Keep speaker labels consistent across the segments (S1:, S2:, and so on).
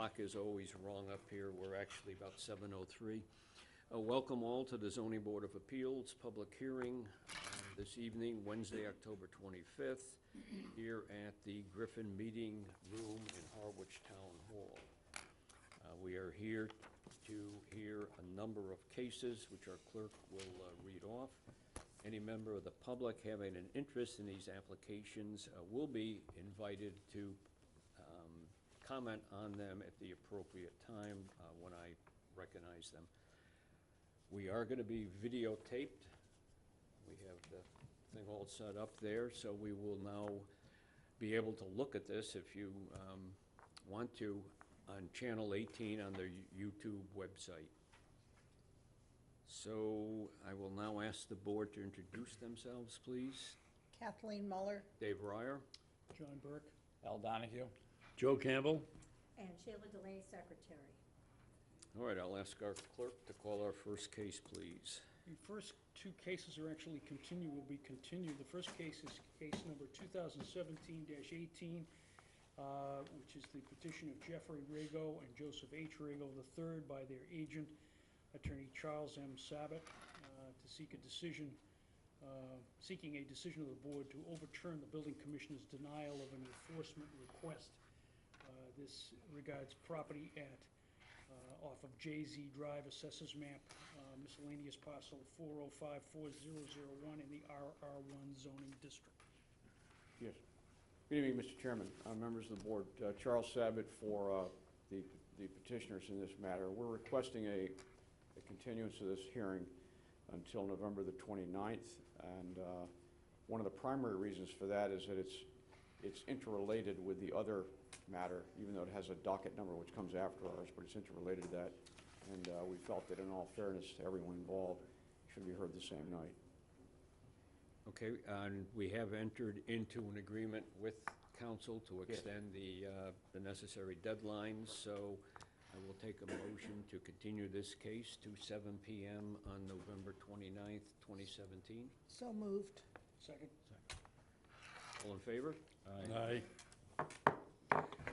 S1: clock is always wrong up here. We're actually about 7:03. Welcome all to the Zoning Board of Appeals public hearing this evening, Wednesday, October 25th, here at the Griffin Meeting Room in Harwich Town Hall. We are here to hear a number of cases, which our clerk will read off. Any member of the public having an interest in these applications will be invited to comment on them at the appropriate time when I recognize them. We are going to be videotaped. We have the thing all set up there, so we will now be able to look at this if you want to on Channel 18 on the YouTube website. So I will now ask the board to introduce themselves, please.
S2: Kathleen Muller.
S1: Dave Ryer.
S3: John Burke.
S4: Al Donahue.
S5: Joe Campbell.
S6: And Sheila Delaney, secretary.
S1: All right, I'll ask our clerk to call our first case, please.
S3: The first two cases are actually will be continued. The first case is case number 2017-18, which is the petition of Jeffrey Rago and Joseph H. Rago III by their agent, Attorney Charles M. Sabat, to seek a decision, seeking a decision of the board to overturn the building commissioner's denial of an enforcement request. This regards property at off of JZ Drive, Assessors Map, miscellaneous parcel 4054001 in the RR1 zoning district.
S7: Yes. Good evening, Mr. Chairman, members of the board. Charles Sabat for the petitioners in this matter. We're requesting a continuance of this hearing until November the 29th, and one of the primary reasons for that is that it's interrelated with the other matter, even though it has a docket number which comes after ours, but it's interrelated to that, and we felt that in all fairness to everyone involved, it should be heard the same night.
S1: Okay, and we have entered into an agreement with council to extend the necessary deadlines, so I will take a motion to continue this case to 7 p.m. on November 29th, 2017.
S2: So moved.
S3: Second.
S1: All in favor?
S5: Aye.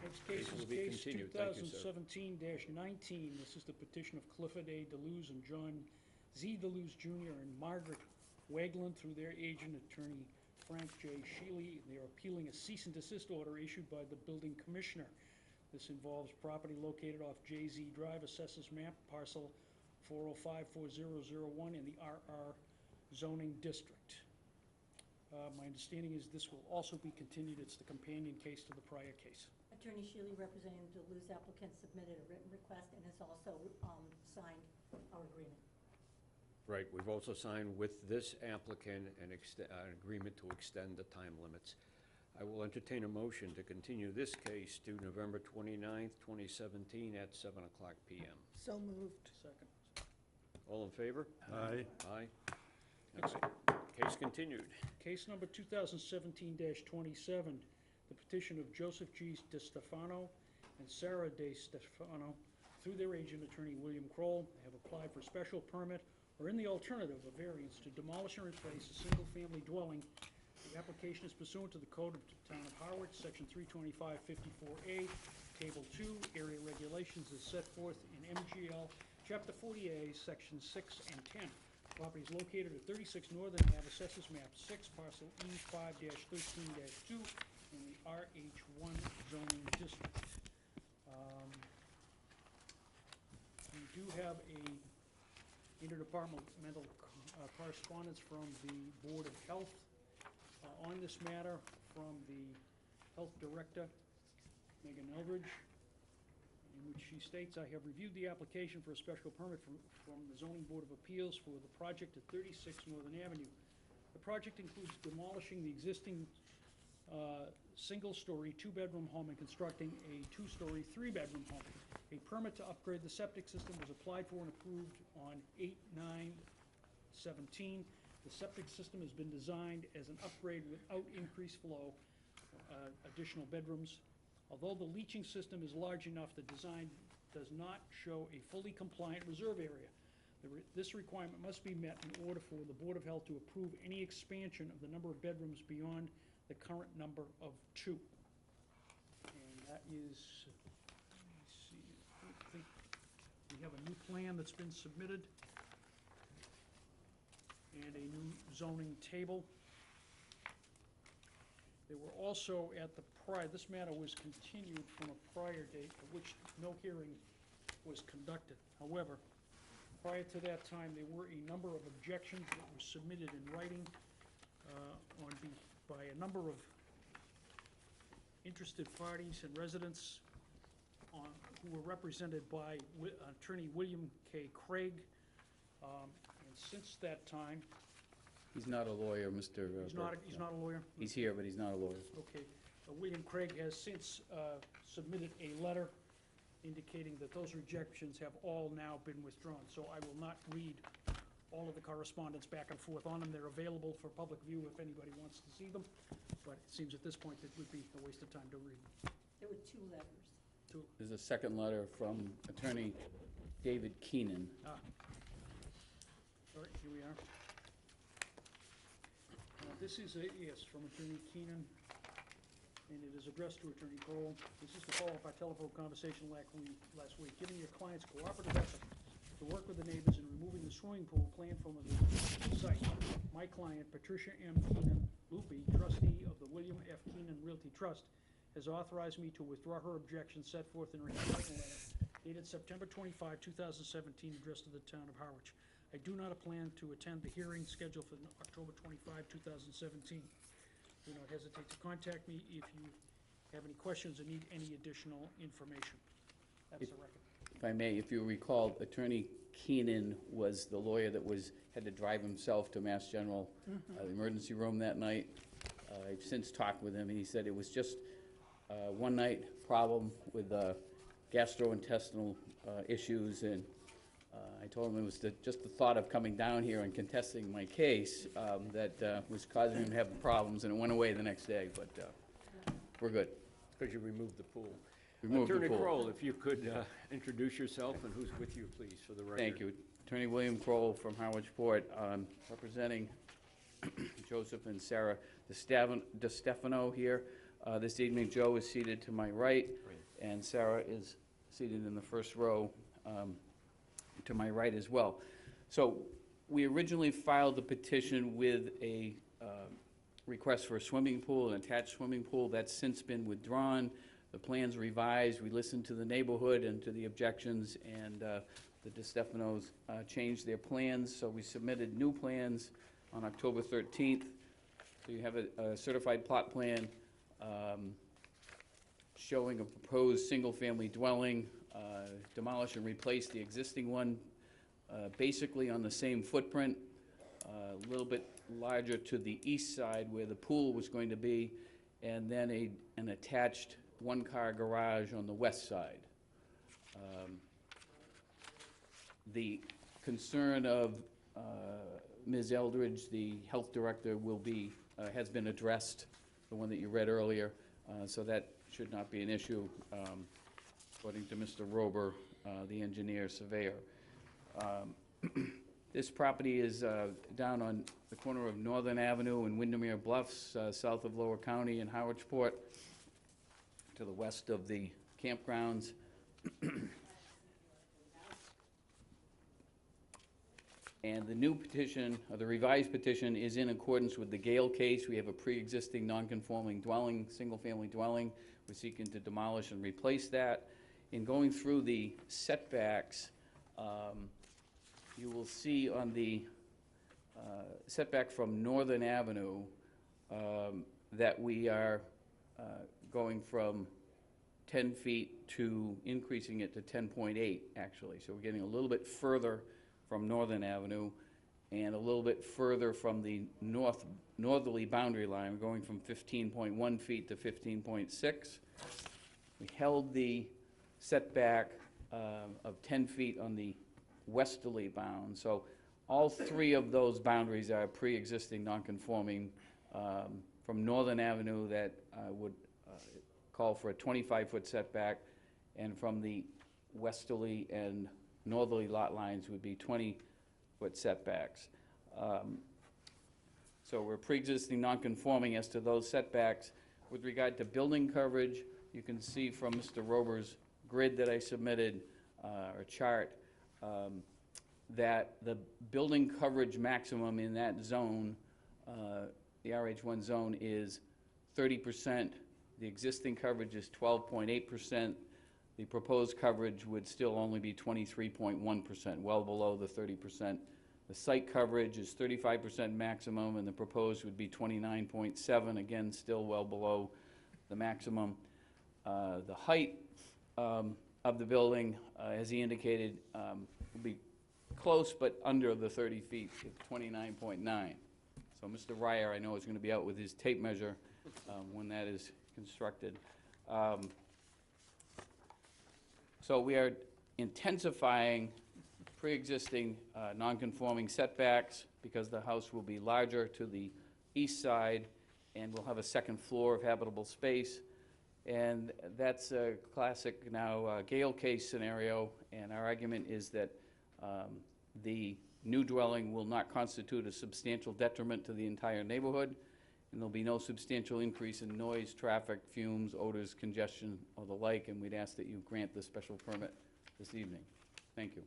S3: Next case
S1: Will
S3: is
S1: be
S3: case
S1: continued. Thank you, sir.
S3: 2017-19. This is the petition of Clifford A. DeLuz and John Z. DeLuz Jr. and Margaret Wagland through their agent, Attorney Frank J. Sheely. They are appealing a cease and desist order issued by the building commissioner. This involves property located off JZ Drive, Assessors Map, parcel 4054001 in the RR zoning district. My understanding is this will also be continued. It's the companion case to the prior case.
S6: Attorney Shealy, representing the Duluth applicant, submitted a written request and has also signed our agreement.
S1: Right, we've also signed with this applicant an agreement to extend the time limits. I will entertain a motion to continue this case to November 29th, 2017 at 7 o'clock p.m.
S2: So moved.
S3: Second.
S1: All in favor?
S5: Aye.
S1: Aye. Okay. Case continued.
S3: Case number 2017-27, the petition of Joseph G. DeStefano and Sarah De Stefano through their agent, Attorney William Kroll, have applied for special permit or in the alternative a variance to demolish or replace a single-family dwelling. The application is pursuant to the Code of the Town of Harwich, Section 325-54A, Table 2, Area Regulations as set forth in MGL, Chapter 40A, Sections 6 and 10. Property is located at 36 Northern Ave, Assessors Map 6, Parcel E5-13-2 in the RH1 zoning district. We do have a interdepartmental correspondence from the Board of Health on this matter from the Health Director, Megan Eldridge, in which she states, I have reviewed the application for a special permit from the Zoning Board of Appeals for the project at 36 Northern Avenue. The project includes demolishing the existing single-story, two-bedroom home and constructing a two-story, three-bedroom home. A permit to upgrade the septic system was applied for and approved on 8/9/17. The septic system has been designed as an upgrade without increased flow, additional bedrooms. Although the leaching system is large enough, the design does not show a fully compliant reserve area. This requirement must be met in order for the Board of Health to approve any expansion of the number of bedrooms beyond the current number of 2. And that is, let me see, plan that's been submitted and a new zoning table. They were also at the this matter was continued from a prior date at which no hearing was conducted. However, prior to that time, there were a number of objections that were submitted in writing by a number of interested parties and residents who were represented by Attorney William K. Craig. And since that time,
S4: He's not a lawyer, Mr.
S3: he's not a lawyer?
S4: He's here, but he's not a lawyer.
S3: Okay. William Craig has since submitted a letter indicating that those rejections have all now been withdrawn. So I will not read all of the correspondence back and forth on them. They're available for public view if anybody wants to see them. But it seems at this point it would be a waste of time to read them.
S6: There were 2 letters.
S4: There's a second letter from Attorney David Keenan.
S3: All right, here we are. This is yes, from Attorney Keenan, and it is addressed to Attorney Kroll. This is to follow up our telephone conversation last week. Given your client's cooperative effort to work with the neighbors in removing the swimming pool planned from the site, my client, Patricia M. Keenan Loopy, trustee of the William F. Keenan Realty Trust, has authorized me to withdraw her objection set forth in her handwritten letter dated September 25, 2017, addressed to the town of Harwich. I do not plan to attend the hearing scheduled for October 25, 2017. Do not hesitate to contact me if you have any questions or need any additional information. That's the record.
S4: If I may, if you recall, Attorney Keenan was the lawyer that had to drive himself to Mass General, the emergency room that night. I've since talked with him, and he said it was just a one-night problem with gastrointestinal issues, and I told him it was just the thought of coming down here and contesting my case that was causing him to have the problems, and it went away the next day, but we're good.
S1: Because you removed the pool.
S4: Removed the
S1: Attorney
S4: pool.
S1: Kroll, if you could introduce yourself and who's with you, please, for the record.
S4: Thank you. Attorney William Kroll from Harwich Port, representing Joseph and Sarah DeStefano here. This evening, Joe is seated to my right, and Sarah is seated in the first row to my right as well. So we originally filed the petition with a request for a swimming pool, an attached swimming pool. That's since been withdrawn. The plan's revised. We listened to the neighborhood and to the objections, and the DeStefanos changed their plans. So we submitted new plans on October 13th. So you have a certified plot plan showing a proposed single-family dwelling, demolish and replace the existing one, basically on the same footprint, a little bit larger to the east side where the pool was going to be, and then an attached one-car garage on the west side. The concern of Ms. Eldridge, the health director, has been addressed, the one that you read earlier, so that should not be an issue, according to Mr. Rober, the engineer surveyor. This property is down on the corner of Northern Avenue and Windermere Bluffs, south of Lower County and Howardsport, to the west of the campgrounds. And the new petition, or the revised petition, is in accordance with the Gale case. We have a pre-existing non-conforming dwelling, single-family dwelling. We're seeking to demolish and replace that. In going through the setbacks, you will see on the setback from Northern Avenue that we are going from 10 feet to increasing it to 10.8, actually. So we're getting a little bit further from Northern Avenue and a little bit further from the northerly boundary line, going from 15.1 feet to 15.6. We held the setback of 10 feet on the westerly bound. So all three of those boundaries are pre-existing non-conforming from Northern Avenue that would call for a 25-foot setback, and from the westerly and northerly lot lines would be 20-foot setbacks. So we're pre-existing non-conforming as to those setbacks. With regard to building coverage, you can see from Mr. Rober's grid that I submitted, or chart, that the building coverage maximum in that zone, the RH1 zone, is 30%. The existing coverage is 12.8%. The proposed coverage would still only be 23.1%, well below the 30%. The site coverage is 35% maximum, and the proposed would be 29.7, again, still well below the maximum. The height of the building, as he indicated, will be close but under the 30 feet, it's 29.9. So Mr. Ryer, I know, is going to be out with his tape measure when that is constructed. So we are intensifying pre-existing non-conforming setbacks because the house will be larger to the east side and will have a second floor of habitable space. And that's a classic now Gale case scenario, and our argument is that the new dwelling will not constitute a substantial detriment to the entire neighborhood, and there'll be no substantial increase in noise, traffic, fumes, odors, congestion, or the like, and we'd ask that you grant the special permit this evening. Thank you.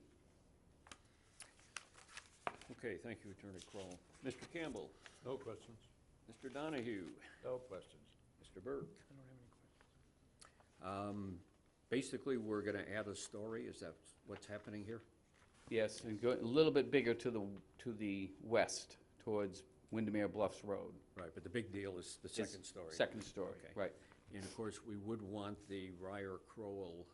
S1: Okay, thank you, Attorney Kroll. Mr. Campbell?
S5: No questions.
S1: Mr. Donahue?
S5: No questions.
S1: Mr. Burke?
S3: I don't have any questions.
S1: Basically, we're going to add a story. Is that what's happening here?
S4: Yes, and go a little bit bigger to the west, towards Windermere Bluffs Road.
S1: Right, but the big deal is the second story.
S4: Second story,
S1: Okay.
S4: right.
S1: And of course, we would want the Ryer-Crowell.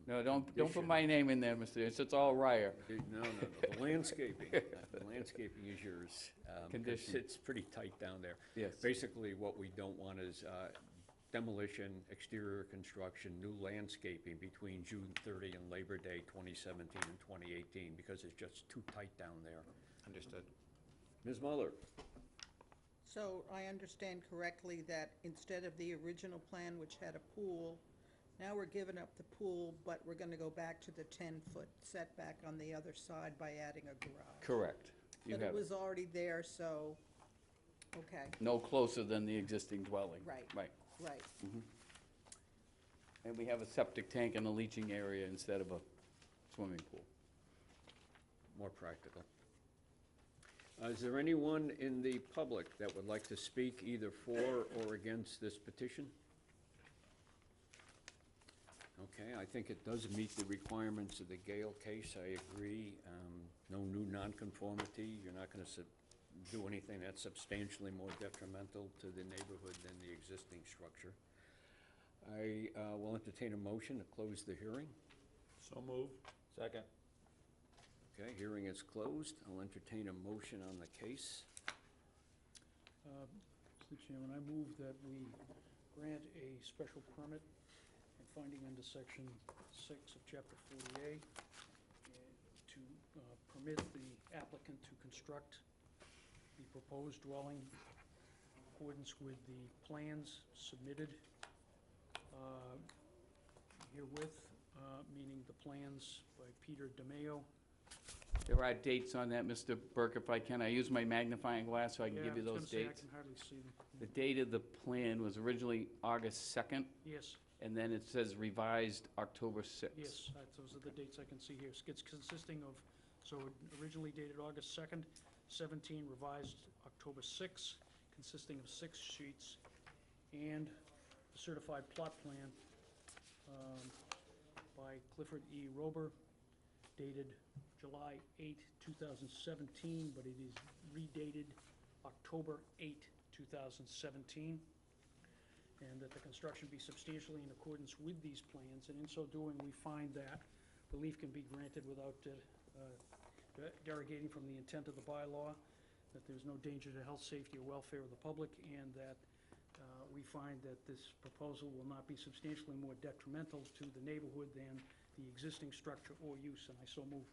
S4: No, don't put
S1: addition.
S4: my name in there, Mr. It's all Ryer.
S1: No, the landscaping. The landscaping is yours. 'Cause
S4: Condition.
S1: It's pretty tight down there.
S4: Yes.
S1: Basically, what we don't want is demolition, exterior construction, new landscaping between June 30 and Labor Day 2017 and 2018, because it's just too tight down there.
S5: Understood.
S1: Ms. Muller?
S2: So I understand correctly that instead of the original plan, which had a pool, now we're giving up the pool, but we're gonna go back to the 10-foot setback on the other side by adding a garage.
S4: Correct. You
S2: But it
S4: have it.
S2: was already there, so, okay,
S4: No closer than the existing dwelling.
S2: Right.
S4: Right.
S2: right.
S4: And we have a septic tank and a leaching area instead of a swimming pool.
S1: More practical. Is there anyone in the public that would like to speak either for or against this petition? Okay, I think it does meet the requirements of the Gale case, I agree. No new nonconformity, you're not gonna do anything that's substantially more detrimental to the neighborhood than the existing structure. I will entertain a motion to close the hearing.
S5: So moved. Second.
S1: Okay, hearing is closed. I'll entertain a motion on the case.
S3: Mr. Chairman, I move that we grant a special permit and finding under section 6 of chapter 40A to permit the applicant to construct the proposed dwelling in accordance with the plans submitted herewith, meaning the plans by Peter DeMayo.
S4: There are dates on that, Mr. Burke, if I can. I use my magnifying glass so I can give you
S3: Yeah, I was
S4: those
S3: gonna say,
S4: dates.
S3: I can hardly see them.
S4: The date of the plan was originally August 2nd,
S3: Yes,
S4: and then it says revised October 6th.
S3: yes, those are the dates I can see here. It's consisting of, so originally dated August 2nd, 17, revised October 6, consisting of 6 sheets, and a certified plot plan by Clifford E. Rober, dated July 8, 2017, but it is redated October 8, 2017. And that the construction be substantially in accordance with these plans, and in so doing, we find that relief can be granted without derogating from the intent of the bylaw, that there's no danger to health, safety, or welfare of the public, and that we find that this proposal will not be substantially more detrimental to the neighborhood than the existing structure or use, and I so move.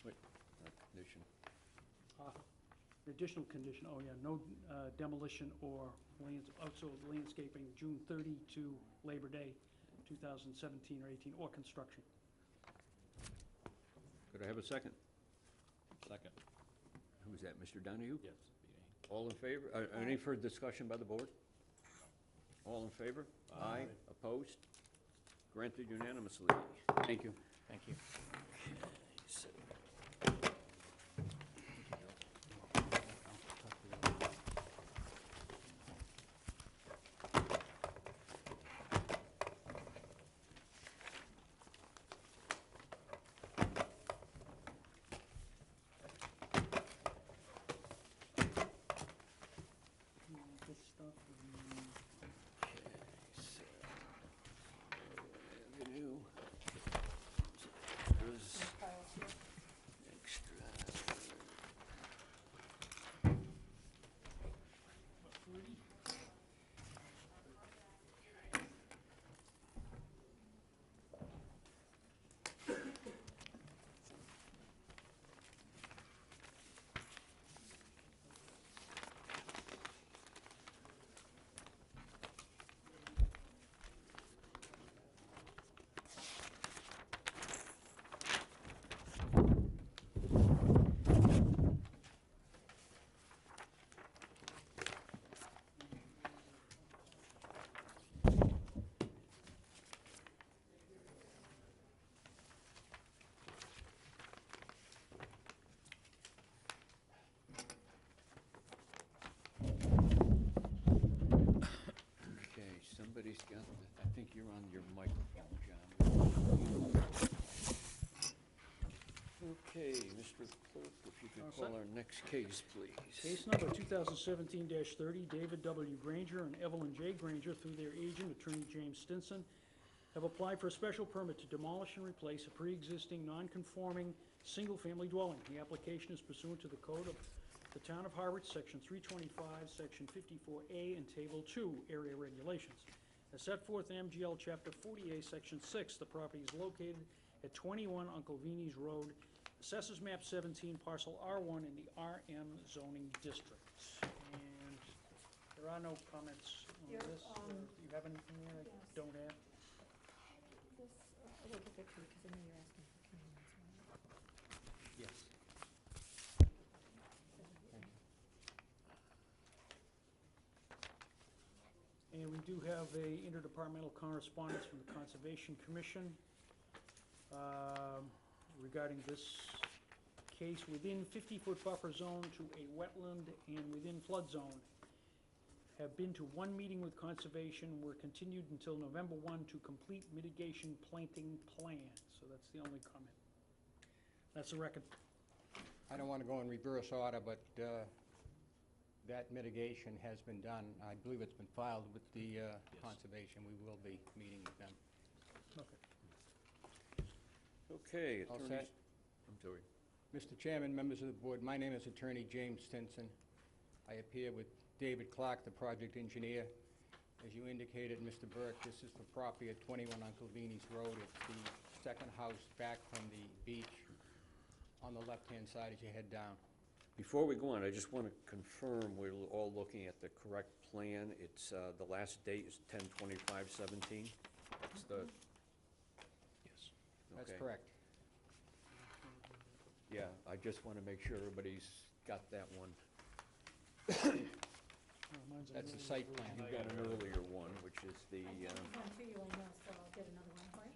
S1: Wait, condition.
S3: Additional condition, oh yeah, no demolition or landscaping June 30 to Labor Day 2017 or 18, or construction.
S1: Could I have a second?
S5: Second.
S1: Who's that, Mr. Donahue?
S5: Yes.
S1: All in favor? Any further discussion by the board? All in favor?
S5: Aye.
S1: Opposed? Granted unanimously.
S4: Thank you.
S5: Thank you.
S3: This stuff,
S1: Avenue. Extras, extra. Okay, somebody's got, I think you're on your microphone, John. Okay, Mr. Clerk, if you could
S3: All
S1: call
S3: set.
S1: our next case, please.
S3: Case number 2017-30, David W. Granger and Evelyn J. Granger, through their agent, Attorney James Stinson, have applied for a special permit to demolish and replace a pre-existing non-conforming single-family dwelling. The application is pursuant to the Code of the Town of Harwich, Section 325, Section 54A, and Table 2, Area Regulations. As set forth in MGL Chapter 40A, Section 6, the property is located at 21 Uncle Vini's Road, Assessors Map 17, Parcel R1 in the RM zoning district. And there are no comments on
S6: Here,
S3: this. Do you have anything there I
S6: yes.
S3: don't have?
S6: This, we'll get back to you, because I know you're asking for continuance, right?
S7: Yes.
S3: And we do have a interdepartmental correspondence from the Conservation Commission regarding this case within 50-foot buffer zone to a wetland and within flood zone. Have been to one meeting with Conservation, were continued until November 1 to complete mitigation planting plan. So that's the only comment. That's the record.
S8: I don't want to go in reverse order, but that mitigation has been done. I believe it's been filed with the Conservation. We will be meeting with them.
S3: Okay.
S1: Okay,
S8: All
S1: attorneys.
S8: set?
S1: I'm sorry.
S8: Mr. Chairman, members of the board, my name is Attorney James Stinson. I appear with David Clark, the project engineer. As you indicated, Mr. Burke, this is the property at 21 Uncle Vini's Road. It's the second house back from the beach on the left-hand side as you head down.
S1: Before we go on, I just want to confirm we're all looking at the correct plan. It's, the last date is 10/25/17. It's the,
S3: Yes.
S8: That's
S1: okay.
S8: correct.
S1: Yeah, I just want to make sure everybody's got that one.
S3: Mine's an
S8: That's the
S3: earlier
S8: site
S3: version.
S8: plan.
S1: You've got an earlier one, which is the,
S6: I sent one to you, I know, so I'll get another one, right?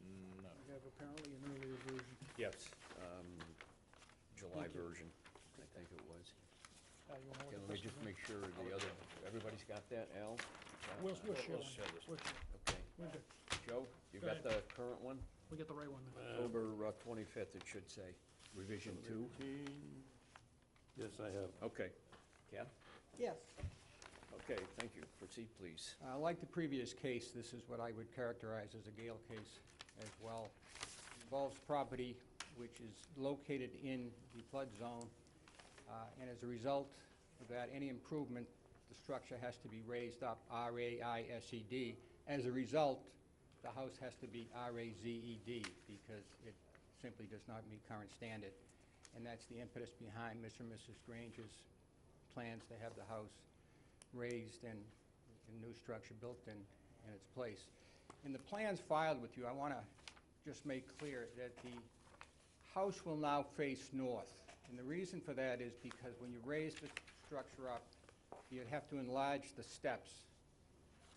S5: No.
S3: I have apparently an earlier version.
S1: yes, July
S3: Thank you.
S1: version, I think it was.
S3: You wanna
S1: Okay,
S3: look
S1: let me
S3: at this
S1: just
S3: one?
S1: make sure the other, everybody's got that, Al?
S3: We'll
S5: We'll
S3: share
S5: share
S3: one.
S5: this
S3: We'll share.
S1: Okay.
S3: We're good.
S1: Joe, you
S3: Go
S1: got the current one?
S3: We get the right one now.
S1: October 25th, it should say, revision 2.
S5: Yes, I have.
S1: Okay. Kath?
S2: Yes.
S1: Okay, thank you. Proceed, please.
S8: Like the previous case, this is what I would characterize as a Gale case as well. Involves property which is located in the flood zone, and as a result of that, any improvement, the structure has to be raised up, R-A-I-S-E-D. As a result, the house has to be R-A-Z-E-D, because it simply does not meet current standard. And that's the impetus behind Mr. and Mrs. Granger's plans to have the house raised and a new structure built in its place. In the plans filed with you, I want to just make clear that the house will now face north. And the reason for that is because when you raise the structure up, you'd have to enlarge the steps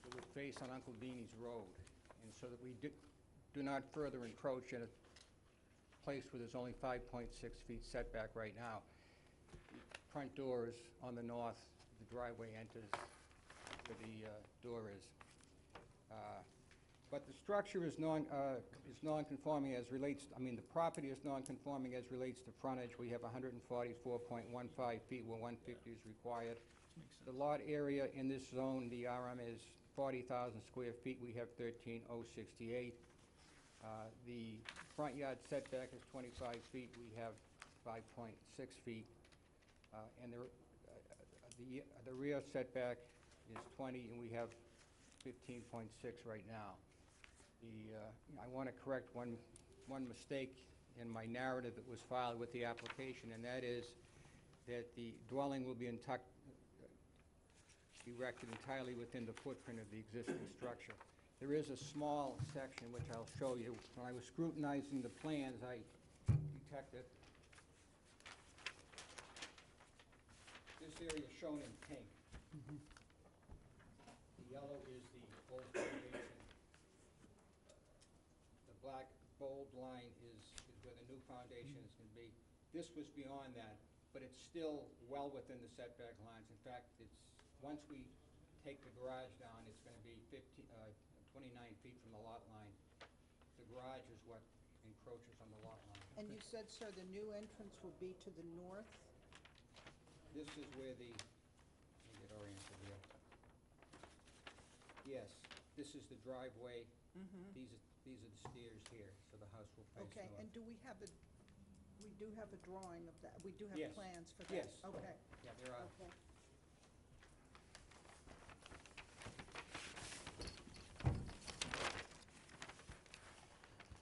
S8: that would face on Uncle Vini's Road. And so that we do not further encroach in a place where there's only 5.6 feet setback right now. Front door is on the north, the driveway enters where the door is. But the structure is non-conforming as relates, the property is non-conforming as relates to frontage. We have 144.15 feet where 150 is required. The lot area in this zone, the RM is 40,000 square feet. We have 13,068. The front yard setback is 25 feet. We have 5.6 feet. And the rear setback is 20, and we have 15.6 right now. I want to correct one mistake in my narrative that was filed with the application, and that is that the dwelling will be erected entirely within the footprint of the existing structure. There is a small section which I'll show you. When I was scrutinizing the plans, I detected this area shown in pink. The yellow is the old foundation. The black bold line is where the new foundation is going to be. This was beyond that, but it's still well within the setback lines. In fact, once we take the garage down, it's going to be 29 feet from the lot line. The garage is what encroaches on the lot line.
S2: And you said, sir, the new entrance will be to the north?
S8: This is where let me get oriented here. Yes, this is the driveway. These are the stairs here, so the house will face
S2: Okay,
S8: north.
S2: and do we have a drawing of that? We do have
S8: Yes.
S2: plans for that?
S8: Yes.
S2: Okay,
S8: Yeah, there are.
S2: okay.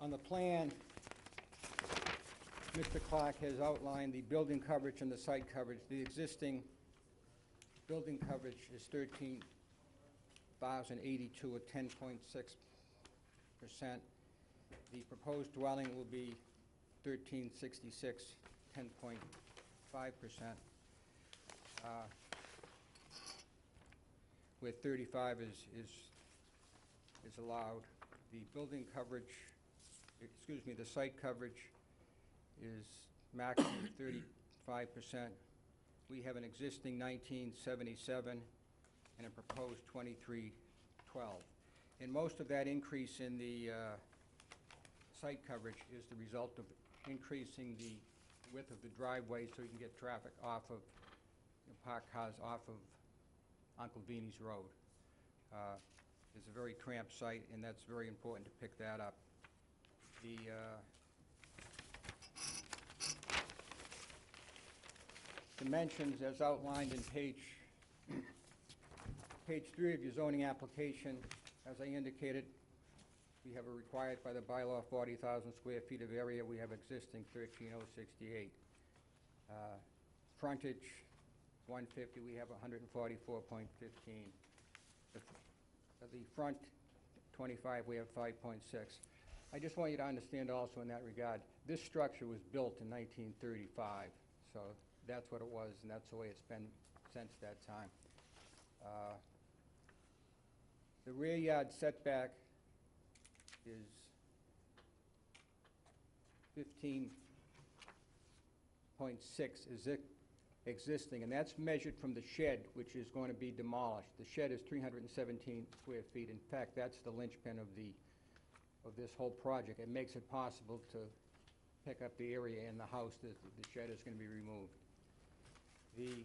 S8: On the plan, Mr. Clark has outlined the building coverage and the site coverage. The existing building coverage is 13,082 at 10.6%. The proposed dwelling will be 1366, 10.5%. Where 35 is allowed. The building coverage, the site coverage is maximum 35%. We have an existing 1977 and a proposed 2312. And most of that increase in the site coverage is the result of increasing the width of the driveway so you can get traffic off of, parked cars off of Uncle Beanie's Road. It's a very cramped site, and that's very important to pick that up. The dimensions as outlined in page 3 of your zoning application, as I indicated, we have a required by the bylaw 40,000 square feet of area. We have existing 13,068. Frontage 150, we have 144.15. The front 25, we have 5.6. I just want you to understand also in that regard, this structure was built in 1935, so that's what it was, and that's the way it's been since that time. The rear yard setback is 15.6 is existing, and that's measured from the shed, which is going to be demolished. The shed is 317 square feet. In fact, that's the linchpin of this whole project. It makes it possible to pick up the area in the house that the shed is going to be removed. The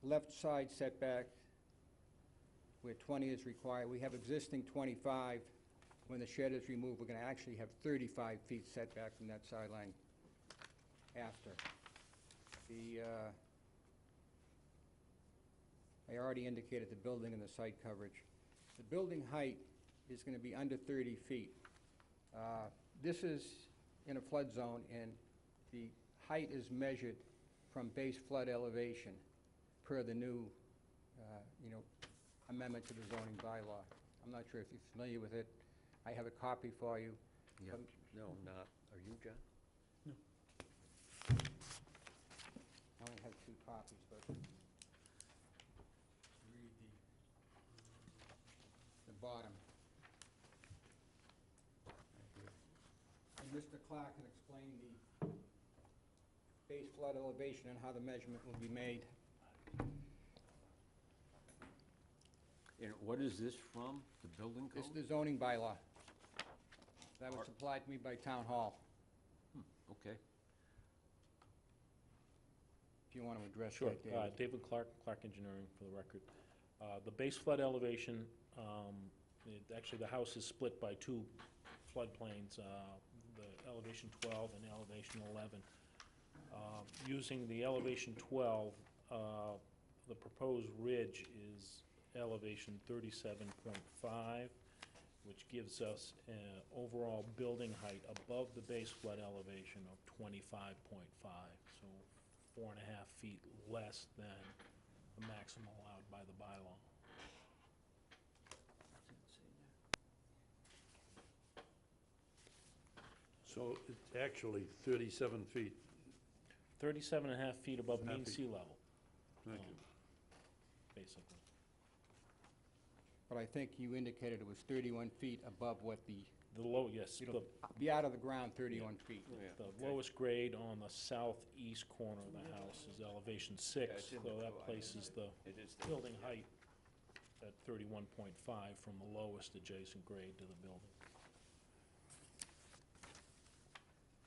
S8: left side setback, where 20 is required, we have existing 25. When the shed is removed, we're going to actually have 35 feet setback from that sideline after. I already indicated the building and the site coverage. The building height is going to be under 30 feet. This is in a flood zone, and the height is measured from base flood elevation per the new, amendment to the zoning bylaw. I'm not sure if you're familiar with it. I have a copy for you.
S1: Yeah, no, not. Are you, John?
S8: I only have 2 copies, but read the bottom. Mr. Clark can explain the base flood elevation and how the measurement will be made.
S1: And what is this from, the building
S8: This
S1: code?
S8: is the zoning bylaw. That was supplied to me by Town Hall,
S1: Okay.
S8: if you want to address
S5: Sure.
S8: that, David.
S5: David Clark, Clark Engineering for the record. The base flood elevation, actually, the house is split by two floodplains, the elevation 12 and elevation 11. Using the elevation 12, the proposed ridge is elevation 37.5, which gives us an overall building height above the base flood elevation of 25.5, so 4.5 feet less than the maximum allowed by the bylaw.
S9: So it's actually 37 feet.
S5: 37.5 feet above mean
S9: Half feet.
S5: sea level,
S9: Thank you.
S5: basically.
S8: But I think you indicated it was 31 feet above what the,
S5: The low, yes,
S8: it'll be out of the ground 31 feet.
S5: the lowest grade on the southeast corner of the house is elevation 6,
S1: it's in
S5: so
S1: the
S5: that
S1: code.
S5: places the
S1: It is the-
S5: building height at 31.5 from the lowest adjacent grade to the building.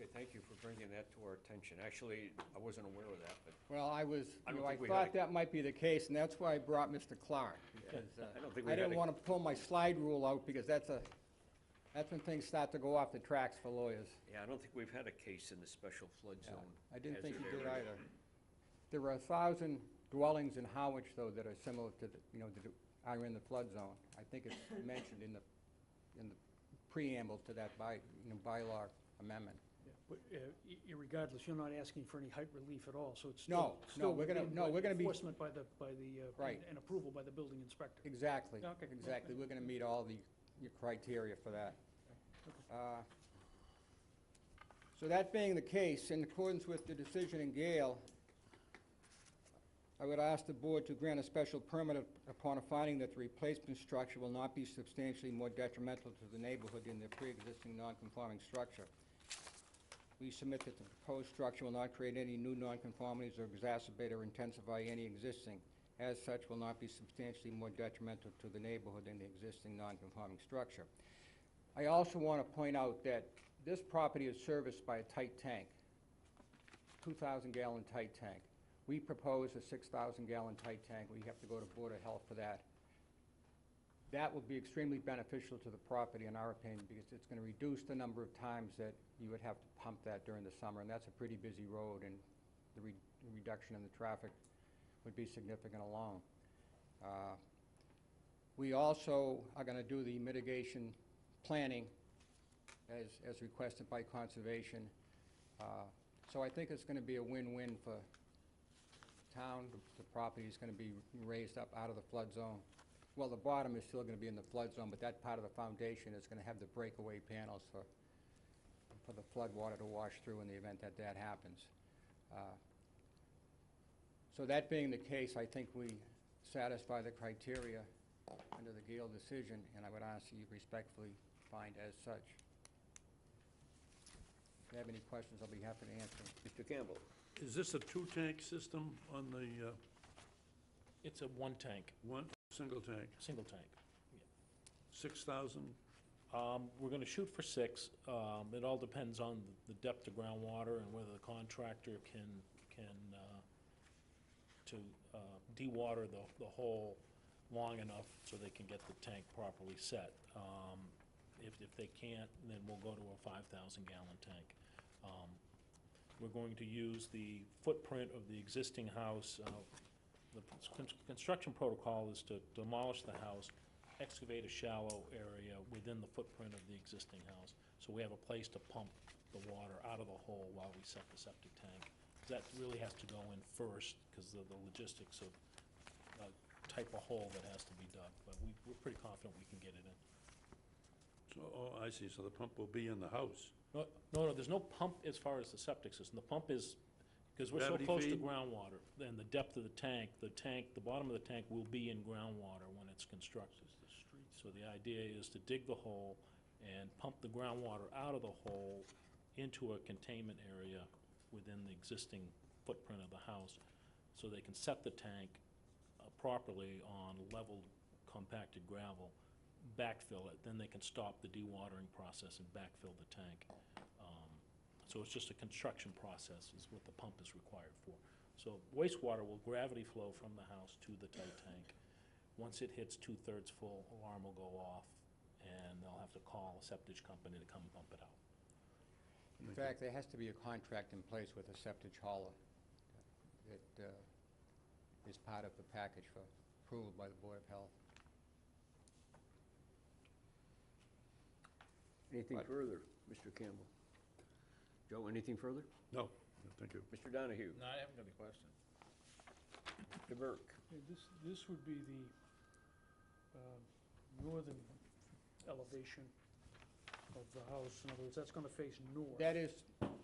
S1: Okay, thank you for bringing that to our attention. Actually, I wasn't aware of that, but
S8: Well, I was,
S1: I
S8: you
S1: don't
S8: know, I
S1: think we had
S8: thought
S1: a-
S8: that might be the case, and that's why I brought Mr. Clark, because
S1: I don't think we
S8: I
S1: had
S8: didn't
S1: a-
S8: want to pull my slide rule out, because that's when things start to go off the tracks for lawyers.
S1: yeah, I don't think we've had a case in the special flood
S8: Yeah,
S1: zone.
S8: I didn't think you
S1: hazard
S8: did
S1: area.
S8: either. There are 1,000 dwellings in Harwich, though, that are similar to, that are in the flood zone. I think it's mentioned in the preamble to that bylaw amendment.
S3: But irregardless, you're not asking for any height relief at all, so it's
S8: No,
S3: still
S8: no, we're gonna-
S3: within
S8: no, we're gonna be-
S3: enforcement by the,
S8: Right.
S3: and approval by the building inspector.
S8: Exactly,
S3: Okay.
S8: exactly. We're going to meet all the criteria for that. So that being the case, in accordance with the decision in Gale, I would ask the board to grant a special permit upon a finding that the replacement structure will not be substantially more detrimental to the neighborhood than the pre-existing non-conforming structure. We submit that the proposed structure will not create any new nonconformities or exacerbate or intensify any existing. As such, will not be substantially more detrimental to the neighborhood than the existing nonconforming structure. I also want to point out that this property is serviced by a tight tank, 2,000-gallon tight tank. We propose a 6,000-gallon tight tank. We have to go to Board of Health for that. That will be extremely beneficial to the property, in our opinion, because it's going to reduce the number of times that you would have to pump that during the summer, and that's a pretty busy road, and the reduction in the traffic would be significant alone. We also are going to do the mitigation planning as requested by Conservation. So I think it's going to be a win-win for town. The property is going to be raised up out of the flood zone. Well, the bottom is still going to be in the flood zone, but that part of the foundation is going to have the breakaway panels for the flood water to wash through in the event that that happens. So that being the case, I think we satisfy the criteria under the Gale decision, and I would ask you respectfully find as such. If you have any questions, I'll be happy to answer them.
S1: Mr. Campbell?
S9: Is this a two-tank system on the
S5: It's a one tank,
S9: one, single tank?
S5: single tank.
S9: 6,000?
S5: We're gonna shoot for 6. It all depends on the depth of groundwater and whether the contractor can dewater the hole long enough so they can get the tank properly set. If they can't, then we'll go to a 5,000-gallon tank. We're going to use the footprint of the existing house. The construction protocol is to demolish the house, excavate a shallow area within the footprint of the existing house, so we have a place to pump the water out of the hole while we set the septic tank. That really has to go in first, because of the logistics of type of hole that has to be dug, but we're pretty confident we can get it in.
S9: So, oh, I see, so the pump will be in the house.
S5: No, there's no pump as far as the septic system. The pump is, because we're so
S9: Gravity
S5: close to
S9: feed?
S5: groundwater, and the depth of the tank, the bottom of the tank will be in groundwater when it's constructed. So the idea is to dig the hole and pump the groundwater out of the hole into a containment area within the existing footprint of the house, so they can set the tank properly on leveled compacted gravel, backfill it, then they can stop the dewatering process and backfill the tank. So it's just a construction process is what the pump is required for. So wastewater will gravity flow from the house to the tight tank. Once it hits 2/3 full, alarm will go off, and they'll have to call a septic company to come pump it out.
S8: In fact, there has to be a contract in place with a septic hauler that is part of the package for approval by the Board of Health.
S1: Anything further, Mr. Campbell? Joe, anything further?
S9: No, thank you.
S1: Mr. Donahue?
S10: No, I haven't got any question.
S1: Mr. Burke?
S3: Yeah, this would be the northern elevation of the house. In other words, that's gonna face north.
S8: That is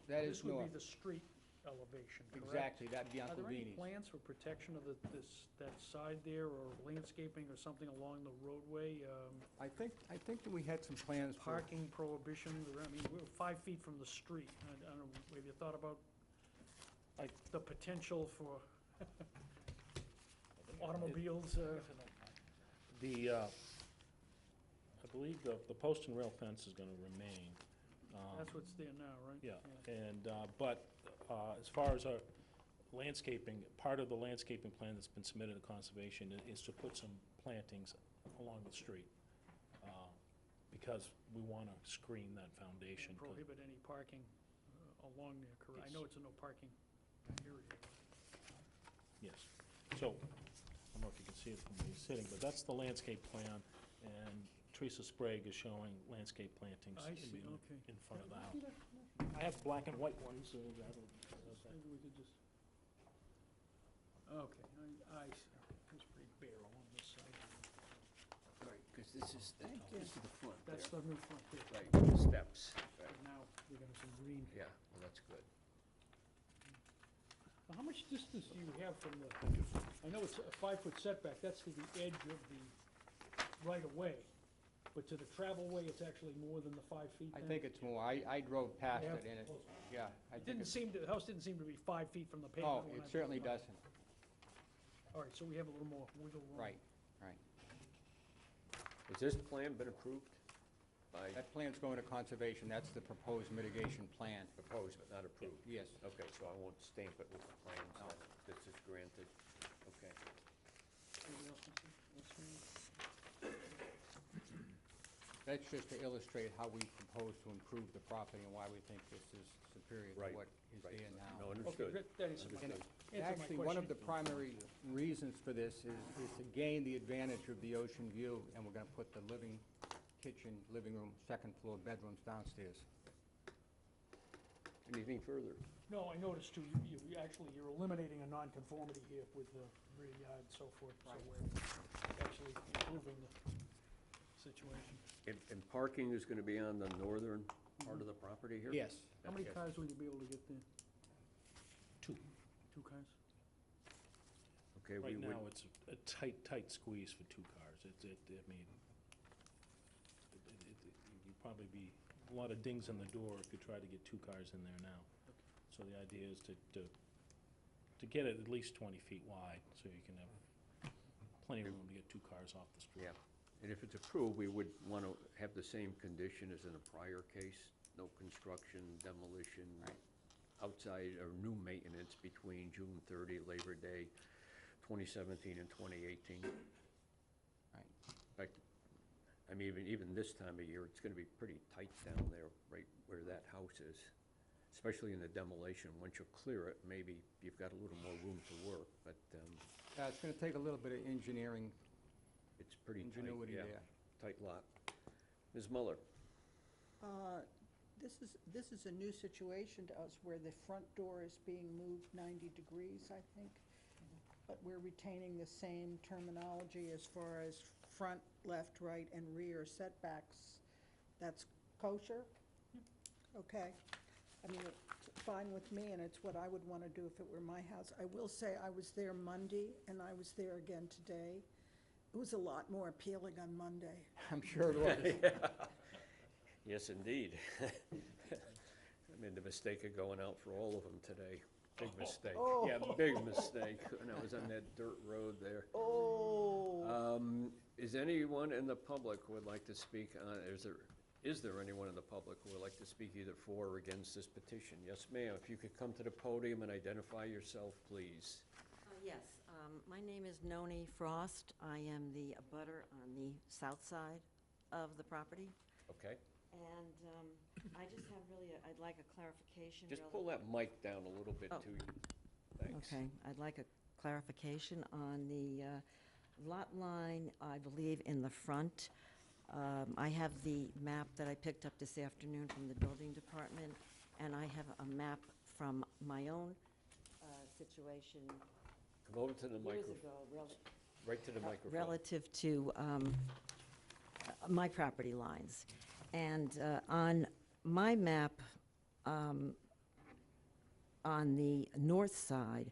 S3: This would
S8: north.
S3: be the street elevation, correct?
S8: Exactly, that'd be
S3: Are
S8: Uncle
S3: there any
S8: Beanie's.
S3: plans for protection of that side there, or landscaping or something along the roadway?
S8: I think that we had some plans for,
S3: Parking prohibitions, or, I mean, we're 5 feet from the street. I don't know, have you thought about, like, the potential for automobiles?
S5: I believe the post and rail fence is gonna remain.
S3: That's what's there now, right?
S5: Yeah, and, but as far as our landscaping, part of the landscaping plan that's been submitted to conservation is to put some plantings along the street, because we want to screen that foundation.
S3: And prohibit any parking along there, correct? I know it's a no parking area.
S5: Yes. So, I don't know if you can see it from where you're sitting, but that's the landscape plan, and Teresa Sprague is showing landscape plantings
S3: I see, okay.
S5: in front of the house. I have black and white ones, so that'll...
S3: Maybe we could just, okay, I see. It's pretty bare along this side.
S1: Right, because this is the front
S3: That's the new front there.
S1: Right, the steps.
S3: But now, we're gonna have some green.
S1: Yeah, well, that's good.
S3: Now, how much distance do you have from the, I know it's a 5-foot setback, that's to the edge of the right-of-way, but to the travel-way, it's actually more than the 5 feet
S8: I
S3: then?
S8: think it's more, I drove past
S3: Yeah.
S8: it and it, yeah. I
S3: It
S8: think
S3: didn't
S8: it's-
S3: seem to, the house didn't seem to be 5 feet from the
S8: Oh,
S3: pavement. when
S8: it
S3: I
S8: certainly
S3: drove by.
S8: doesn't.
S3: All right, so we have a little more wiggle room.
S8: Right.
S1: Has this plan been approved by
S8: That plan's going to conservation, that's the proposed mitigation plan.
S1: proposed but not approved?
S8: Yes.
S1: Okay, so I won't stamp it with the plans that this is granted. Okay.
S3: Anybody else want to say? What's your name?
S8: That's just to illustrate how we propose to improve the property and why we think this is superior to
S1: Right,
S8: what is
S1: right.
S8: there now.
S1: No,
S3: Okay,
S1: understood.
S3: that answers my
S8: And
S3: answered my
S8: actually, one of the
S3: question.
S8: primary reasons for this is to gain the advantage of the ocean view, and we're gonna put the kitchen, living room, second floor bedrooms downstairs.
S1: Anything further?
S3: No, I noticed too, you actually, you're eliminating a nonconformity here with the rear yard and so forth, so we're actually improving the situation.
S1: And parking is going to be on the northern part of the property here?
S8: Yes.
S3: How many
S1: Okay.
S3: cars will you be able to get there?
S5: 2.
S3: 2 cars?
S1: Okay, we
S5: Right
S1: would,
S5: now, it's a tight squeeze for 2 cars. You'd probably be, a lot of dings in the door if you try to get 2 cars in there now. So the idea is to get it at least 20 feet wide, so you can have plenty of room to get 2 cars off the street.
S1: yeah. And if it's approved, we would want to have the same condition as in a prior case, no construction, demolition, outside or new maintenance between June 30, Labor Day, 2017 and 2018.
S8: Right.
S1: In fact, I mean, even this time of year, it's going to be pretty tight down there, right where that house is, especially in the demolition. Once you clear it, maybe you've got a little more room to work, but
S8: It's gonna take a little bit of engineering
S1: it's pretty tight,
S8: ingenuity
S1: yeah,
S8: there.
S1: tight lot. Ms. Muller?
S2: This is a new situation to us where the front door is being moved 90 degrees, I think. But we're retaining the same terminology as far as front, left, right, and rear setbacks. That's kosher? Okay. I mean, it's fine with me, and it's what I would want to do if it were my house. I will say I was there Monday, and I was there again today. It was a lot more appealing on Monday.
S8: I'm sure it was.
S1: Yes, indeed. Made the mistake of going out for all of them today. Big mistake.
S2: Oh.
S1: Yeah, big mistake. And I was on that dirt road there.
S2: Oh.
S1: Is anyone in the public who would like to speak on, is there anyone in the public who would like to speak either for or against this petition? Yes, ma'am. If you could come to the podium and identify yourself, please.
S10: Yes, my name is Noni Frost. I am the abutter on the south side of the property.
S1: Okay?
S10: And I just have really, I'd like a clarification.
S1: Just
S10: really-
S1: pull that mic down a little bit
S10: Oh.
S1: to you. Thanks.
S10: Okay, I'd like a clarification on the lot line, I believe, in the front. I have the map that I picked up this afternoon from the building department, and I have a map from my own situation
S1: Come over to the
S10: years
S1: microphone,
S10: ago,
S1: right to the microphone.
S10: relative to my property lines. And on my map, on the north side,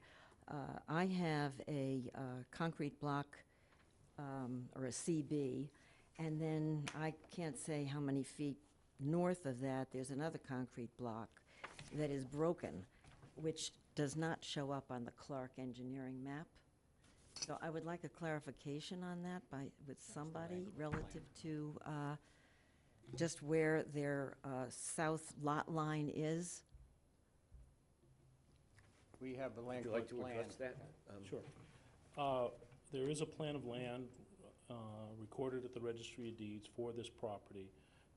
S10: I have a concrete block, or a CB, and then I can't say how many feet north of that, there's another concrete block that is broken, which does not show up on the Clark Engineering map. So I would like a clarification on that with somebody relative to just where their south lot line is.
S8: We have the land
S1: Would you like
S8: court
S1: to
S8: plan.
S1: address that?
S5: Sure. There is a plan of land recorded at the Registry of Deeds for this property.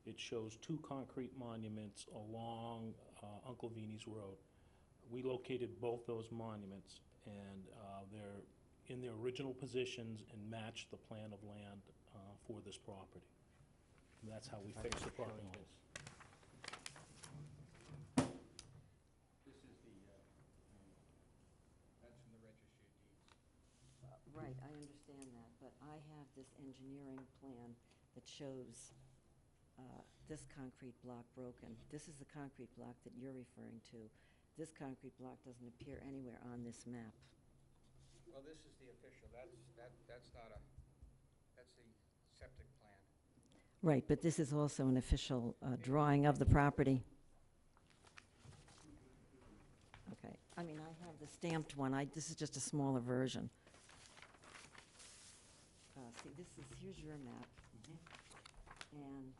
S5: It shows 2 concrete monuments along Uncle Vini's Road. We located both those monuments, and they're in their original positions and match the plan of land for this property. And that's how we
S8: I
S5: fix
S8: can
S5: the property
S8: show you
S5: line.
S8: this. This is the, that's from the Registry of Deeds.
S10: Right, I understand that, but I have this engineering plan that shows this concrete block broken. This is the concrete block that you're referring to. This concrete block doesn't appear anywhere on this map.
S8: Well, this is the official, that's not a, that's the septic plan.
S10: Right, but this is also an official drawing of the property. Okay, I mean, I have the stamped one, this is just a smaller version. See, here's your map. And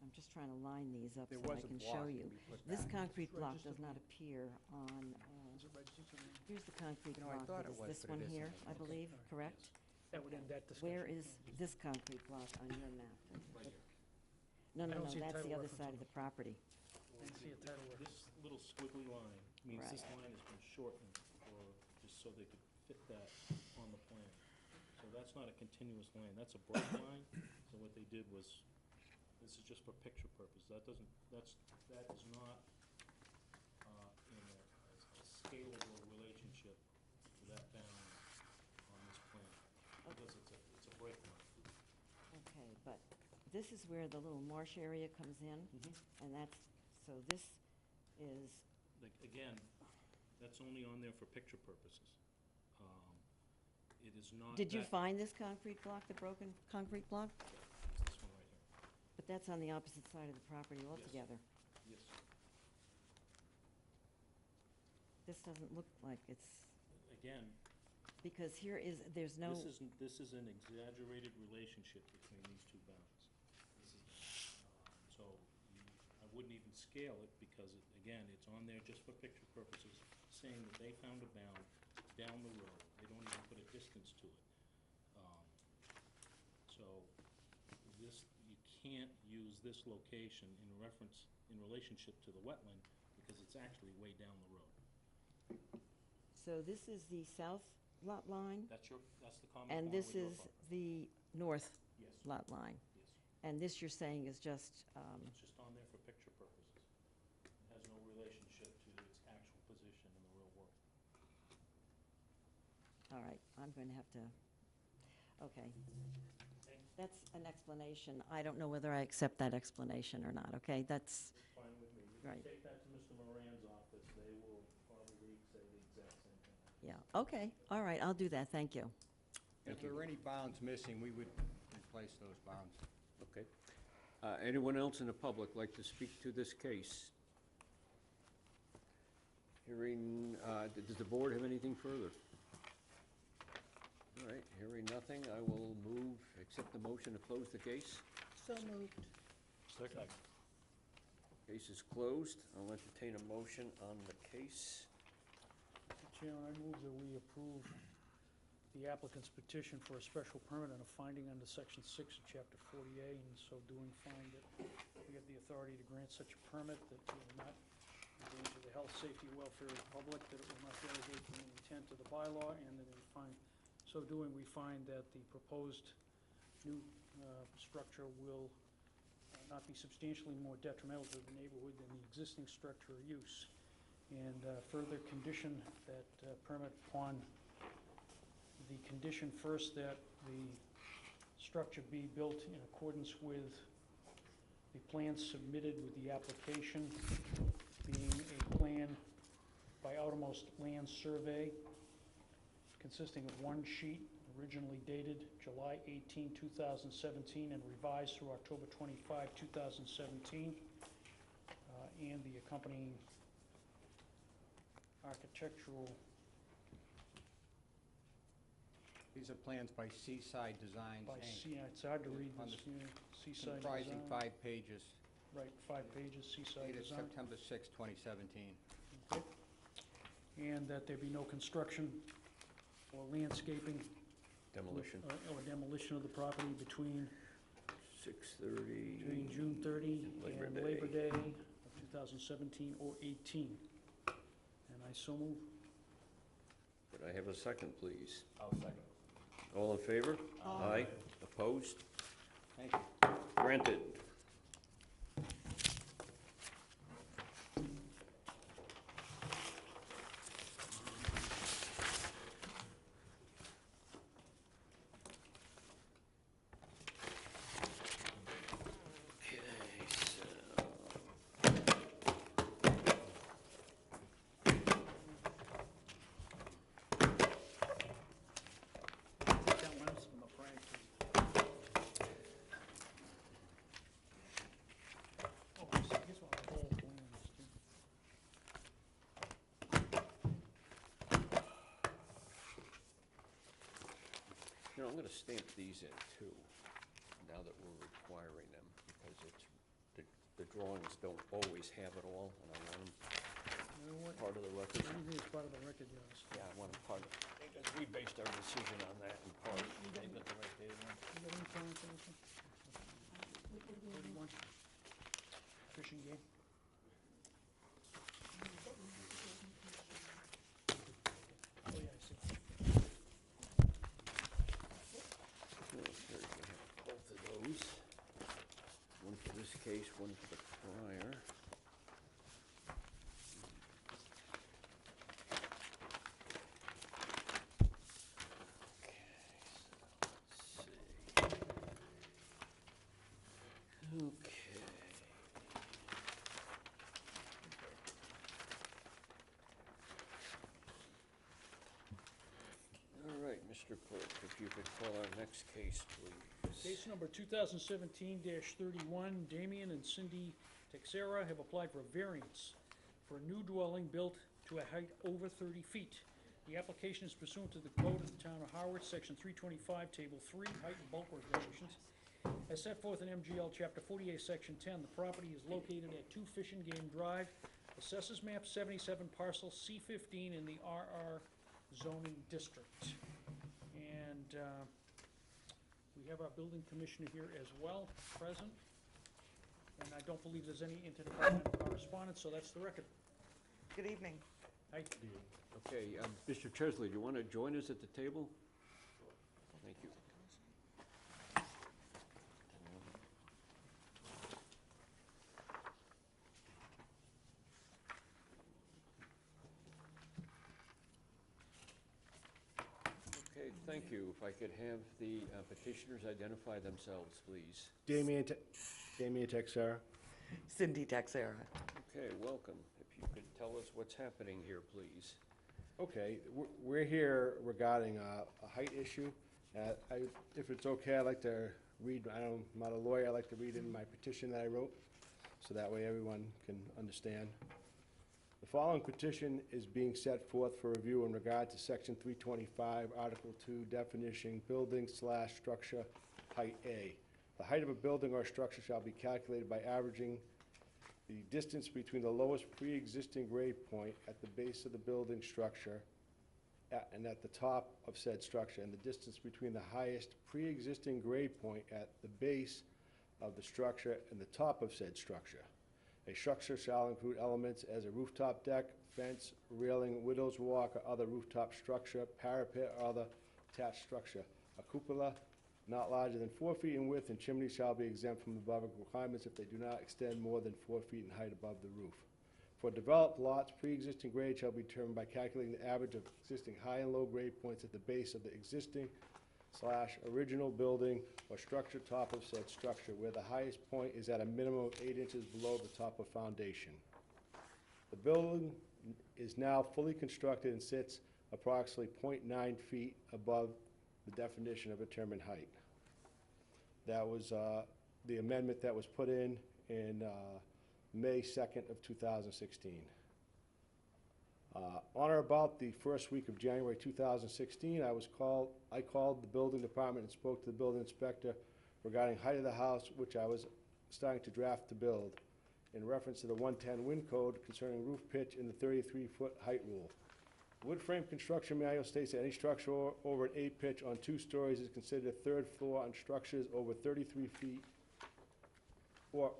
S10: I'm just trying to line these up
S8: There
S10: so
S8: was
S10: I
S8: a
S10: can
S8: block
S10: show
S8: that
S10: you.
S8: we put
S10: This
S8: back.
S10: concrete block does not appear on, here's the concrete
S8: You know, I
S10: block.
S8: thought it was,
S10: This
S8: but it
S10: one
S8: isn't.
S10: here, I believe, correct?
S3: That would end that discussion.
S10: Where is this concrete block on your map?
S5: Right here.
S10: No,
S3: I
S10: no,
S3: don't
S10: no,
S3: see a
S10: that's the
S3: title
S10: other
S3: reference
S10: side
S3: on
S10: of the property.
S3: I didn't see a title reference.
S5: This little squiggly line means this
S10: Right.
S5: line has been shortened just so they could fit that on the plan. So that's not a continuous line, that's a break line. So what they did was, this is just for picture purpose. That is not in a scalable relationship to that boundary on this plan. Because it's a break line.
S10: Okay, but this is where the little marsh area comes in, and that's, so this is,
S5: Like, again, that's only on there for picture purposes. It is not.
S10: did you
S5: that-
S10: find this concrete block, the broken concrete block?
S5: It's this one right here.
S10: But that's on the opposite side of the property altogether.
S5: Yes.
S10: This doesn't look like it's,
S5: Again,
S10: because here is, there's no,
S5: this is an exaggerated relationship between these 2 bounds. So I wouldn't even scale it because, again, it's on there just for picture purposes, saying that they found a bound down the road. They don't even put a distance to it. So this, you can't use this location in relationship to the wetland because it's actually way down the road.
S10: so this is the south lot line,
S5: That's the common
S10: and
S5: pond
S10: this
S5: with your
S10: is
S5: property.
S10: the north
S5: Yes,
S10: lot line.
S5: yes.
S10: And this you're saying is just,
S5: It's just on there for picture purposes. It has no relationship to its actual position in the real world.
S10: all right, I'm going to have to, okay. That's an explanation. I don't know whether I accept that explanation or not, okay? That's,
S5: It's fine with me. You
S10: Right.
S5: can take that to Mr. Moran's office. They will probably say the exact same thing.
S10: yeah, okay, all right, I'll do that, thank you.
S8: If there were any bounds missing, we would replace those bounds.
S1: Okay. Anyone else in the public like to speak to this case? Hearing, does the board have anything further? All right, hearing nothing, I will accept the motion to close the case.
S2: So moved.
S5: Second.
S1: Case is closed. I'll entertain a motion on the case.
S3: Mr. Chairman, I move that we approve the applicant's petition for a special permit and a finding under Section 6 of Chapter 40A, and so doing find that we have the authority to grant such a permit, that it will not endanger the health, safety, and welfare of the public, that it will not derogate from the intent of the bylaw, and that so doing, we find that the proposed new structure will not be substantially more detrimental to the neighborhood than the existing structure or use. And further condition that permit upon the condition first that the structure be built in accordance with the plans submitted with the application, being a plan by Outermost Land Survey consisting of one sheet originally dated July 18, 2017, and revised through October 25, 2017, and the accompanying architectural.
S8: These are plans by Seaside Designs,
S3: By
S8: Inc.,
S3: it's hard to read
S8: On
S3: this,
S8: the-
S3: Seaside
S8: comprising
S3: Design.
S8: 5 pages,
S3: Right, 5 pages, Seaside
S8: dated
S3: Design.
S8: September 6, 2017.
S3: Okay. And that there be no construction or landscaping.
S1: Demolition.
S3: Or demolition of the property between
S1: 6:30.
S3: June 30
S1: Labor
S3: and
S1: Day.
S3: Labor Day of 2017 or 18. And I so move.
S1: Could I have a second, please?
S5: I'll second.
S1: All in favor?
S2: Aye.
S1: Opposed?
S8: Thank you.
S1: Granted.
S3: That one's from the Frank. Oh, I see. Here's one of the whole plans, too.
S1: You know, I'm gonna stamp these in too, now that we're requiring them, because the drawings don't always have it all, and I want them
S3: You know what?
S1: part of the record.
S3: Anything that's part of the record, yes.
S1: Yeah, I want them part of, because we based our decision on that in part.
S5: They've got the right date on.
S3: You got any plans for this one? 31? Fishing game? Oh, yeah, I see.
S1: Okay, you have both of those. One for this case, one for the prior. Okay, so let's see. Okay. All right, Mr. Clerk, if you could call our next case, please.
S3: Case number 2017-31, Damian and Cindy Texera have applied for a variance for a new dwelling built to a height over 30 feet. The application is pursuant to the code of the town of Harwich, section 325, table 3, height and bulk regulations. As set forth in MGL chapter 48, section 10, the property is located at 2 Fish and Game Drive, assessors map 77, parcel C15 in the RR zoning district. And we have our building commissioner here as well, present. And I don't believe there's any interdepartmental correspondence, so that's the record.
S11: Good evening.
S3: Hi.
S1: Okay, Mr. Chesley, do you want to join us at the table? Thank you. Okay, thank you. If I could have the petitioners identify themselves, please.
S12: Damian Texera.
S11: Cindy Texera.
S1: Okay, welcome. If you could tell us what's happening here, please.
S12: Okay, we're here regarding a height issue. If it's okay, I'd like to read, I'm not a lawyer, I'd like to read in my petition that I wrote, so that way everyone can understand. The following petition is being set forth for review in regard to Section 325, Article 2, definition building/structure height A. The height of a building or structure shall be calculated by averaging the distance between the lowest pre-existing grade point at the base of the building structure and at the top of said structure, and the distance between the highest pre-existing grade point at the base of the structure and the top of said structure. A structure shall include elements as a rooftop deck, fence, railing, widow's walk, or other rooftop structure, parapet, or other attached structure. A cupola not larger than 4 feet in width, and chimneys shall be exempt from the above requirements if they do not extend more than 4 feet in height above the roof. For developed lots, pre-existing grade shall be determined by calculating the average of existing high and low grade points at the base of the existing/original building or structure top of said structure, where the highest point is at a minimum of 8 inches below the top of foundation. The building is now fully constructed and sits approximately 0.9 feet above the definition of determined height. That was the amendment that was put in May 2nd of 2016. On or about the first week of January 2016, I called the building department and spoke to the building inspector regarding height of the house, which I was starting to draft to build, in reference to the 110 wind code concerning roof pitch and the 33-foot height rule. Wood frame construction manual states that any structure over an 8 pitch on 2 stories is considered a 3rd floor on structures over 33 feet, or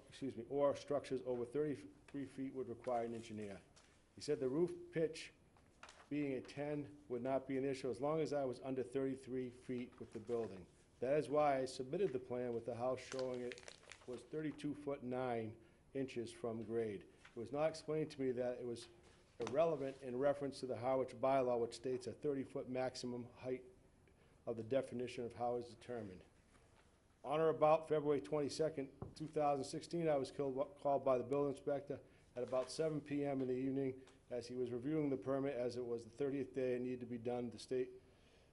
S12: structures over 33 feet would require an engineer. He said the roof pitch being a 10 would not be an issue as long as I was under 33 feet with the building. That is why I submitted the plan with the house showing it was 32 foot 9 inches from grade. It was not explained to me that it was irrelevant in reference to the Harwich bylaw, which states a 30-foot maximum height of the definition of how it's determined. On or about February 22nd, 2016, I was called by the building inspector at about 7 p.m. in the evening as he was reviewing the permit, as it was the 30th day it needed to be done to state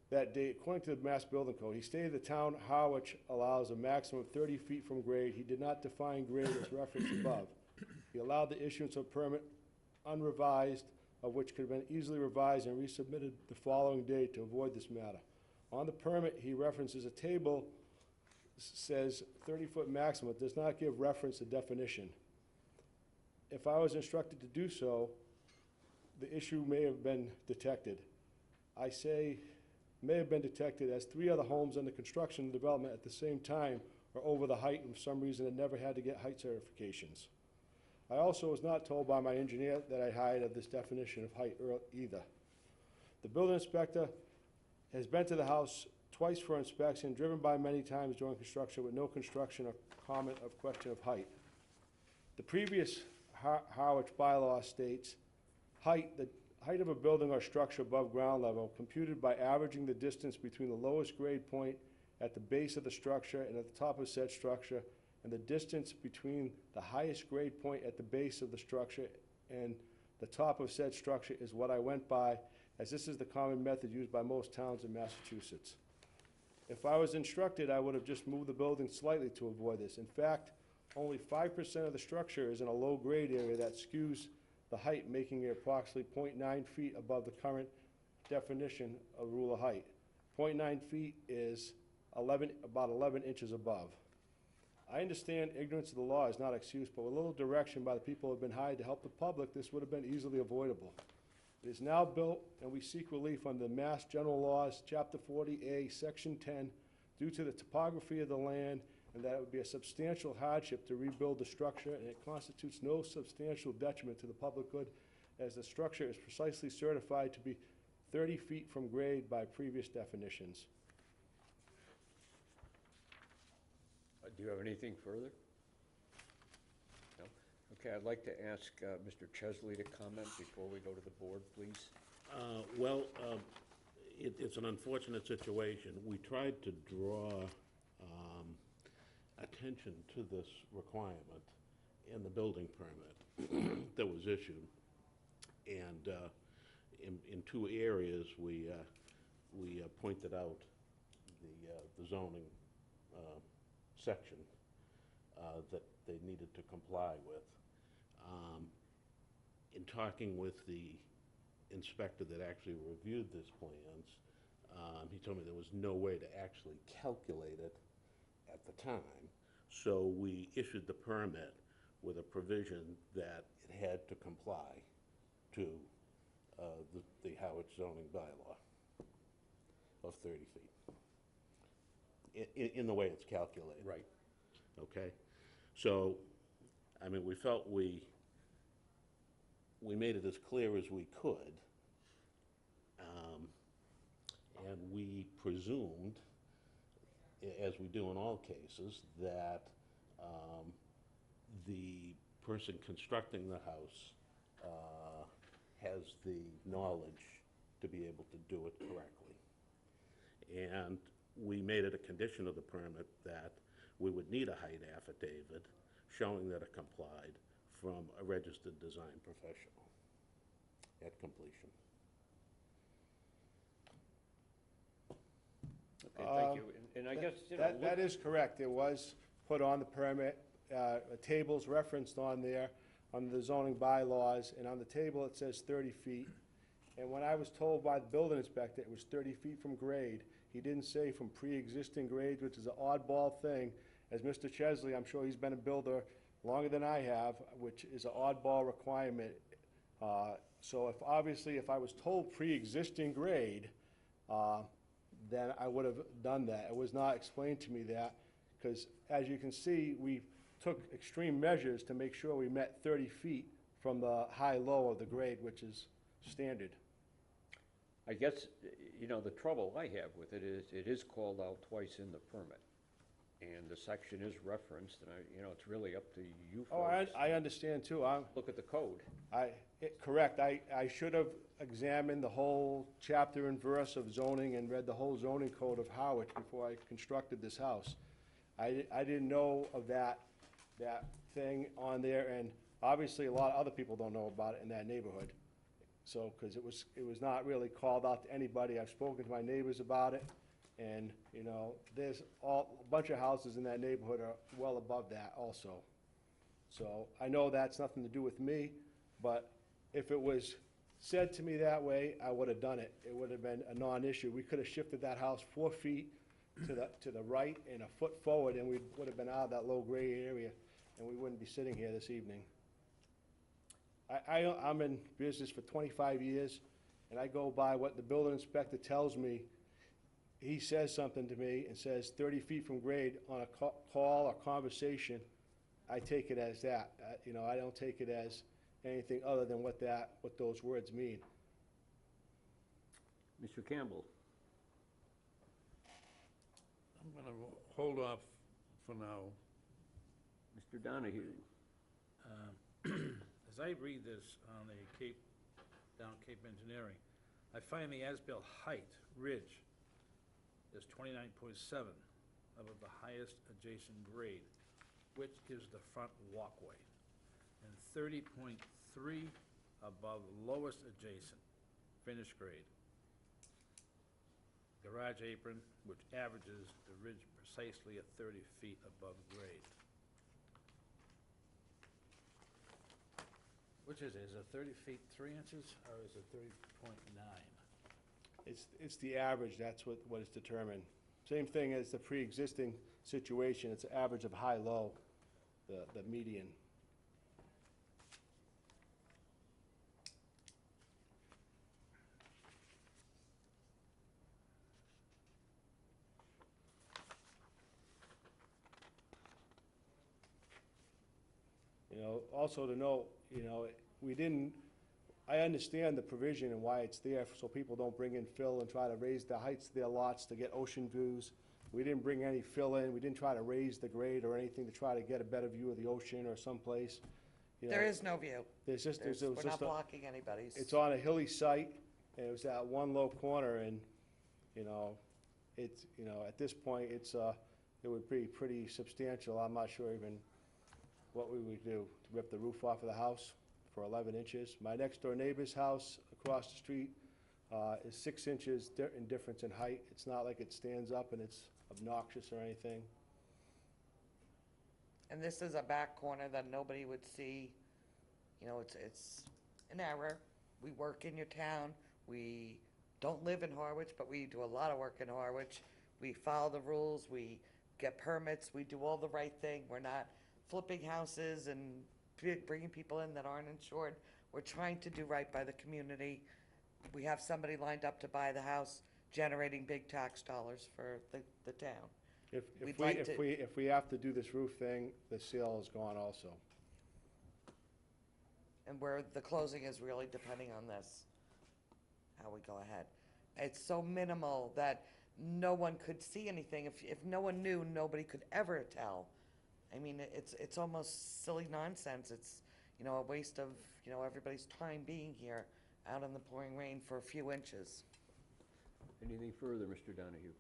S12: that date. According to the Mass Building Code, he stated the town of Harwich allows a maximum of 30 feet from grade. He did not define grade as referenced above. He allowed the issuance of permit unrevised, of which could have been easily revised and resubmitted the following day to avoid this matter. On the permit, he references a table, says 30-foot maximum. It does not give reference to definition. If I was instructed to do so, the issue may have been detected. I say may have been detected as 3 other homes under construction and development at the same time are over the height, and for some reason it never had to get height certifications. I also was not told by my engineer that I hired of this definition of height either. The building inspector has been to the house twice for inspection, driven by many times during construction with no construction or comment of question of height. The previous Harwich bylaw states the height of a building or structure above ground level computed by averaging the distance between the lowest grade point at the base of the structure and at the top of said structure, and the distance between the highest grade point at the base of the structure and the top of said structure is what I went by, as this is the common method used by most towns in Massachusetts. If I was instructed, I would have just moved the building slightly to avoid this. In fact, only 5% of the structure is in a low grade area that skews the height, making it approximately 0.9 feet above the current definition of rule of height. 0.9 feet is about 11 inches above. I understand ignorance of the law is not excuse, but with a little direction by the people who have been hired to help the public, this would have been easily avoidable. It is now built, and we seek relief under the Mass General Laws, Chapter 40A, Section 10, due to the topography of the land, and that it would be a substantial hardship to rebuild the structure, and it constitutes no substantial detriment to the public good, as the structure is precisely certified to be 30 feet from grade by previous definitions.
S1: Do you have anything further? No? Okay, I'd like to ask Mr. Chesley to comment before we go to the board, please.
S9: It's an unfortunate situation. We tried to draw attention to this requirement in the building permit that was issued. And in 2 areas, we pointed out the zoning section that they needed to comply with. In
S13: talking with the inspector that actually reviewed this plans, he told me there was no way to actually calculate it at the time. So we issued the permit with a provision that it had to comply to the Harwich zoning bylaw of 30 feet, in the way it's calculated.
S1: Right.
S13: Okay? So, I mean, we felt we made it as clear as we could, and we presumed, as we do in all cases, that the person constructing the house has the knowledge to be able to do it correctly. And we made it a condition of the permit that we would need a height affidavit showing that it complied from a registered design professional at completion.
S1: Okay, thank you. And I guess, you know,
S12: That is correct. It was put on the permit. A table's referenced on there, on the zoning bylaws, and on the table it says 30 feet. And when I was told by the building inspector it was 30 feet from grade, he didn't say from pre-existing grades, which is an oddball thing. As Mr. Chesley, I'm sure he's been a builder longer than I have, which is an oddball requirement. So obviously, if I was told pre-existing grade, then I would have done that. It was not explained to me that, because as you can see, we took extreme measures to make sure we met 30 feet from the high-low of the grade, which is standard.
S1: I guess, you know, the trouble I have with it is called out twice in the permit. And the section is referenced, and you know, it's really up to you
S12: Oh,
S1: folks.
S12: I understand too.
S1: Look at the code.
S12: Correct. I should have examined the whole chapter and verse of zoning and read the whole zoning code of Harwich before I constructed this house. I didn't know of that thing on there, and obviously a lot of other people don't know about it in that neighborhood. So, because it was not really called out to anybody. I've spoken to my neighbors about it, and, you know, there's a bunch of houses in that neighborhood are well above that also. So I know that's nothing to do with me, but if it was said to me that way, I would have done it. It would have been a non-issue. We could have shifted that house 4 feet to the right and a foot forward, and we would have been out of that low grade area, and we wouldn't be sitting here this evening. I'm in business for 25 years, and I go by what the building inspector tells me. He says something to me and says 30 feet from grade on a call or conversation. I take it as that. You know, I don't take it as anything other than what those words mean.
S1: Mr. Campbell?
S9: I'm gonna hold off for now.
S1: Mr. Donahue?
S14: As I read this on the down Cape Engineering, I find the as-built height, ridge, is 29.7 above the highest adjacent grade, which is the front walkway, and 30.3 above lowest adjacent finished grade. Garage apron, which averages the ridge precisely at 30 feet above grade. Which is it? Is it 30 feet 3 inches, or is it 30.9?
S12: It's the average, that's what is determined. Same thing as the pre-existing situation, it's an average of high-low, the median. You know, also to note, you know, I understand the provision and why it's there, so people don't bring in fill and try to raise the heights of their lots to get ocean views. We didn't bring any fill in, we didn't try to raise the grade or anything to try to get a better view of the ocean or someplace. You know,
S11: There is no view.
S12: There's just,
S11: We're
S12: just
S11: not blocking anybody's.
S12: it's on a hilly site, and it was that one low corner, and, you know, at this point, it would be pretty substantial. I'm not sure even what we would do, to rip the roof off of the house for 11 inches. My next-door neighbor's house across the street is 6 inches in difference in height. It's not like it stands up and it's obnoxious or anything.
S11: And this is a back corner that nobody would see. You know, it's and error. We work in your town. We don't live in Harwich, but we do a lot of work in Harwich. We follow the rules. We get permits. We do all the right thing. We're not flipping houses and bringing people in that aren't insured. We're trying to do right by the community. We have somebody lined up to buy the house, generating big tax dollars for the town. We'd like to-
S12: If we have to do this roof thing, the sale is gone also.
S11: And where the closing is really depending on this, how we go ahead. It's so minimal that no one could see anything. If no one knew, nobody could ever tell. I mean, it's almost silly nonsense. It's, a waste of, everybody's time being here out in the pouring rain for a few inches.
S1: Anything further, Mr. Donahue?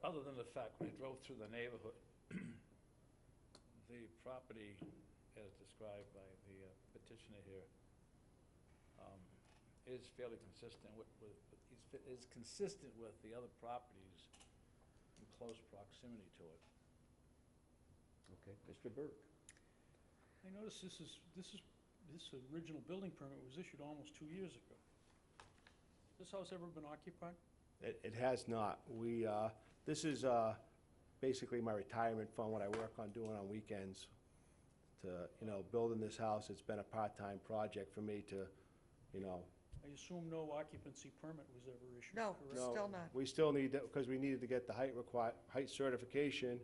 S14: Other than the fact when I drove through the neighborhood, the property as described by the petitioner here is fairly consistent is consistent with the other properties in close proximity to it.
S1: Okay, Mr. Burke?
S3: I noticed this original building permit was issued almost 2 years ago. This house ever been occupied?
S12: It has not. This is basically my retirement fund, what I work on doing on weekends to, building this house. It's been a part-time project for me to,
S3: I assume no occupancy permit was ever issued,
S11: No,
S3: correct?
S12: No,
S11: still not.
S12: we still need, because we needed to get the height certification,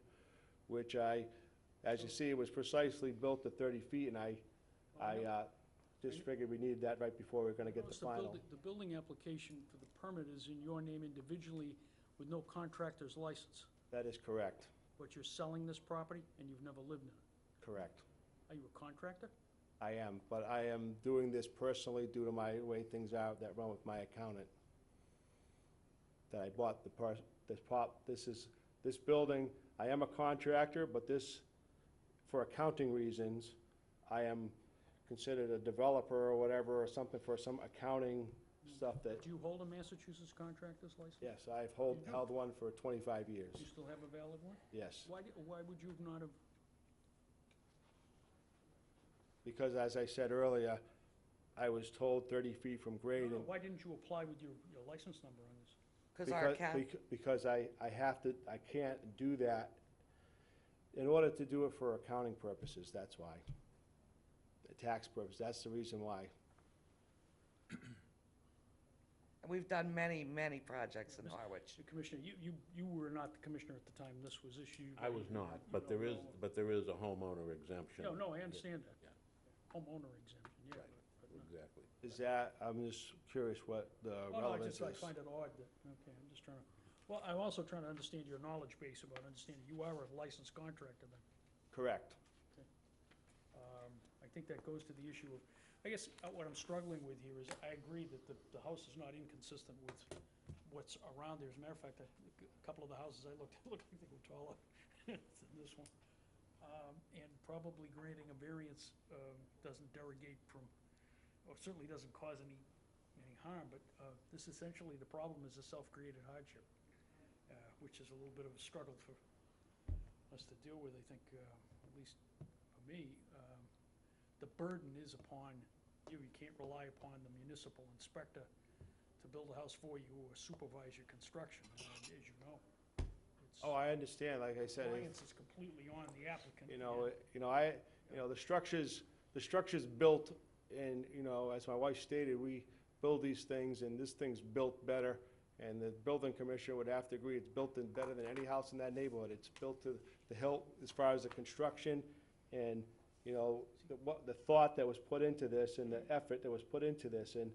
S12: which as you see, it was precisely built to 30 feet, and I just figured we needed that right before we were gonna get the
S3: Notice
S12: final.
S3: The building application for the permit is in your name individually with no contractor's license,
S12: That is correct,
S3: but you're selling this property and you've never lived in it.
S12: correct.
S3: Are you a contractor?
S12: I am, but I am doing this personally due to my way things are that run with my accountant. That I bought this building, I am a contractor, but this, for accounting reasons, I am considered a developer or whatever, or something for some accounting stuff that,
S3: Do you hold a Massachusetts contractor's license?
S12: yes, I've
S3: You do?
S12: held one for 25 years,
S3: You still have a valid one?
S12: yes.
S3: Why would you not have,
S12: Because as I said earlier, I was told 30 feet from grade. and
S3: why didn't you apply with your license number on this?
S11: Because our account,
S12: Because I can't do that. In order to do it for accounting purposes, that's why. The tax purpose, that's the reason why.
S11: we've done many, many projects in Harwich.
S3: Commissioner, you were not the commissioner at the time this was issued.
S13: I was not, but there is a homeowner exemption.
S3: No, I understand that.
S13: Yeah.
S3: Homeowner exemption, yeah.
S13: Right,
S3: but not-
S13: exactly.
S12: Is that, I'm just curious what the
S3: Oh, no,
S12: relevance
S3: I
S12: is.
S3: find it odd that, okay, I'm just trying to, well, I'm also trying to understand your knowledge base about understanding you are a licensed contractor then.
S12: Correct.
S3: I think that goes to the issue of, I guess what I'm struggling with here is I agree that the house is not inconsistent with what's around there. As a matter of fact, a couple of the houses I looked at looked like they were taller than this one. And probably granting a variance doesn't derogate from, or certainly doesn't cause any harm, but this essentially, the problem is a self-created hardship, which is a little bit of a struggle for us to deal with, I think, at least for me. The burden is upon you. You can't rely upon the municipal inspector to build a house for you or supervise your construction, as you know. It's-
S12: Oh, I understand, like I said,
S3: Compliance is completely on the applicant.
S12: the structure's built, and, as my wife stated, we build these things, and this thing's built better, and the building commissioner would have to agree, it's built in better than any house in that neighborhood. It's built to the hilt as far as the construction, and, the thought that was put into this, and the effort that was put into this, and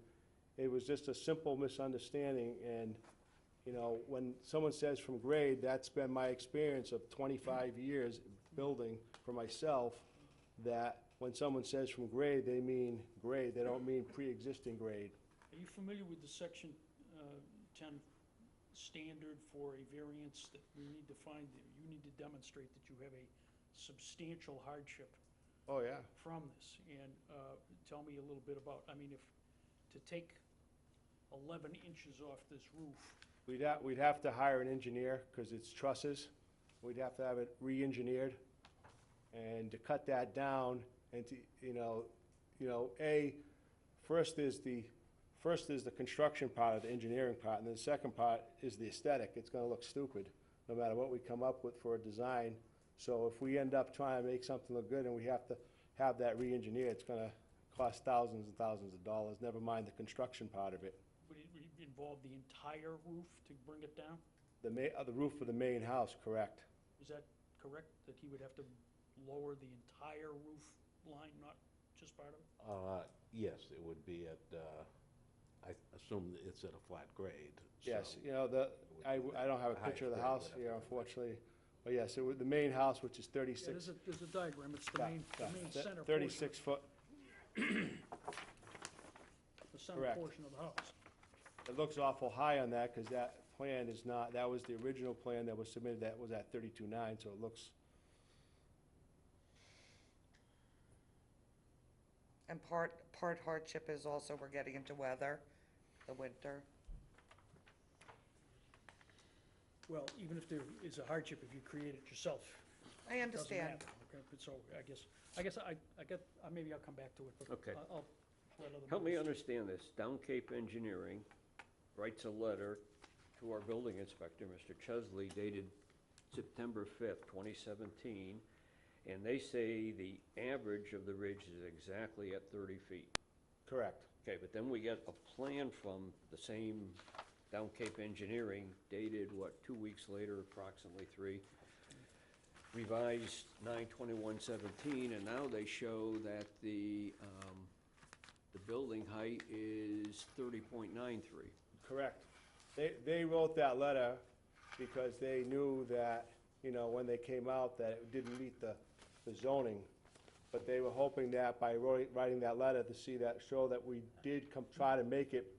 S12: it was just a simple misunderstanding, and, when someone says from grade, that's been my experience of 25 years building for myself, that when someone says from grade, they mean grade, they don't mean pre-existing grade.
S3: Are you familiar with the section 10 standard for a variance that we need to find, you need to demonstrate that you have a substantial hardship
S12: Oh, yeah.
S3: from this? And tell me a little bit about, if, to take 11 inches off this roof,
S12: We'd have to hire an engineer, because it's trusses. We'd have to have it re-engineered. And to cut that down, And to, first is the construction part of the engineering part, and then the second part is the aesthetic. It's gonna look stupid, no matter what we come up with for a design. So if we end up trying to make something look good and we have to have that re-engineered, it's gonna cost thousands and thousands of dollars, never mind the construction part of it.
S3: Would it involve the entire roof to bring it down?
S12: The roof of the main house, correct.
S3: Is that correct, that he would have to lower the entire roof line, not just part of it?
S13: Yes, it would be at, I assume that it's at a flat grade.
S12: Yes,
S13: so
S12: I don't have a
S13: highest
S12: picture of the
S13: grade,
S12: house
S13: whatever.
S12: here, unfortunately. But yes, the main house, which is
S3: Yeah,
S12: 36.
S3: there's a diagram, it's the
S12: Yeah,
S3: main, the
S12: yeah,
S3: main
S12: th-
S3: center portion.
S12: 36 foot.
S3: The center
S12: correct.
S3: portion of the house.
S12: It looks awful high on that, because that plan is not, that was the original plan that was submitted, that was at 32.9, so it looks,
S11: And part hardship is also we're getting into weather, the winter.
S3: Well, even if there is a hardship, if you create it yourself.
S11: I
S3: it doesn't
S11: understand.
S3: matter, okay? But so maybe I'll come back to it, but
S1: Okay.
S3: I'll let other
S1: Help me
S3: members-
S1: understand this. Down Cape Engineering writes a letter to our building inspector, Mr. Chesley, dated September 5th, 2017, and they say the average of the ridge is exactly at 30 feet.
S12: correct.
S1: Okay, but then we get a plan from the same Down Cape Engineering dated, 2 weeks later, approximately 3, revised 9/21/17, and now they show that the building height is 30.93.
S12: Correct. They wrote that letter because they knew that, when they came out, that it didn't meet the zoning. But they were hoping that by writing that letter to show that we did try to make it,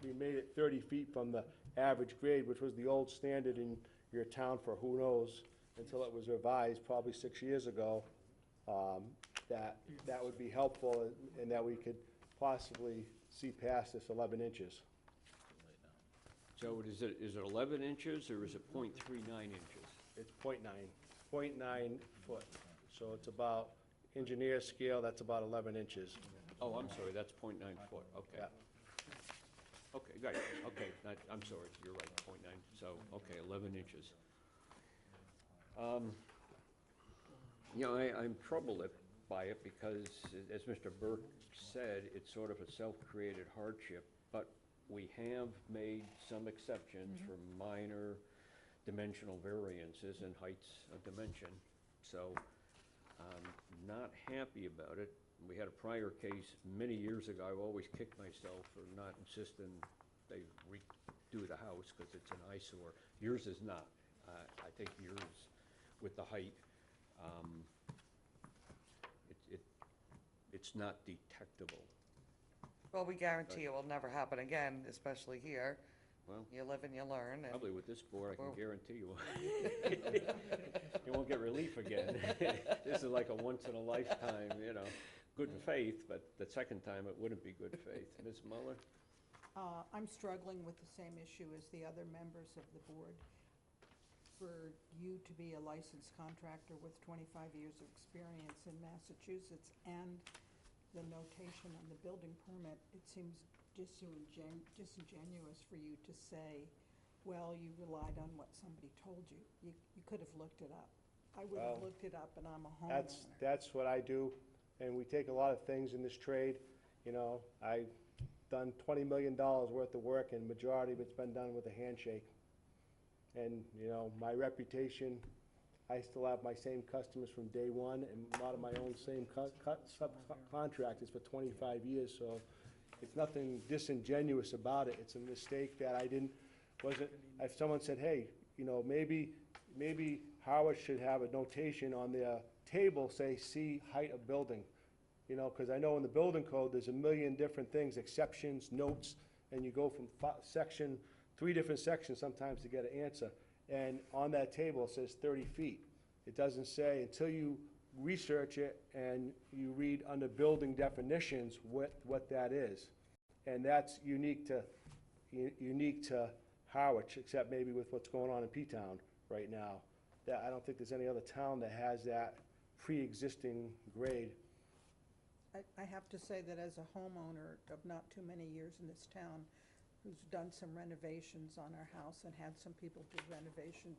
S12: we made it 30 feet from the average grade, which was the old standard in your town for who knows, until it was revised probably 6 years ago. That would be helpful, and that we could possibly see past this 11 inches.
S1: So is it 11 inches, or is it .39 inches?
S12: It's .9 foot. So it's about, engineer scale, that's about 11 inches.
S1: Oh, I'm sorry, that's .9 foot, okay.
S12: Yeah.
S1: Okay, right, okay, I'm sorry, you're right, .9, so, okay, 11 inches. I'm troubled by it because, as Mr. Burke said, it's sort of a self-created hardship, but we have made some exceptions for minor dimensional variances in heights of dimension, so not happy about it. We had a prior case many years ago. I always kick myself for not insisting they redo the house because it's an eyesore. Yours is not. I think yours, with the height, it's not detectable.
S11: Well, we guarantee it will never happen again, especially here.
S1: Well,
S11: You live and you learn, and
S1: probably with this board, I can
S11: Well-
S1: guarantee you, you won't get relief again. This is like a once-in-a-lifetime, good faith, but the second time it wouldn't be good faith. Ms. Muller?
S2: I'm struggling with the same issue as the other members of the board. For you to be a licensed contractor with 25 years of experience in Massachusetts and the notation on the building permit, it seems disingenuous for you to say, well, you relied on what somebody told you. You could have looked it up. I would have
S12: Well,
S2: looked it up, and I'm a homeowner.
S12: That's what I do, and we take a lot of things in this trade. I've done $20 million worth of work, and majority of it's been done with a handshake. And, my reputation, I still have my same customers from day one, and a lot of my own same subcontractors for 25 years, so it's nothing disingenuous about it. It's a mistake that if someone said, hey, maybe Harwich should have a notation on their table, say, see height of building. Because I know in the building code, there's a million different things, exceptions, notes, and you go from 3 different sections sometimes to get an answer. And on that table, it says 30 feet. It doesn't say, until you research it and you read under building definitions what that is. And that's unique to Harwich, except maybe with what's going on in P-Town right now. I don't think there's any other town that has that pre-existing grade.
S2: I have to say that as a homeowner of not too many years in this town, who's done some renovations on our house and had some people do renovations,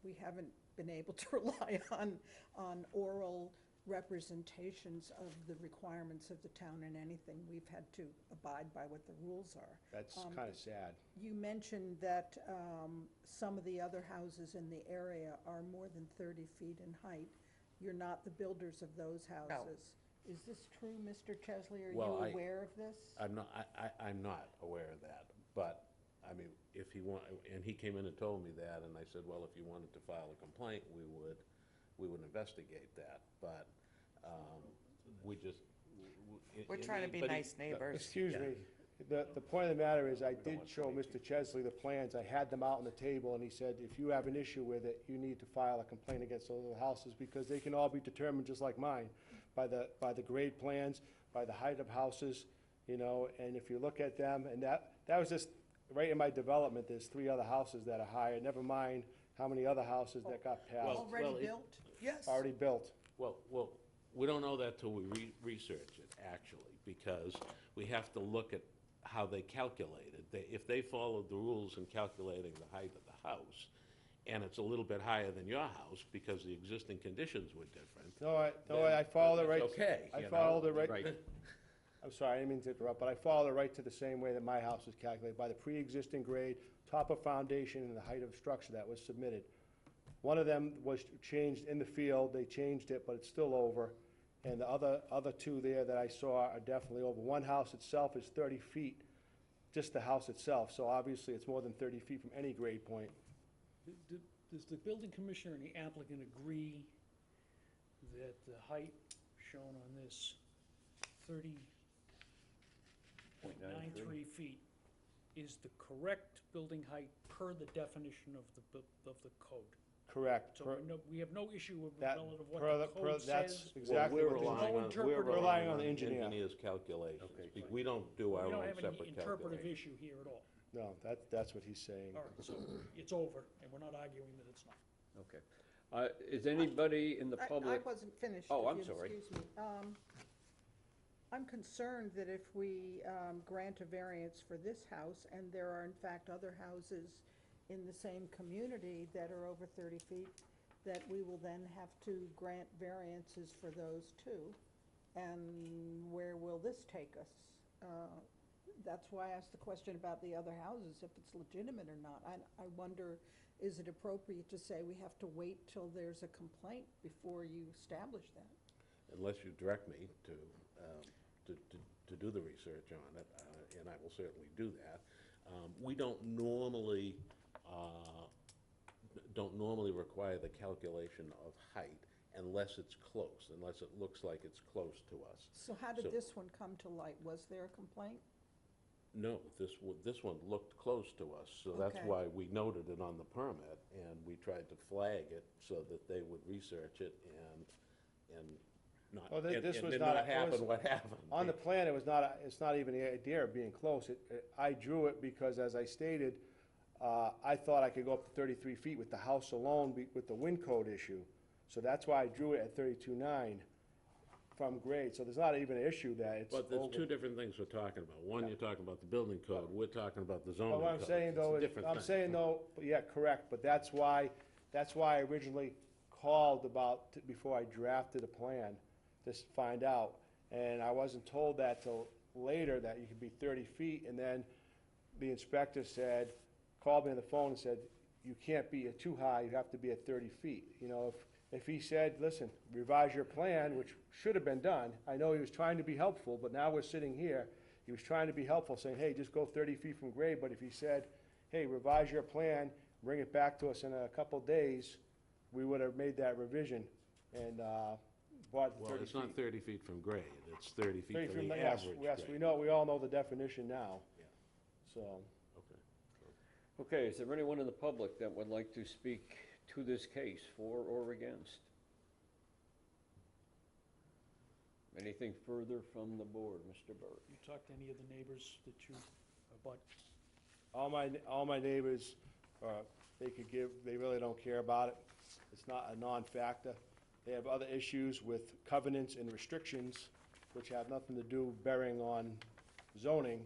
S2: we haven't been able to rely on oral representations of the requirements of the town in anything. We've had to abide by what the rules are.
S12: That's kind of sad.
S2: You mentioned that some of the other houses in the area are more than 30 feet in height. You're not the builders of those houses. Is this true, Mr. Chesley? Are
S13: Well,
S2: you aware of this?
S13: I'm not aware of that, but, I mean, if he and he came in and told me that, and I said, well, if you wanted to file a complaint, we would investigate that, but, we just.
S11: We're trying to be
S13: but he-
S11: nice neighbors.
S12: Excuse me, the point of the matter is, I did show Mr. Chesley the plans, I had them out on the table, and he said, if you have an issue with it, you need to file a complaint against those other houses, because they can all be determined just like mine, by the grade plans, by the height of houses, you know, and if you look at them, and that was just, right in my development, there's 3 other houses that are higher, never mind how many other houses that got passed,
S2: Already built?
S11: Yes.
S12: already built.
S13: Well, we don't know that till we research it, actually, because we have to look at how they calculate it. If they followed the rules in calculating the height of the house, and it's a little bit higher than your house because the existing conditions were different.
S12: I followed it right.
S13: It's okay,
S12: I
S13: you know?
S12: followed it right.
S1: Right.
S12: I'm sorry, I didn't mean to interrupt, but I followed it right to the same way that my house was calculated, by the pre-existing grade, top of foundation, and the height of structure that was submitted. One of them was changed in the field, they changed it, but it's still over. And the other 2 there that I saw are definitely over. One house itself is 30 feet, just the house itself, so obviously it's more than 30 feet from any grade point.
S3: Does the building commissioner and the applicant agree that the height shown on this 30.93 feet is the correct building height per the definition of the code?
S12: Correct.
S3: So we have no issue with
S12: That-
S3: relative what
S12: per
S3: the
S12: the-
S3: code
S12: that's
S3: says?
S12: exactly
S13: Well,
S12: what
S3: There's no interpretive-
S12: We're relying on the
S13: the
S12: engineer.
S13: engineer's calculations.
S1: Okay.
S13: We don't do our
S3: We don't
S13: own
S3: have any
S13: separate
S3: interpretive
S13: calculations.
S3: issue here at all.
S12: No, that's what he's saying.
S3: All right, so it's over, and we're not arguing that it's not.
S1: Okay. Is anybody in the
S2: I
S1: public?
S2: wasn't finished.
S1: Oh,
S2: if
S1: I'm
S2: you'll
S1: sorry.
S2: Excuse me. I'm concerned that if we grant a variance for this house, and there are in fact other houses in the same community that are over 30 feet, that we will then have to grant variances for those too. And where will this take us? That's why I asked the question about the other houses, if it's legitimate or not. I wonder, is it appropriate to say we have to wait till there's a complaint before you establish that?
S13: Unless you direct me to do the research on it, and I will certainly do that. We don't normally require the calculation of height unless it's close, unless it looks like it's close to us.
S2: So how did this one come to light? Was there a complaint?
S13: No, this one looked close to us, so that's
S2: Okay.
S13: why we noted it on the permit, and we tried to flag it so that they would research it and not,
S12: Well,
S13: and
S12: this
S13: and
S12: was
S13: did
S12: not
S13: not
S12: a- it was-
S13: happen what happened.
S12: On the plan, it's not even the idea of being close. I drew it because, as I stated, I thought I could go up to 33 feet with the house alone with the wind code issue. So that's why I drew it at 32.9 from grade. So there's not even an issue that it's
S13: But there's
S12: over.
S13: 2 different things we're talking about. One, you're talking about the building code, we're talking about the zoning
S12: But
S13: code.
S12: what I'm saying, though,
S13: It's a
S12: is,
S13: different
S12: I'm
S13: thing.
S12: saying, though, yeah, correct, but that's why I originally called before I drafted a plan, just to find out. And I wasn't told that till later, that you could be 30 feet, and then the inspector called me on the phone and said, you can't be too high, you have to be at 30 feet. You know, if he said, listen, revise your plan, which should have been done, I know he was trying to be helpful, but now we're sitting here, he was trying to be helpful, saying, hey, just go 30 feet from grade, but if he said, hey, revise your plan, bring it back to us in a couple days, we would have made that revision and bought the 30 feet.
S13: Well, it's not 30 feet from grade, it's 30 feet
S12: 30
S13: from the
S12: yes,
S13: average
S12: yes,
S13: grade.
S12: we all know the definition now.
S13: Yeah.
S12: So,
S13: Okay.
S1: Okay, is there anyone in the public that would like to speak to this case, for or against? Anything further from the board, Mr. Burke?
S3: You talked to any of the neighbors that you abut?
S12: all my neighbors, they really don't care about it. It's not a non-factor. They have other issues with covenants and restrictions which have nothing to do bearing on zoning.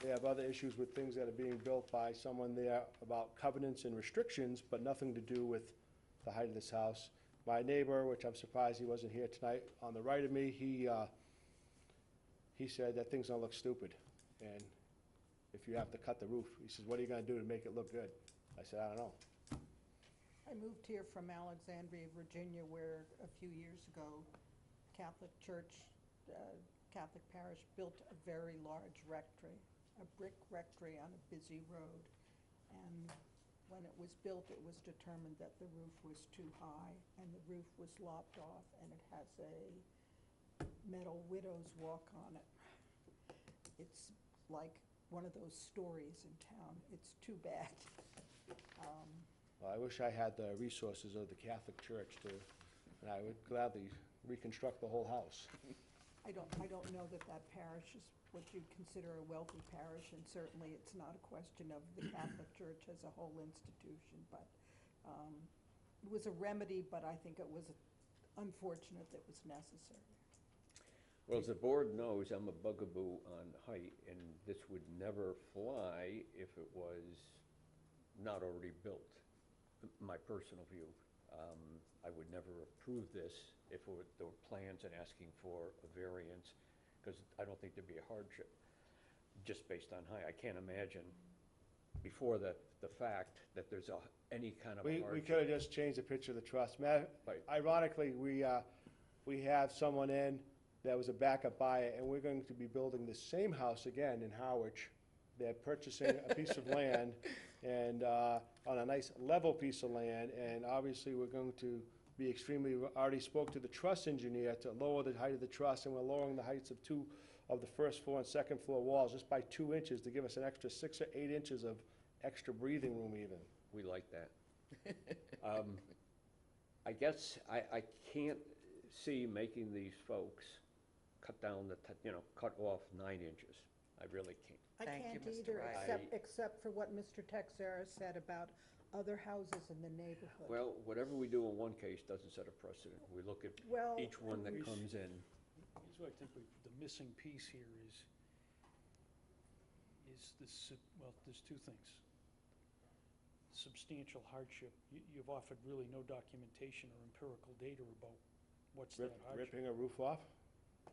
S12: They have other issues with things that are being built by someone there about covenants and restrictions, but nothing to do with the height of this house. My neighbor, which I'm surprised he wasn't here tonight, on the right of me, he said that thing's gonna look stupid. And if you have to cut the roof, he says, what are you gonna do to make it look good? I said, I don't know.
S2: I moved here from Alexandria, Virginia, where a few years ago, Catholic Church, Catholic parish built a very large rectory, a brick rectory on a busy road. And when it was built, it was determined that the roof was too high, and the roof was lopped off, and it has a metal widow's walk on it. It's like one of those stories in town. It's too bad.
S12: Well, I wish I had the resources of the Catholic Church to, and I would gladly reconstruct the whole house.
S2: I don't know that that parish is what you'd consider a wealthy parish, and certainly it's not a question of the Catholic Church as a whole institution, but it was a remedy, but I think it was unfortunate that it was necessary.
S1: Well, as the board knows, I'm a bugaboo on height, and this would never fly if it was not already built, my personal view. I would never approve this if there were plans and asking for a variance, because I don't think there'd be a hardship just based on height. I can't imagine before the fact that there's any kind of a hardship.
S12: We could have just changed the picture of the trust.
S1: Right.
S12: Ironically, we have someone in that was a backup buyer, and we're going to be building the same house again in Harwich. They're purchasing a piece of land and on a nice level piece of land, and obviously we're going to be already spoke to the truss engineer to lower the height of the truss, and we're lowering the heights of two of the first floor and second floor walls just by 2 inches to give us an extra 6 or 8 inches of extra breathing room even.
S1: We like that. I guess I can't see making these folks cut down cut off 9 inches. I really can't.
S2: I
S11: Thank you,
S2: can't
S11: Mr.
S2: either,
S11: Wright.
S2: except for what Mr. Texera said about other houses in the neighborhood.
S1: Well, whatever we do in one case doesn't set a precedent. We look at
S2: Well,
S1: each one that comes in.
S3: Here's what I think the missing piece here is this, well, there's two things. Substantial hardship. You've offered really no documentation or empirical data about what's that hardship.
S12: Ripping a roof off?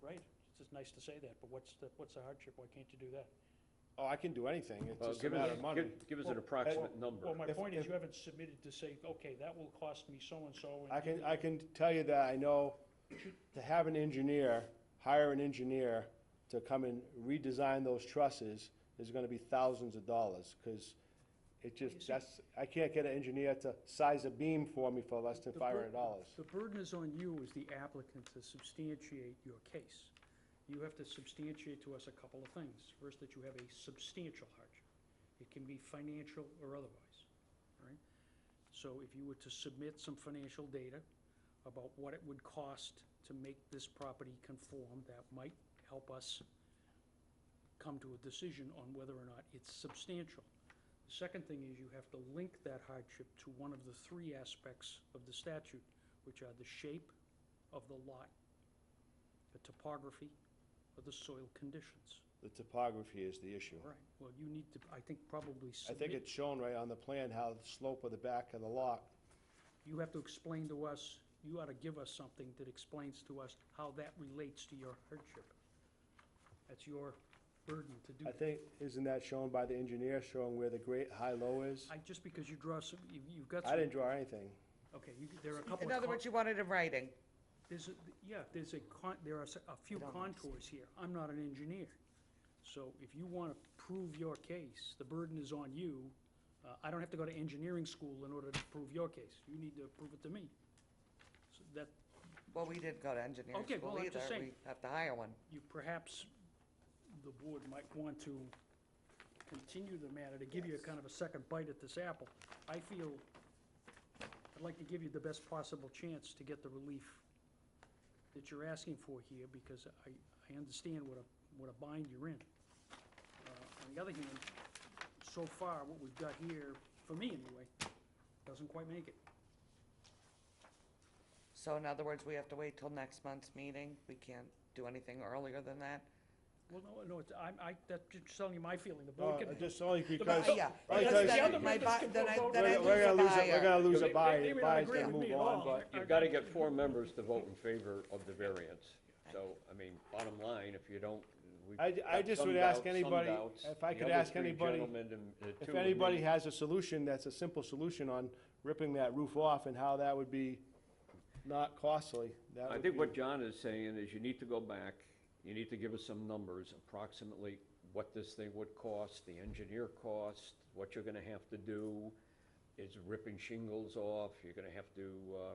S3: Right, it's just nice to say that, but what's the hardship? Why can't you do that?
S12: Oh, I can do anything. It's
S1: Well,
S12: just a matter of money.
S1: give us an approximate number.
S3: Well, my
S12: If-
S3: point is
S12: if-
S3: you haven't submitted to say, okay, that will cost me so-and-so.
S12: I can tell you that I know to have an engineer, hire an engineer to come and redesign those trusses is gonna be thousands of dollars, because it just, I can't get an engineer to size a beam for me for less than $500.
S3: The burden is on you as the applicant to substantiate your case. You have to substantiate to us a couple of things. First, that you have a substantial hardship. It can be financial or otherwise, all right? So if you were to submit some financial data about what it would cost to make this property conform, that might help us come to a decision on whether or not it's substantial. The second thing is you have to link that hardship to one of the three aspects of the statute, which are the shape of the lot, the topography, or the soil conditions.
S12: The topography is the issue.
S3: Right, well, you need to, I think, probably
S12: I
S3: submit.
S12: think it's shown right on the plan how the slope of the back of the lot.
S3: You have to explain to us, you ought to give us something that explains to us how that relates to your hardship. That's your burden to do.
S12: I think, isn't that shown by the engineer, showing where the great high-low is?
S3: Just because you draw some, you've got some.
S12: I didn't draw anything.
S3: Okay, there are a couple of.
S11: In other words, you want it in writing.
S3: There are a few contours here. I'm not an engineer. So if you want to prove your case, the burden is on you. I don't have to go to engineering school in order to prove your case. You need to prove it to me. So that,
S11: Well, we didn't go to engineering
S3: Okay,
S11: school
S3: well, I'm
S11: either.
S3: just saying.
S11: We have to hire one.
S3: perhaps the board might want to continue the matter to give you a kind of a second bite at this apple. I feel I'd like to give you the best possible chance to get the relief that you're asking for here, because I understand what a bind you're in. On the other hand, so far, what we've got here, for me anyway, doesn't quite make it.
S11: So in other words, we have to wait till next month's meeting? We can't do anything earlier than that?
S3: Well, no, that's just telling you my feeling, the board can.
S12: Just only
S3: the
S12: because,
S3: bu-
S11: Yeah.
S12: only
S11: because
S12: because
S3: the
S11: then
S3: other
S11: my
S3: members
S11: bu-
S3: can
S11: then I-
S3: vote
S11: then I
S3: on
S12: we're
S11: lose a
S12: gonna lose, we're
S11: buyer.
S12: gonna lose a
S3: They
S12: buyer,
S3: may
S12: the
S3: not
S12: buyer's
S3: agree
S12: gonna
S3: with me
S12: move
S3: at
S12: on,
S3: all.
S12: but
S1: You've got to get 4 members to vote in favor of the variance. So, I mean, bottom line, if you don't, we've
S12: I
S1: got
S12: just
S1: some
S12: would ask
S1: doubts, some
S12: anybody,
S1: doubts.
S12: if I
S1: The
S12: could
S1: other
S12: ask
S1: three
S12: anybody,
S1: gentlemen and, two
S12: if
S1: with
S12: anybody
S1: me-
S12: has a solution that's a simple solution on ripping that roof off and how that would be not costly, that
S1: I
S12: would
S1: think
S12: be-
S1: what John is saying is you need to go back, you need to give us some numbers, approximately what this thing would cost, the engineer cost, what you're gonna have to do. Is ripping shingles off, you're gonna have to,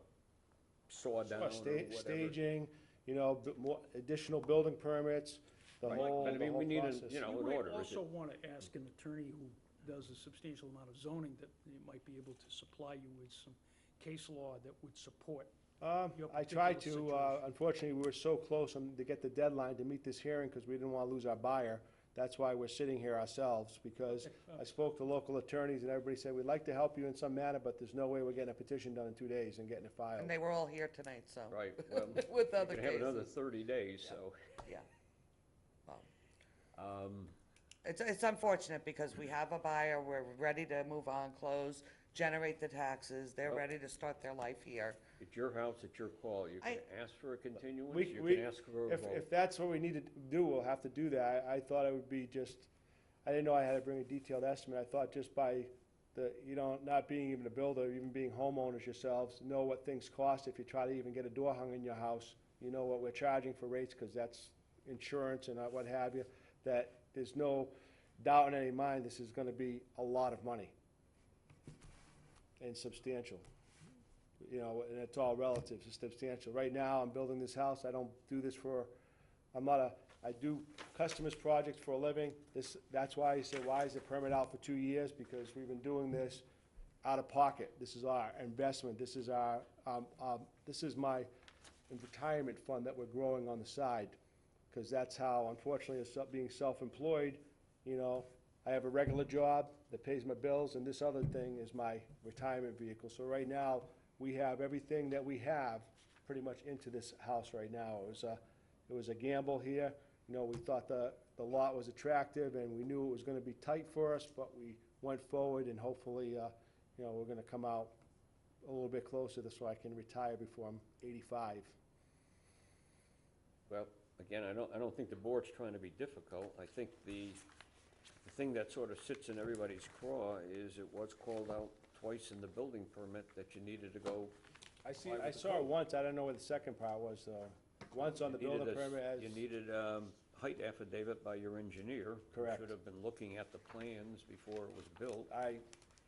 S1: saw down or whatever.
S12: Staging, you know, more additional building permits, the
S1: Right.
S12: whole,
S1: But I
S12: the
S1: mean,
S12: whole
S1: we need a,
S12: process.
S1: you know,
S3: You
S1: an
S3: might
S1: order. Is
S3: also
S1: it-
S3: want to ask an attorney who does a substantial amount of zoning that they might be able to supply you with some case law that would support. your
S12: I tried
S3: particular
S12: to,
S3: situation.
S12: unfortunately, we were so close to get the deadline to meet this hearing, because we didn't want to lose our buyer. That's why we're sitting here ourselves, because I spoke to local attorneys, and everybody said, we'd like to help you in some manner, but there's no way we're getting a petition done in 2 days and getting it filed.
S11: And they were all here tonight, so.
S1: Right, well,
S11: With
S1: you
S11: other
S1: can have another
S11: cases.
S1: 30 days, so.
S11: Yeah. Well,
S1: Um,
S11: It's unfortunate because we have a buyer, we're ready to move on, close, generate the taxes, they're
S1: Well-
S11: ready to start their life here.
S1: It's your house, it's your call. You can
S11: I-
S1: ask for a continuance,
S12: We-
S1: you
S12: we-
S1: can ask for a
S12: If
S1: vote.
S12: that's what we need to do, we'll have to do that. I thought it would be just, I didn't know I had to bring a detailed estimate. I thought just by the, you know, not being even a builder, even being homeowners yourselves, know what things cost if you try to even get a door hung in your house. You know what we're charging for rates, because that's insurance and what have you, that there's no doubt in any mind this is gonna be a lot of money and substantial. You know, and it's all relative, it's substantial. Right now, I'm building this house, I don't do this for, I do customers' projects for a living. That's why you say, why is the permit out for 2 years? Because we've been doing this out of pocket. This is our investment, this is our, this is my retirement fund that we're growing on the side. Because that's how, unfortunately, as being self-employed, you know, I have a regular job that pays my bills, and this other thing is my retirement vehicle. So right now, we have everything that we have pretty much into this house right now. It was a gamble here. You know, we thought the lot was attractive, and we knew it was gonna be tight for us, but we went forward, and hopefully, you know, we're gonna come out a little bit closer so I can retire before I'm 85.
S1: Well, again, I don't think the board's trying to be difficult. I think the thing that sort of sits in everybody's craw is it was called out twice in the building permit that you needed to go.
S12: I
S1: comply with
S12: I
S1: the
S12: saw it
S1: code.
S12: once, I don't know where the second part was, though. Once on the
S1: You needed
S12: building
S1: a s-
S12: permit as.
S1: You needed height affidavit by your engineer.
S12: Correct.
S1: Who should have been looking at the plans before it was built.
S12: I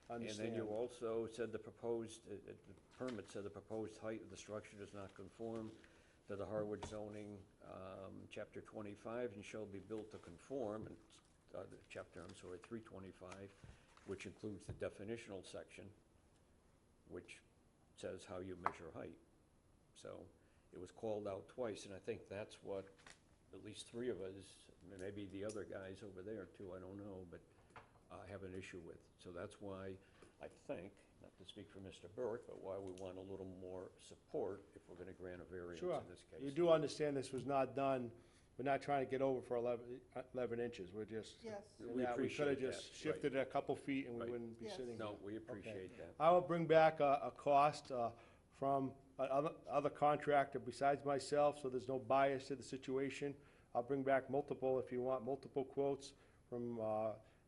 S1: And
S12: understand.
S1: then you also said the proposed, the permit said the proposed height of the structure does not conform to the Harwich zoning, chapter 25, and shall be built to conform, and, chapter, 325, which includes the definitional section, which says how you measure height. So it was called out twice, and I think that's what at least 3 of us, maybe the other guys over there too, I don't know, but have an issue with. So that's why I think, not to speak for Mr. Burke, but why we want a little more support if we're gonna grant a variance
S12: Sure.
S1: in this case.
S12: You do understand this was not done, we're not trying to get over for 11 inches, we're just.
S2: Yes.
S1: We
S12: We could
S1: appreciate
S12: have
S1: that,
S12: just
S1: right.
S12: shifted it a couple feet and we
S1: Right.
S12: wouldn't be
S2: Yes.
S12: sitting here.
S1: No, we appreciate that.
S12: I will bring back a cost from other contractor besides myself, so there's no bias to the situation. I'll bring back multiple, if you want, multiple quotes from,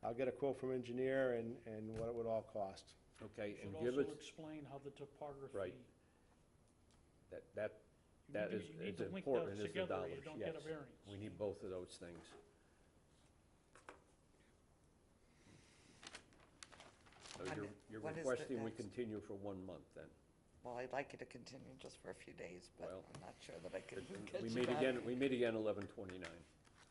S12: I'll get a quote from engineer and what it would all cost.
S1: Okay,
S3: Should
S1: and give
S3: also
S1: us,
S3: explain how the topography.
S1: Right. that
S3: You
S1: that
S3: need
S1: is
S3: to- you need to link
S1: important
S3: those
S1: as the
S3: together or
S1: dollars,
S3: you don't get a
S1: yes.
S3: variance.
S1: We need both of those things. So
S11: When-
S1: you're
S11: when is the
S1: requesting we
S11: next-
S1: continue for 1 month then?
S11: Well, I'd like you to continue just for a few days, but
S1: Well,
S11: I'm not sure that I can get
S1: We
S11: you
S1: meet
S11: back.
S1: again, 11/29.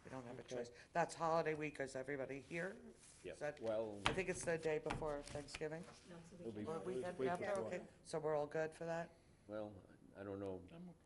S11: We don't have a
S12: Okay.
S11: choice. That's holiday week, is everybody here?
S1: Yes,
S11: that-
S1: well,
S11: I think it's the day before Thanksgiving,
S6: No, it's a
S1: It'll be-
S6: weekend.
S11: or weekend
S12: week
S11: after,
S12: before.
S11: okay, so we're all good for that?
S1: well, I don't know
S3: I'm okay.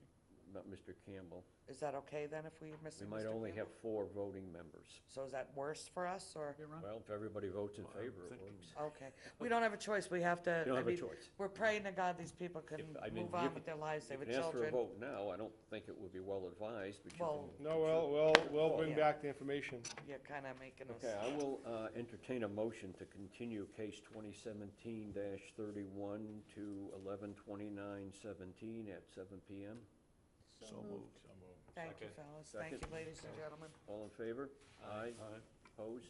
S1: about Mr. Campbell.
S11: Is that okay then if we're
S1: We
S11: missing
S1: might
S11: Mr.
S1: only have
S11: Campbell?
S1: 4 voting members.
S11: So is that worse for us, or?
S1: Well, if everybody votes in
S9: Well, I'm
S1: favor, it
S9: thinking-
S1: works.
S11: Okay, we don't have a choice, we have to.
S1: You don't
S11: I
S1: have a
S11: mean,
S1: choice.
S11: We're praying to God these people can
S1: If- I mean,
S11: move
S1: you
S11: on
S1: can-
S11: with their lives, they
S1: You
S11: have
S1: can ask for a
S11: children.
S1: vote now. I don't think it would be well advised, but you
S11: Well,
S1: can.
S12: No, we'll bring
S11: Yeah.
S12: back the information.
S11: You're kinda making us.
S1: Okay, I will entertain a motion to continue case 2017-31 to 11/29/17 at 7 PM.
S9: So moved.
S11: Thank you, fellas, thank you,
S1: Second.
S11: ladies and gentlemen.
S1: All in favor? Aye.
S9: Aye.
S1: Opposed?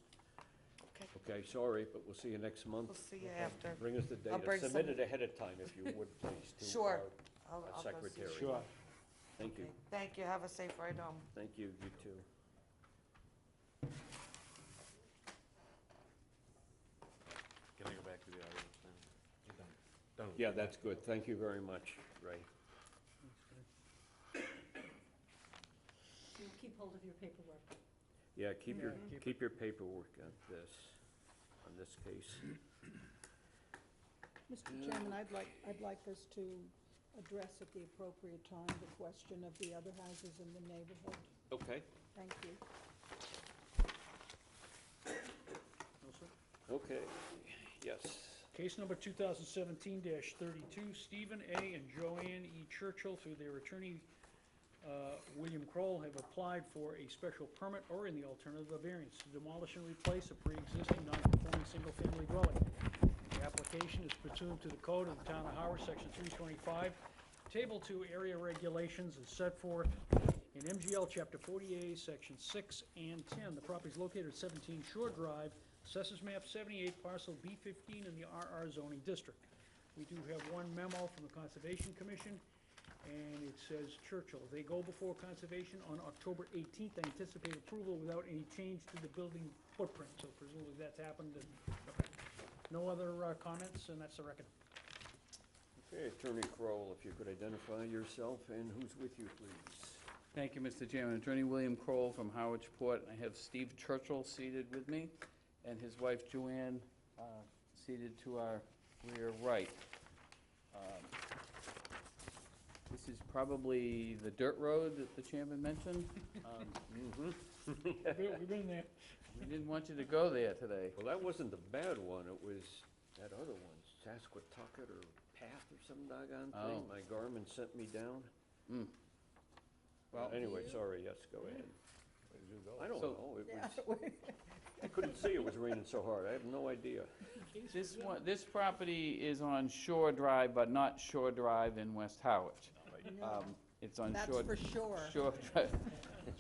S11: Okay,
S1: Okay, sorry, but we'll see you next month.
S11: we'll see you after.
S1: Bring us the
S11: I'll
S1: data.
S11: bring
S1: Submit
S11: some-
S1: it ahead of time if you would, please, to
S11: Sure.
S1: our
S11: I'll go see
S1: secretary.
S11: you.
S12: Sure.
S1: Thank you.
S11: Okay, thank you, have a safe ride home.
S1: Thank you, you too.
S13: Can I go back to the audience now? You're done. Done with
S1: Yeah,
S13: that.
S1: that's good. Thank you very much, Ray.
S6: You'll keep hold of your paperwork.
S1: Yeah, keep your paperwork on this case.
S2: Mr. Chairman, I'd like us to address at the appropriate time the question of the other houses in the neighborhood.
S1: Okay.
S2: Thank you.
S3: No, sir.
S1: Okay, yes.
S3: Case number 2017-32, Stephen A. and Joanne E. Churchill, through their attorney, William Kroll, have applied for a special permit, or in the alternative, a variance, to demolish and replace a pre-existing non-conforming single-family dwelling. The application is pursuant to the code of the town of Harwich, section 325. Table 2 area regulations is set forth in MGL chapter 48, section 6 and 10. The property is located at 17 Shore Drive, Assessors Map 78, parcel B15 in the RR zoning district. We do have one memo from the Conservation Commission, and it says Churchill. They go before Conservation on October 18th. They anticipate approval without any change to the building footprint, so presumably that's happened. And okay. No other comments, and that's the record.
S1: Okay, Attorney Crowell, if you could identify yourself and who's with you, please.
S4: Thank you, Mr. Chairman. Attorney William Kroll from Harwich Port. I have Steve Churchill seated with me, and his wife Joanne seated to our rear right. This is probably the dirt road that the chairman mentioned.
S3: We've been there.
S4: We didn't want you to go there today.
S1: Well, that wasn't the bad one. It was that other one, Sasquatucket or Path or some doggone thing.
S4: Oh.
S1: My Garmin sent me down.
S4: Well,
S1: Anyway, sorry, yes, go ahead. I don't
S4: So-
S1: know. It was, I couldn't see it was raining so hard. I have no idea.
S4: this property is on Shore Drive, but not Shore Drive in West Harwich.
S2: No,
S4: It's on
S2: that's
S4: Shore.
S2: for sure.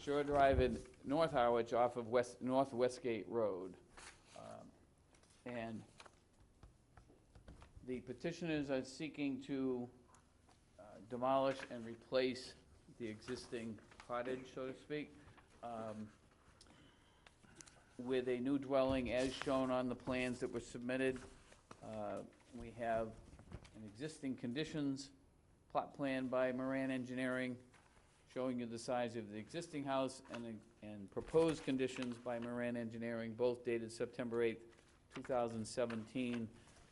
S4: Shore Drive in North Harwich off of North Westgate Road. And the petitioners are seeking to demolish and replace the existing cottage, so to speak, with a new dwelling as shown on the plans that were submitted. We have an existing conditions plot plan by Moran Engineering showing you the size of the existing house and proposed conditions by Moran Engineering, both dated September 8th, 2017,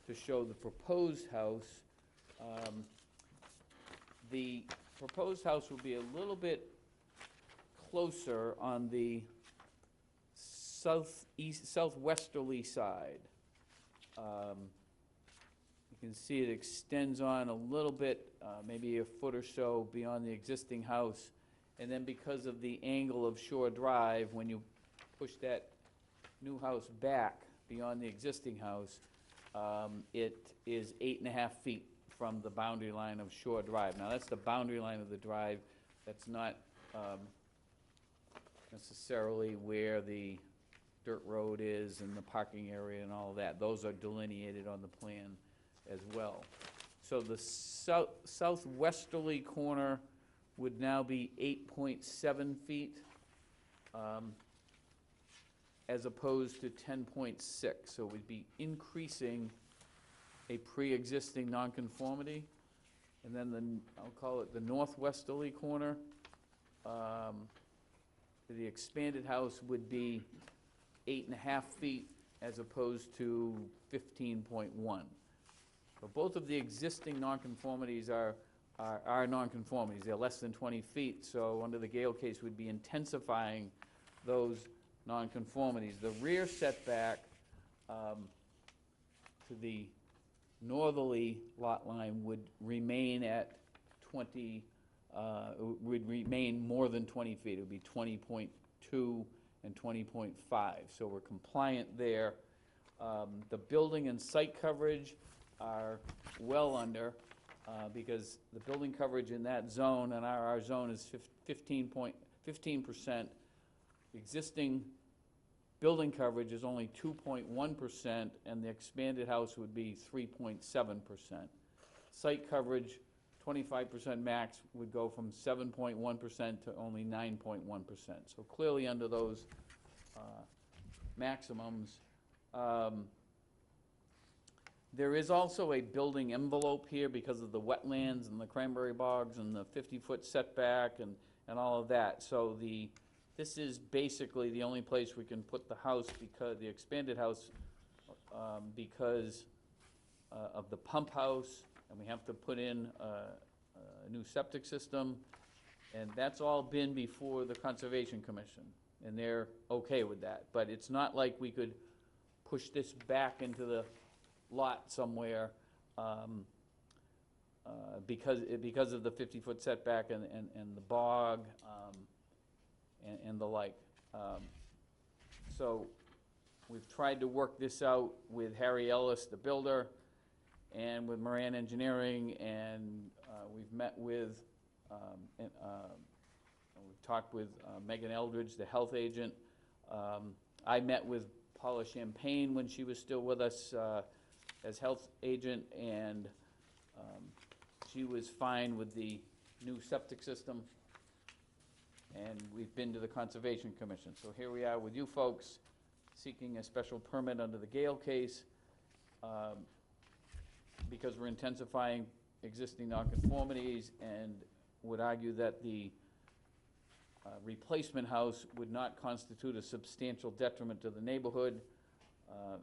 S4: to show the proposed house. The proposed house will be a little bit closer on the southwesterly side. You can see it extends on a little bit, maybe a foot or so beyond the existing house. And then because of the angle of Shore Drive, when you push that new house back beyond the existing house, it is 8.5 feet from the boundary line of Shore Drive. Now, that's the boundary line of the drive. That's not necessarily where the dirt road is and the parking area and all of that. Those are delineated on the plan as well. So the southwesterly corner would now be 8.7 feet, as opposed to 10.6. So we'd be increasing a pre-existing nonconformity. And then I'll call it the northwesterly corner, the expanded house would be 8.5 feet as opposed to 15.1. So both of the existing nonconformities are are nonconformities. They're less than 20 feet, so under the Gale case, we'd be intensifying those nonconformities. The rear setback to the northerly lot line would remain at 20, would remain more than 20 feet. It would be 20.2 and 20.5, so we're compliant there. The building and site coverage are well under, because the building coverage in that zone, and our zone is 15%. Existing building coverage is only 2.1%, and the expanded house would be 3.7%. Site coverage, 25% max, would go from 7.1% to only 9.1%. So clearly under those maximums. There is also a building envelope here because of the wetlands and the cranberry bogs and the 50-foot setback and all of that. So this is basically the only place we can put the house, because the expanded house, because of the pump house, and we have to put in a new septic system, and that's all been before the Conservation Commission, and they're okay with that. But it's not like we could push this back into the lot somewhere because of the 50-foot setback and the bog and the like. So we've tried to work this out with Harry Ellis, the builder, and with Moran Engineering, and we've met with, we've talked with Megan Eldridge, the health agent. I met with Paula Champagne when she was still with us as health agent, and she was fine with the new septic system. And we've been to the Conservation Commission. So here we are with you folks, seeking a special permit under the Gale case, because we're intensifying existing nonconformities, and would argue that the replacement house would not constitute a substantial detriment to the neighborhood,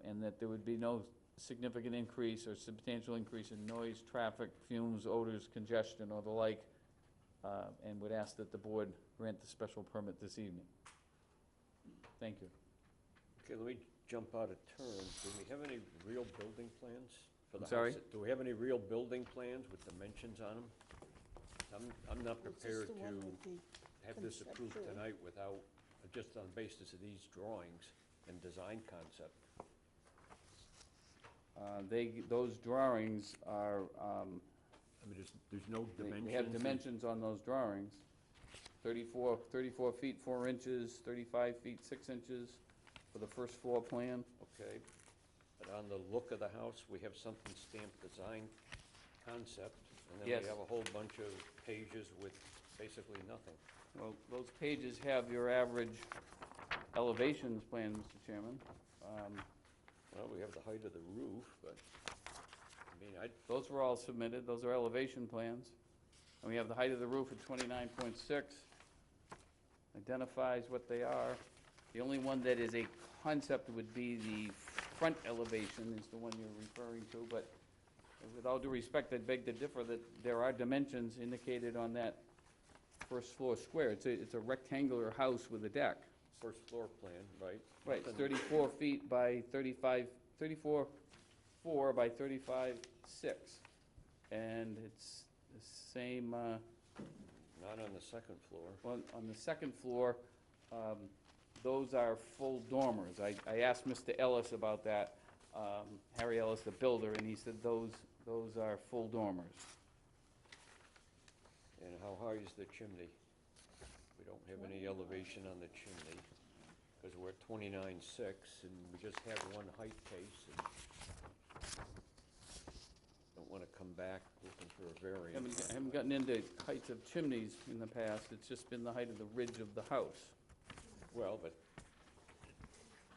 S4: and that there would be no significant increase or substantial increase in noise, traffic, fumes, odors, congestion, or the like, and would ask that the board grant the special permit this evening. Thank you.
S1: Okay, let me jump out of turn. Do we have any real building plans for the
S4: I'm
S1: house?
S4: sorry?
S1: Do we have any real building plans with dimensions on them? I'm not
S2: Was this
S1: prepared
S2: the one
S1: to
S2: with the
S1: have this approved
S2: conceptual?
S1: tonight without, just on the basis of these drawings and design concept.
S4: Those drawings are,
S1: I mean, there's no dimensions.
S4: we have dimensions on those drawings. 34 feet 4 inches, 35 feet 6 inches for the first floor plan.
S1: Okay, but on the look of the house, we have something stamped design concept, and then
S4: Yes.
S1: we have a whole bunch of pages with basically nothing.
S4: Well, those pages have your average elevations plan, Mr. Chairman.
S1: Well, we have the height of the roof, but, I mean,
S4: Those were all submitted, those are elevation plans. And we have the height of the roof at 29.6, identifies what they are. The only one that is a concept would be the front elevation is the one you're referring to, but with all due respect, I beg to differ that there are dimensions indicated on that first floor square. It's a rectangular house with a deck.
S1: first floor plan, right?
S4: Right, it's
S1: Nothing-
S4: 34 feet by 34.4 by 35.6. And it's the same,
S1: Not on the second floor.
S4: on the second floor, those are full dormers. I asked Mr. Ellis about that, Harry Ellis, the builder, and he said those are full dormers.
S1: And how high is the chimney? We don't have any elevation on the chimney, because we're at 29.6, and we just have one height case, and don't want to come back looking for a variance.
S4: I haven't gotten into heights of chimneys in the past, it's just been the height of the ridge of the house.
S1: Well, but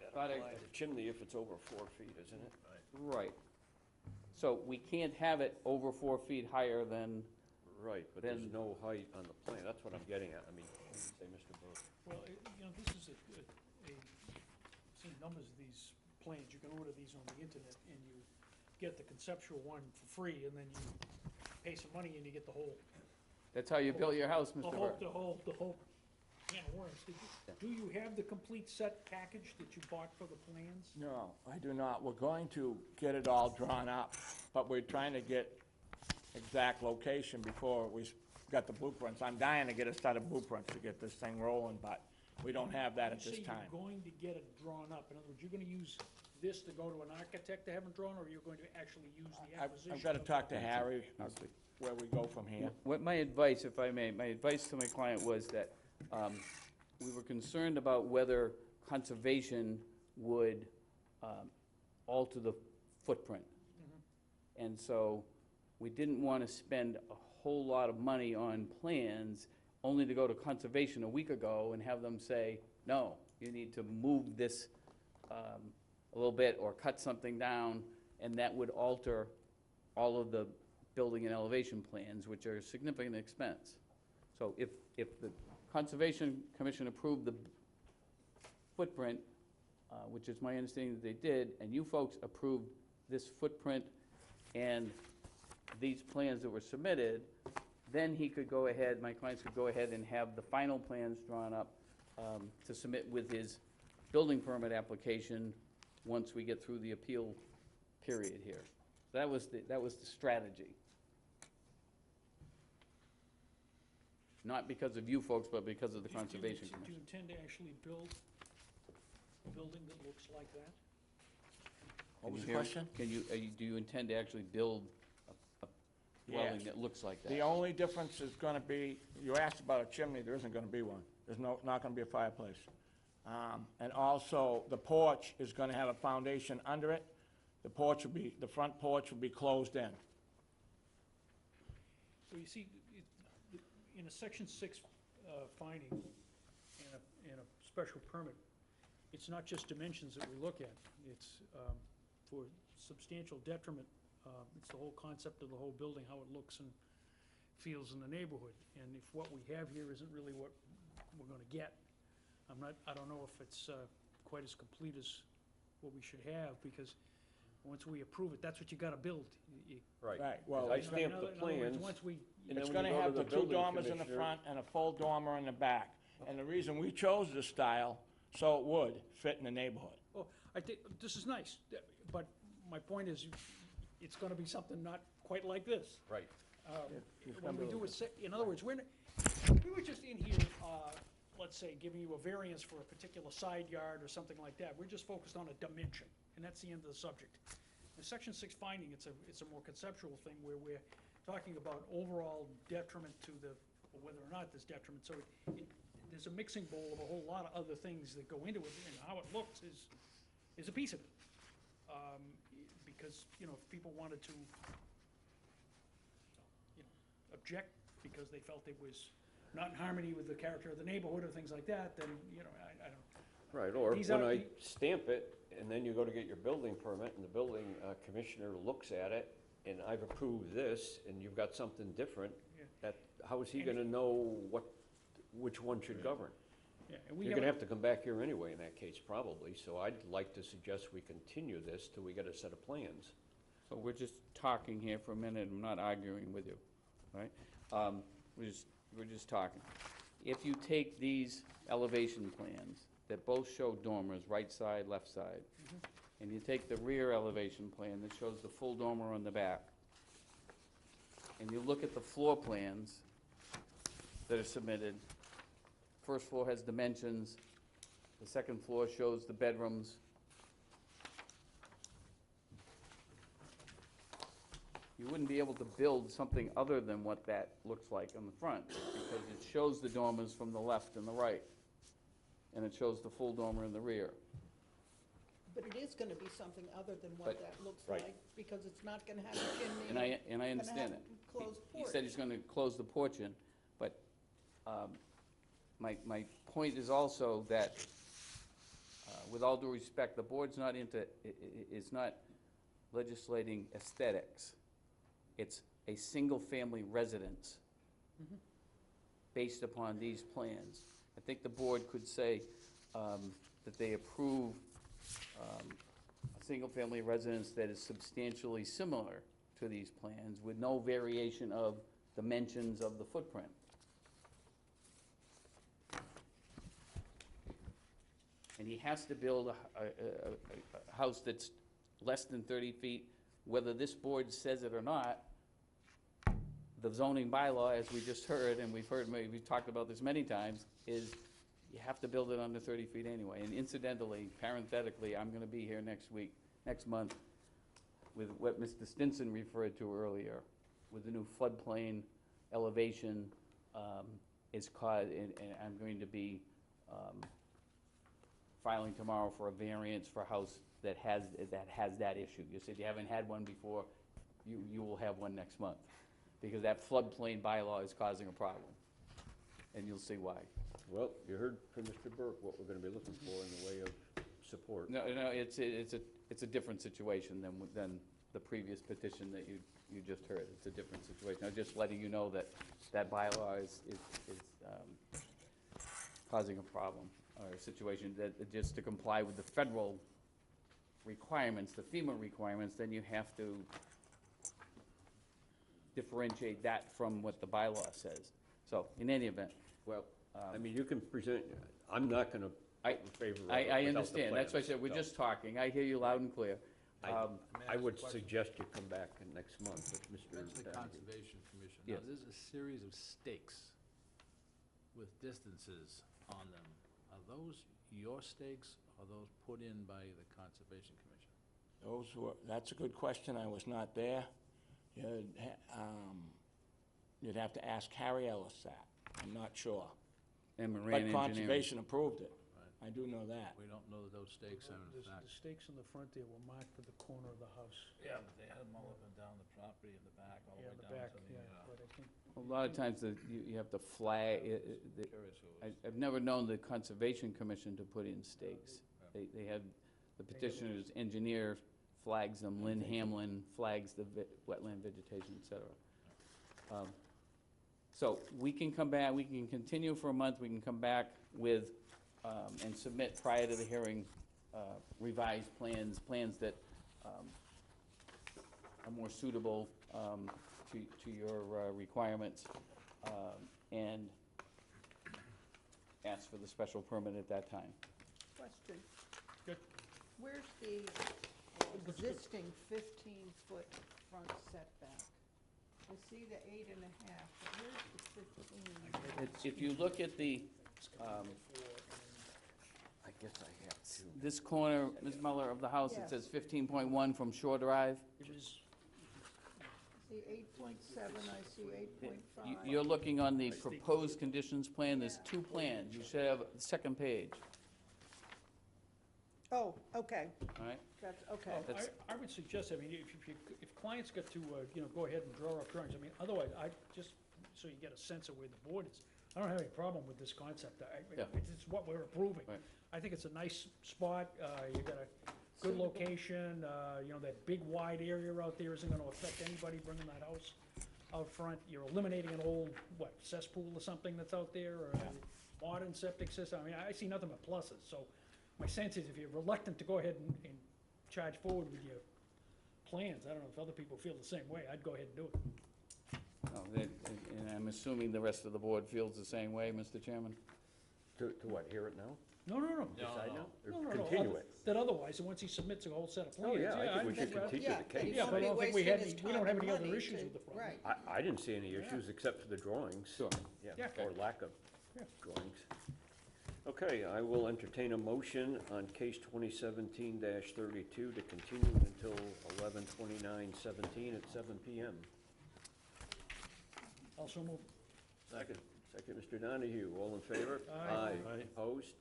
S4: But
S1: that
S4: I-
S1: applies to chimney if it's over 4 feet, isn't it?
S4: Right. So we can't have it over 4 feet higher than,
S1: Right, but there's
S4: Then-
S1: no height on the plan. That's what I'm getting at. I mean, say, Mr. Burke.
S3: Well, this is seen numbers of these plans, you can order these on the internet, and you get the conceptual one for free, and then you pay some money and you get the whole,
S4: That's how you built your house,
S3: the
S4: Mr.
S3: whole,
S4: Burke.
S3: the whole can of worms. Do you have the complete set package that you bought for the plans?
S15: No, I do not. We're going to get it all drawn up, but we're trying to get exact location before we got the blueprints. I'm dying to get a set of blueprints to get this thing rolling, but we don't have that at this time.
S3: You say you're going to get it drawn up. In other words, you're gonna use this to go to an architect to have it drawn, or you're going to actually use the acquisition?
S15: I've got to
S3: of
S15: talk
S3: the
S15: to Harry, where we go from here.
S4: What my advice, if I may, my advice to my client was that we were concerned about whether conservation would alter the footprint. And so we didn't want to spend a whole lot of money on plans only to go to conservation a week ago and have them say, no, you need to move this a little bit or cut something down, and that would alter all of the building and elevation plans, which are a significant expense. So if the Conservation Commission approved the footprint, which is my understanding that they did, and you folks approved this footprint and these plans that were submitted, then he could go ahead, my clients could go ahead and have the final plans drawn up to submit with his building permit application once we get through the appeal period here. That was the strategy. Not because of you folks, but because of the Conservation
S3: Do you
S4: Commission.
S3: intend to actually build a building that looks like that?
S15: What was
S4: Can
S15: the
S4: you hear me?
S15: question?
S4: Do you intend to actually build a dwelling
S15: Yes.
S4: that looks like that?
S15: The only difference is gonna be, you asked about a chimney, there isn't gonna be one. There's not gonna be a fireplace. And also, the porch is gonna have a foundation under it. The front porch will be closed in.
S3: So you see, in a section 6 finding and a special permit, it's not just dimensions that we look at. It's for substantial detriment. It's the whole concept of the whole building, how it looks and feels in the neighborhood. And if what we have here isn't really what we're gonna get, I don't know if it's quite as complete as what we should have, because once we approve it, that's what you gotta build.
S1: Right.
S15: Right, well,
S1: I
S15: it's
S1: stamped the
S3: In other words,
S1: plans,
S3: once we,
S1: and then
S15: It's
S1: when you
S15: gonna
S1: go
S15: have
S1: to
S15: the
S1: the
S15: two
S1: building
S15: dormers in the
S1: commissioner.
S15: front and a full dormer in the back. And the reason we chose this style, so it would fit in the neighborhood.
S3: oh, I think, this is nice, but my point is, it's gonna be something not quite like this.
S1: Right.
S3: When we do in other words, we were just in here, let's say, giving you a variance for a particular side yard or something like that. We're just focused on a dimension, and that's the end of the subject. The section 6 finding, it's a more conceptual thing where we're talking about overall detriment to or whether or not there's detriment. So there's a mixing bowl of a whole lot of other things that go into it, and how it looks is a piece of it. Because, if people wanted to, object because they felt it was not in harmony with the character of the neighborhood or things like that, then, I don't.
S1: Right, or
S3: These
S1: when
S3: are
S1: I
S3: the-
S1: stamp it, and then you go to get your building permit, and the building commissioner looks at it, and I've approved this, and you've got something different,
S3: Yeah.
S1: how is he gonna know which one should govern?
S3: Yeah, and we
S1: You're gonna have to come back here anyway in that case, probably, so I'd like to suggest we continue this till we get a set of plans.
S4: So we're just talking here for a minute, I'm not arguing with you, right? We're just talking. If you take these elevation plans that both show dormers, right side, left side, and you take the rear elevation plan that shows the full dormer on the back, and you look at the floor plans that are submitted, first floor has dimensions, the second floor shows the bedrooms. You wouldn't be able to build something other than what that looks like on the front, because it shows the dormers from the left and the right, and it shows the full dormer in the rear.
S2: But it is gonna be something other than what
S4: But-
S2: that looks
S1: Right.
S2: like, because it's not gonna have a chimney.
S4: And I
S2: gonna
S4: understand
S2: have
S4: it.
S2: Closed
S4: He
S2: porch.
S4: said he's gonna close the porch in, but my point is also that, with all due respect, the board's not is not legislating aesthetics. It's a single-family residence based upon these plans. I think the board could say that they approve a single-family residence that is substantially similar to for these plans with no variation of dimensions of the footprint. And he has to build a house that's less than 30 feet, whether this board says it or not. The zoning bylaw, as we just heard, and we've talked about this many times, is you have to build it under 30 feet anyway. And incidentally, parenthetically, I'm gonna be here next month, with what Mr. Stinson referred to earlier, with the new floodplain elevation, is caused, and I'm going to be, filing tomorrow for a variance for a house that has that issue. You said you haven't had one before, you will have one next month, because that floodplain bylaw is causing a problem, and you'll see why.
S1: Well, you heard from Mr. Burke what we're gonna be looking for in the way of support.
S4: No, it's a different situation than the previous petition that you just heard. It's a different situation. I'm just letting you know that bylaw is causing a problem, or a situation that just to comply with the federal requirements, the FEMA requirements, then you have to differentiate that from what the bylaw says. So, in any event.
S1: Well, I mean, you can present, I'm not gonna vote in favor of it without the
S4: I understand, that's why I
S1: plans,
S4: said, we're
S1: so
S4: just talking, I hear you loud and clear.
S1: I would suggest you come back next month with Mr.
S14: That's the
S1: Donahue.
S14: Conservation Commission.
S4: Yes.
S14: Now, there's a series of stakes with distances on them. Are those your stakes, or those put in by the Conservation Commission?
S15: That's a good question, I was not there. You'd have to ask Harry Ellis that, I'm not sure.
S4: And
S15: But
S4: Moran Engineering.
S15: Conservation approved it, I do know that.
S14: We don't know that those stakes are in
S3: The
S14: fact.
S3: stakes in the front there were marked for the corner of the house.
S14: Yeah, but they had them all up and down the property in the back, all the
S3: Yeah,
S14: way
S3: the
S14: down
S3: back,
S14: to the,
S3: yeah, but I think,
S4: A lot of times, you have to flag,
S14: curious who it was.
S4: I've never known the Conservation Commission to put in stakes. They have, the petitioner's engineer flags them, Lynn Hamlin flags the wetland vegetation, et cetera. So we can come back, we can continue for a month, we can come back with, and submit prior to the hearing, revised plans that are more suitable to your requirements, and ask for the special permit at that time.
S2: Question.
S3: Good.
S2: Where's the existing 15-foot front setback? I see the 8.5, but where's the 15?
S4: If you look at the,
S1: I guess I have to.
S4: this corner, Ms. Muller, of the house, it
S2: Yes.
S4: says 15.1 from Shore Drive.
S3: it was,
S2: I see 8.7, I see 8.5.
S4: You're looking on the proposed conditions plan, there's two plans, you should have the second page,
S2: Oh, okay,
S4: all right?
S2: that's, okay.
S4: That's-
S3: I would suggest, I mean, if clients got to, go ahead and draw up drawings, I mean, otherwise, just so you get a sense of where the board is, I don't have any problem with this concept.
S4: Yeah.
S3: It's what we're approving.
S4: Right.
S3: I think it's a nice spot, you got a good location, that big wide area out there isn't gonna affect anybody bringing that house out front. You're eliminating an old, cesspool or something that's out there, or a modern septic system. I mean, I see nothing but pluses, so my sense is if you're reluctant to go ahead and charge forward with your plans, I don't know if other people feel the same way, I'd go ahead and do it.
S4: And I'm assuming the rest of the board feels the same way, Mr. Chairman?
S1: To what, hear it now?
S3: No.
S1: Decide now? Or
S3: No,
S1: continue it?
S3: That otherwise, once he submits a whole set of plans.
S1: Oh, yeah, I think we should
S3: think-
S1: continue
S2: Yeah,
S1: the
S2: but he
S1: case.
S3: Yeah, but I
S2: won't be
S3: don't think we
S2: wasting
S3: had
S2: his
S3: any- we don't
S2: time
S3: have
S2: and
S3: any other
S2: money
S3: issues
S2: to-
S3: with the front.
S2: Right.
S1: I didn't see any issues except for the drawings.
S4: Sure.
S3: Yeah.
S1: Or lack of
S3: Yeah.
S1: drawings. Okay, I will entertain a motion on case 2017-32 to continue until 11/29/17 at 7 PM.
S3: Also move.
S1: Second, Mr. Donahue, all in favor?
S3: Aye.
S9: Aye.
S1: Opposed?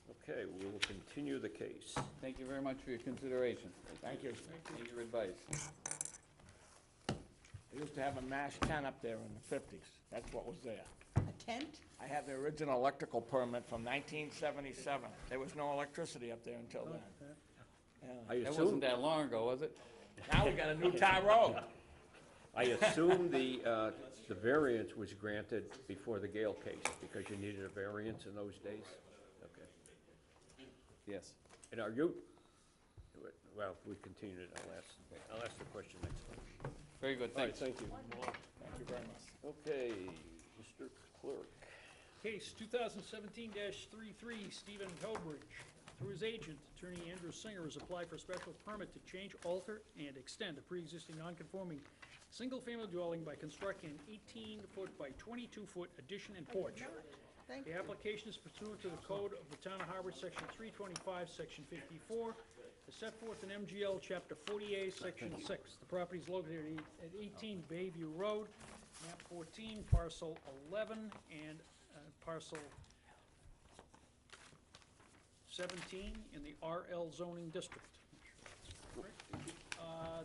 S1: Okay, we will continue the case.
S4: Thank you very much for your consideration.
S15: Thank you.
S4: And your advice.
S15: I used to have a MASH tent up there in the 50s, that's what was there.
S2: A tent?
S15: I had the original electrical permit from 1977. There was no electricity up there until then.
S1: I
S4: That
S1: assume,
S4: wasn't that long ago, was it?
S15: Now we got a new tar road.
S1: I assume the variance was granted before the Gale case, because you needed a variance in those days? Okay.
S4: Yes.
S1: And are you, well, we continued it, I'll ask the question next time.
S4: Very good,
S1: All right,
S4: thanks.
S1: thank you.
S3: Thank you very much.
S1: Okay, Mr. Clerk.
S3: Case 2017-33, Stephen Hellbridge. Through his agent, Attorney Andrew Singer, has applied for a special permit to change, alter, and extend a pre-existing non-conforming single-family dwelling by constructing an 18-foot by 22-foot addition and porch.
S2: Thank
S3: The
S2: you.
S3: application is pursuant to the Code of the Town of Harwich, Section 325, Section 54, as set forth in MGL Chapter 48, Section 6. The property is located at 18 Bayview Road, map 14, parcel 11, and parcel 17 in the RL zoning district.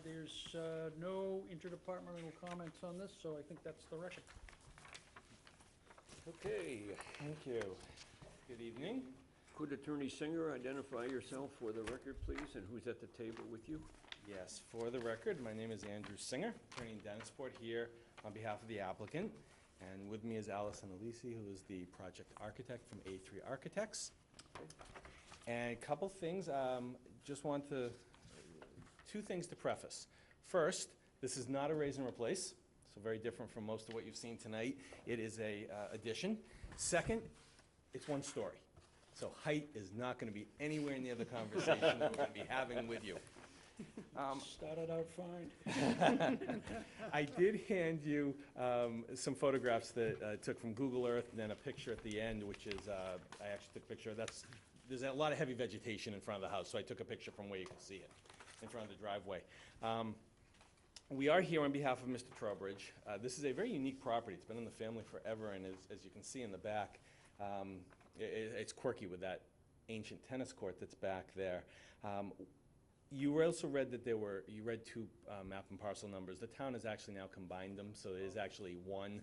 S3: There's no interdepartmental comments on this, so I think that's the record.
S1: Okay,
S16: Thank you. Good evening.
S1: could Attorney Singer identify yourself for the record, please, and who's at the table with you?
S16: Yes, for the record, my name is Andrew Singer, attorney in Dennisport, here on behalf of the applicant. And with me is Allison Alisi, who is the project architect from A3 Architects. And a couple things, just want to, two things to preface. First, this is not a raise and replace, so very different from most of what you've seen tonight. It is a addition. Second, it's one story. So height is not going to be anywhere near the conversation that we're going to be having with you.
S3: Started out fine.
S16: I did hand you some photographs that I took from Google Earth, and then a picture at the end, which is, I actually took a picture, there's a lot of heavy vegetation in front of the house, so I took a picture from where you can see it, in front of the driveway. We are here on behalf of Mr. Trowbridge. This is a very unique property. It's been in the family forever, and as you can see in the back, it's quirky with that ancient tennis court that's back there. You also read that you read two map and parcel numbers. The town has actually now combined them, so it is actually one.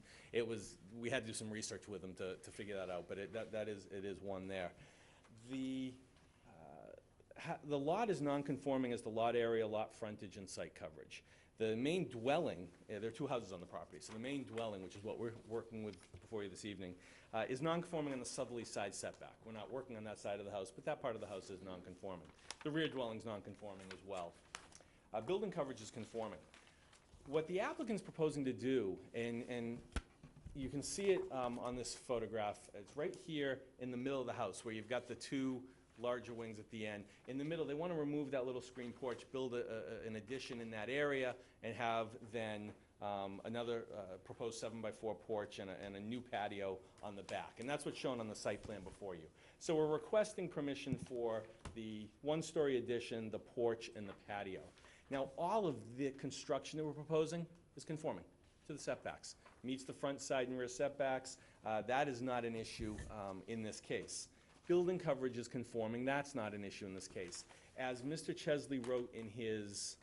S16: We had to do some research with them to figure that out, but it is one there. The lot is non-conforming as the lot area, lot frontage, and site coverage. The main dwelling, there are two houses on the property, so the main dwelling, which is what we're working with before you this evening, is non-conforming on the southerly side setback. We're not working on that side of the house, but that part of the house is non-conforming. The rear dwelling's non-conforming as well. Building coverage is conforming. What the applicant's proposing to do, and you can see it on this photograph, it's right here in the middle of the house where you've got the two larger wings at the end. In the middle, they want to remove that little screen porch, build an addition in that area, and have then another proposed 7x4 porch and a new patio on the back. And that's what's shown on the site plan before you. So we're requesting permission for the one-story addition, the porch, and the patio. Now, all of the construction that we're proposing is conforming to the setbacks. Meets the front, side, and rear setbacks. That is not an issue in this case. Building coverage is conforming. That's not an issue in this case. As Mr. Chesley wrote in his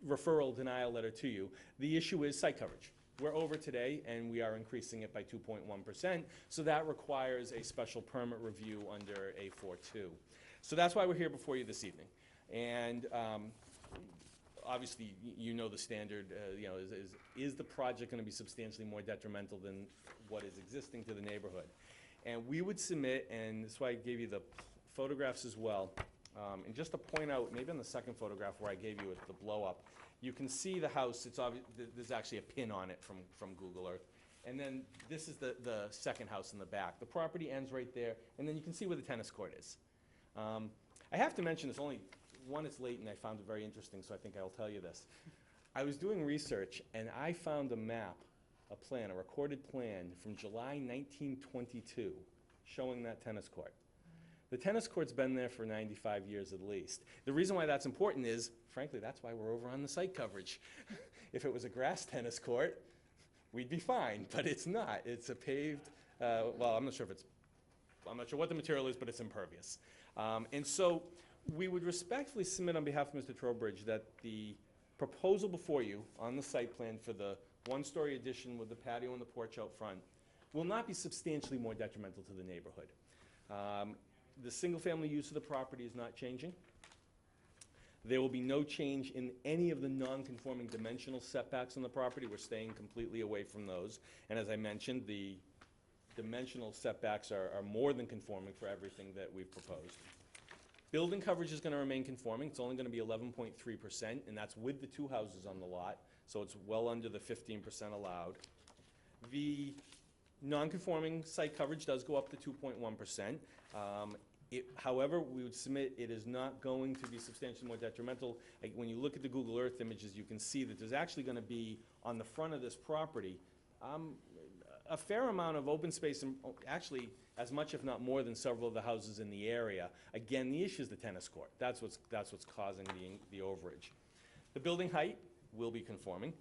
S16: referral denial letter to you, the issue is site coverage. We're over today, and we are increasing it by 2.1%, so that requires a special permit review under A42. So that's why we're here before you this evening. And obviously, you know the standard, is the project going to be substantially more detrimental than what is existing to the neighborhood? And we would submit, and that's why I gave you the photographs as well. And just to point out, maybe on the second photograph where I gave you the blow-up, you can see the house. It's obvious, there's actually a pin on it from Google Earth. And then this is the second house in the back. The property ends right there, and then you can see where the tennis court is. I have to mention this, it's late, and I found it very interesting, so I think I'll tell you this. I was doing research, and I found a map, a recorded plan from July 1922 showing that tennis court. The tennis court's been there for 95 years at least. The reason why that's important is, frankly, that's why we're over on the site coverage. If it was a grass tennis court, we'd be fine, but it's not. It's a paved, well, I'm not sure what the material is, but it's impervious. And so we would respectfully submit on behalf of Mr. Trowbridge that the proposal before you on the site plan for the one-story addition with the patio and the porch out front will not be substantially more detrimental to the neighborhood. The single-family use of the property is not changing. There will be no change in any of the non-conforming dimensional setbacks on the property. We're staying completely away from those. And as I mentioned, the dimensional setbacks are more than conforming for everything that we've proposed. Building coverage is gonna remain conforming, it's only gonna be 11.3%, and that's with the two houses on the lot, so it's well under the 15% allowed. The non-conforming site coverage does go up to 2.1%. However, we would submit it is not going to be substantially more detrimental. Like, when you look at the Google Earth images, you can see that there's actually gonna be, on the front of this property, a fair amount of open space, and actually, as much if not more than several of the houses in the area. Again, the issue is the tennis court. That's what's causing the overage. The building height will be conforming.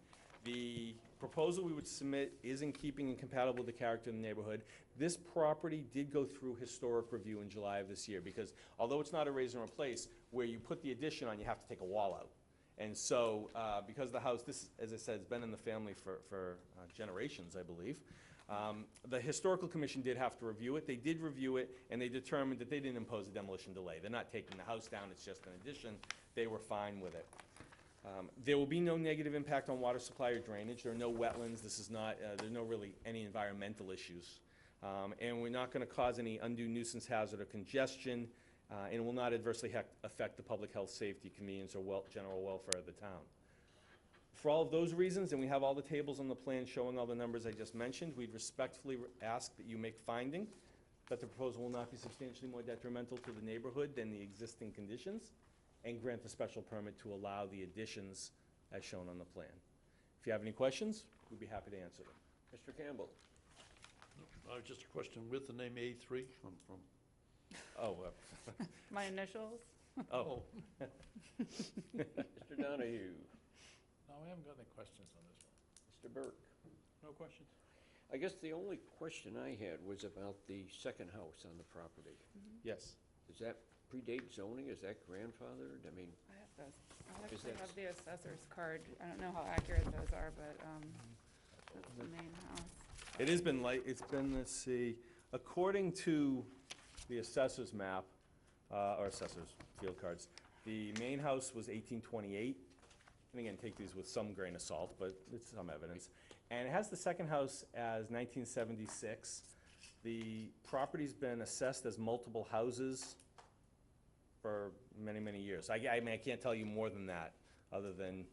S16: The proposal we would submit is in keeping and compatible with the character of the neighborhood. This property did go through historic review in July of this year, because although it's not a raise and replace, where you put the addition on, you have to take a wall out. And so, because the house, this, as I said, has been in the family for generations, I believe. The Historical Commission did have to review it. They did review it, and they determined that they didn't impose a demolition delay. They're not taking the house down, it's just an addition. They were fine with it. There will be no negative impact on water supply or drainage. There are no wetlands. This is not, there's no really any environmental issues. And we're not gonna cause any undue nuisance hazard or congestion, and will not adversely affect the public health, safety, convenience, or general welfare of the town. For all of those reasons, and we have all the tables on the plan showing all the numbers I just mentioned, we'd respectfully ask that you make finding that the proposal will not be substantially more detrimental to the neighborhood than the existing conditions, and grant the special permit to allow the additions as shown on the plan. If you have any questions, we'd be happy to answer them.
S1: Mr. Campbell?
S9: Just a question, with the name A3 from?
S16: Oh,
S17: My initials?
S16: oh.
S1: Mr. Donahue?
S14: No, we haven't got any questions on this one.
S1: Mr. Burke?
S14: No questions?
S1: I guess the only question I had was about the second house on the property.
S16: Yes.
S1: Does that predate zoning? Is that grandfathered? I mean,
S17: I have those. I
S1: Is
S17: actually
S1: that-
S17: have the assessor's card. I don't know how accurate those are, but, that's the main house.
S16: It has been it's been, let's see, according to the assessor's map, or assessor's field cards, the main house was 1828. And again, take these with some grain of salt, but it's some evidence. And it has the second house as 1976. The property's been assessed as multiple houses for many, many years. I mean, I can't tell you more than that, other than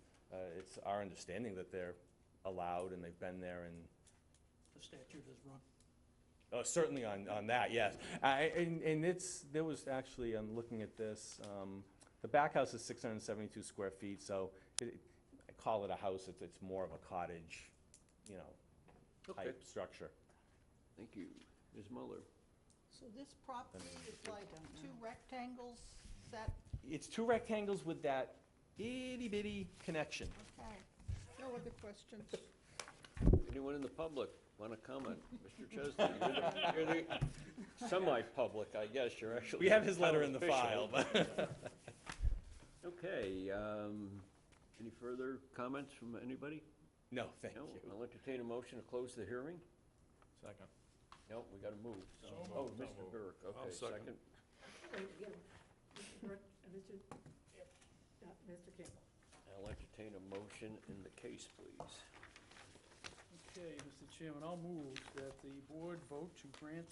S16: it's our understanding that they're allowed and they've been there, and
S3: The statute is run.
S16: oh, certainly on that, yes. And there was actually, I'm looking at this, the back house is 672 square feet, so I call it a house, it's more of a cottage,
S1: Okay.
S16: type structure.
S1: thank you. Ms. Muller?
S2: So this property is like two rectangles set,
S16: It's two rectangles with that itty bitty connection.
S2: okay. No other questions?
S1: Anyone in the public want to comment? Mr. Chesney, you're the semi-public, I guess. You're actually.
S16: We have his letter in the
S1: official.
S16: file, but.
S1: Okay, any further comments from anybody?
S16: No, thank
S1: No?
S16: you.
S1: I'll entertain a motion to close the hearing.
S14: Second.
S1: No, we got to move.
S14: So
S1: Oh,
S14: moved.
S1: Mr. Burke,
S9: I'll
S1: okay,
S9: second.
S1: second.
S6: Wait, you gotta- Mr. Burke, Mr. Campbell.
S1: I'll entertain a motion in the case, please.
S3: Okay, Mr. Chairman, I'll move that the board vote to grant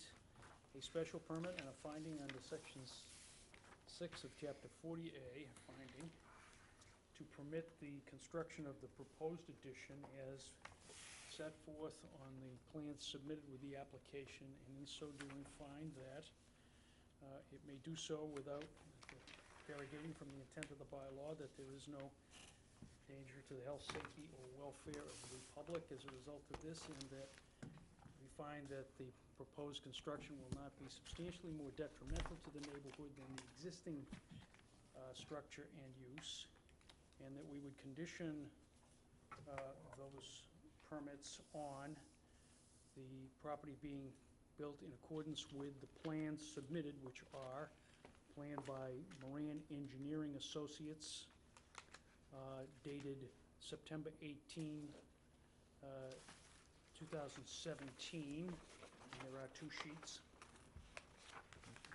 S3: a special permit and a finding under sections 6 of chapter 40A, finding, to permit the construction of the proposed addition as set forth on the plans submitted with the application, and in so doing find that it may do so without derogating from the intent of the bylaw, that there is no danger to the health, safety, or welfare of the public as a result of this, and that we find that the proposed construction will not be substantially more detrimental to the neighborhood than the existing structure and use, and that we would condition those permits on the property being built in accordance with the plans submitted, which are planned by Moran Engineering Associates, dated September 18, 2017. And there are two sheets.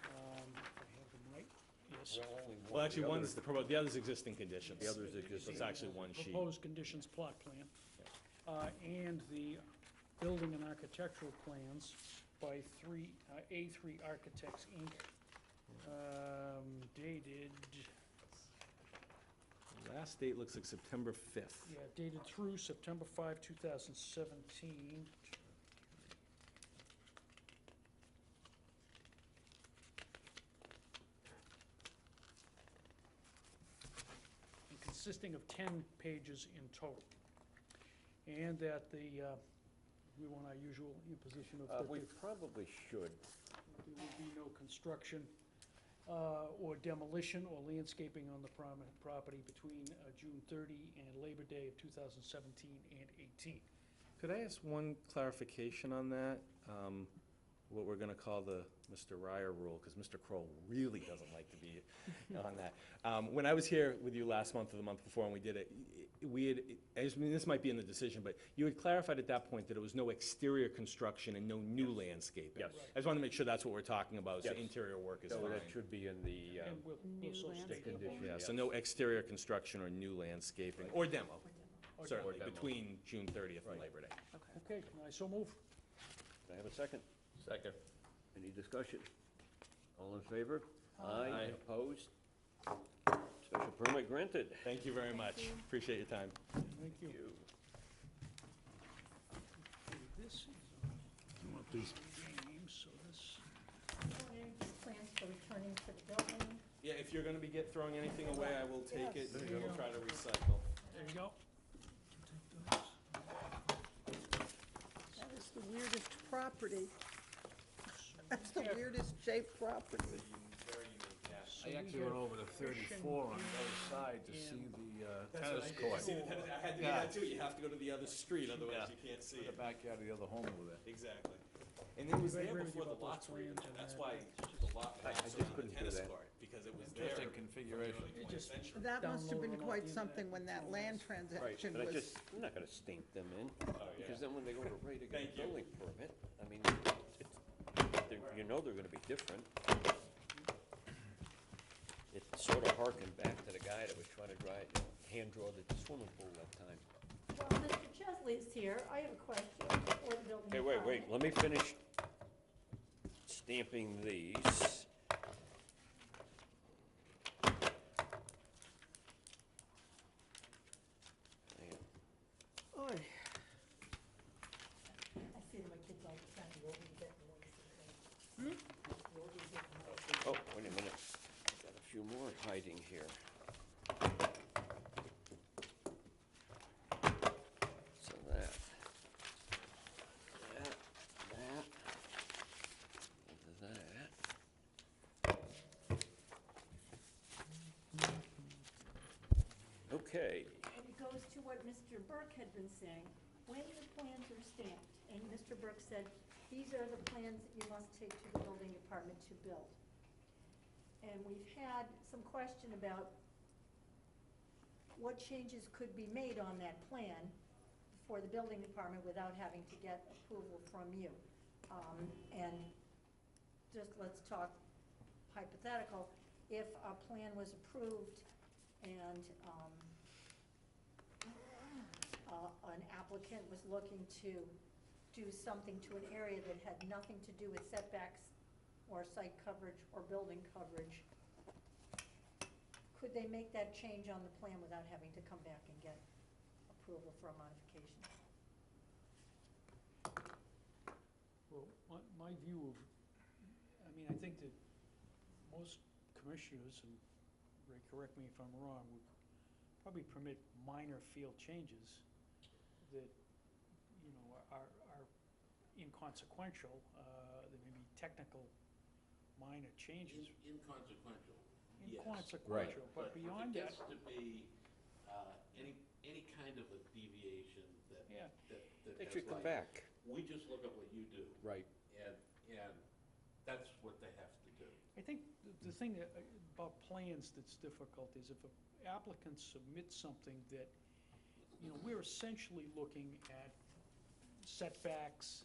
S3: I have them right, yes.
S16: Well, actually, one's the other's existing conditions.
S1: The other's existing.
S16: So it's actually one sheet.
S3: Proposed conditions plot plan. And the building and architectural plans by A3 Architects, Inc., Dated,
S16: Last date looks like September 5th.
S3: yeah, dated through September 5, 2017. And consisting of 10 pages in total. And that we want our usual imposition of that
S1: We
S3: there
S1: probably should.
S3: will be no construction or demolition or landscaping on the property between June 30 and Labor Day of 2017 and 18.
S16: Could I ask one clarification on that? What we're gonna call the Mr. Ryer rule, because Mr. Kroll really doesn't like to be on that. When I was here with you last month or the month before and we did it, we had, I mean, this might be in the decision, but you had clarified at that point that it was no exterior construction and no new landscaping.
S1: Yes.
S16: I just wanted to make sure that's what we're talking about, so
S1: Yes.
S16: interior work is
S1: So
S16: fine.
S1: that should be in the,
S3: And we'll
S17: New
S3: so state
S17: landscaping.
S1: condition.
S16: Yeah, so
S1: yes.
S16: no exterior construction or new landscaping, or demo,
S3: Or
S16: certainly,
S1: demo.
S16: between June 30th and
S1: Right.
S16: Labor Day.
S3: Okay, I so move.
S1: do I have a second?
S4: Second.
S1: Any discussion? All in favor?
S4: Aye.
S1: Opposed? Special permit granted.
S16: Thank you very much. Appreciate your time.
S3: Thank you. Okay, this is
S9: You want these?
S3: name, so this,
S6: Plans for returning to the building.
S16: Yeah, if you're gonna be throwing anything away, I will take it,
S3: There
S16: and
S3: you
S16: we'll
S3: go.
S16: try to recycle.
S3: there you go.
S2: That is the weirdest property. That's the weirdest shaped property.
S16: Very unique, yeah.
S3: So
S9: I
S3: we
S9: actually went
S3: have
S9: over to 34 on the other side to see
S3: and-
S9: the tennis court.
S16: I had to do
S9: Yeah.
S16: that too, you have to go to the other street, otherwise
S9: Yeah.
S16: you can't see
S9: In the
S16: it.
S9: backyard of the other home over there.
S16: Exactly. And it was
S3: I
S16: there
S3: agree with you
S16: before the
S3: about
S16: lots
S3: those
S16: were even,
S3: plans
S16: and
S3: and
S16: that's
S3: that.
S16: why the lot
S1: I
S16: belongs
S1: just
S16: around the
S1: couldn't do
S16: tennis
S1: that.
S16: court, because it was there.
S9: Interesting configuration.
S16: Early
S3: It
S16: 20th
S3: just-
S16: century.
S2: That must have
S3: Download
S2: been
S3: them
S2: quite
S3: on the
S2: something
S3: internet.
S2: when that land
S1: Right,
S2: transaction
S1: but I
S2: was.
S1: just, I'm not gonna stamp them in,
S16: yeah.
S1: because then when they go to Ray to get
S16: Thank
S1: a
S16: you.
S1: building permit, I mean, you know they're gonna be different. It sort of harkened back to the guy that was trying to hand draw the swimming pool that time.
S6: Well, Mr. Chesley's here. I have a question for the building
S1: Hey, wait,
S6: department.
S1: let me finish stamping these. Hang on.
S2: Oy.
S6: I say to my kids all the time, the older you get, the more you see things. The older you get, the more you see
S1: Oh, wait a minute, got a few more hiding here. So that, okay,
S6: And it goes to what Mr. Burke had been saying. When the plans are stamped, and Mr. Burke said, these are the plans that you must take to the building department to build. And we've had some question about what changes could be made on that plan for the building department without having to get approval from you. And just let's talk hypothetical, if a plan was approved and an applicant was looking to do something to an area that had nothing to do with setbacks or site coverage or building coverage, could they make that change on the plan without having to come back and get approval for a modification?
S3: Well, my view of, I mean, I think that most commissioners, and Ray, correct me if I'm wrong, would probably permit minor field changes that, you know, are inconsequential. There may be technical minor changes.
S13: Inconsequential.
S3: Inconsequential, but beyond that,
S13: If it gets to be any kind of a deviation that
S3: Yeah.
S13: that
S1: they
S13: has
S1: should come
S13: life,
S1: back.
S13: we just look at what you do,
S1: Right.
S13: and that's what they have to do.
S3: I think the thing about plans that's difficult is if an applicant submits something that, you know, we're essentially looking at setbacks,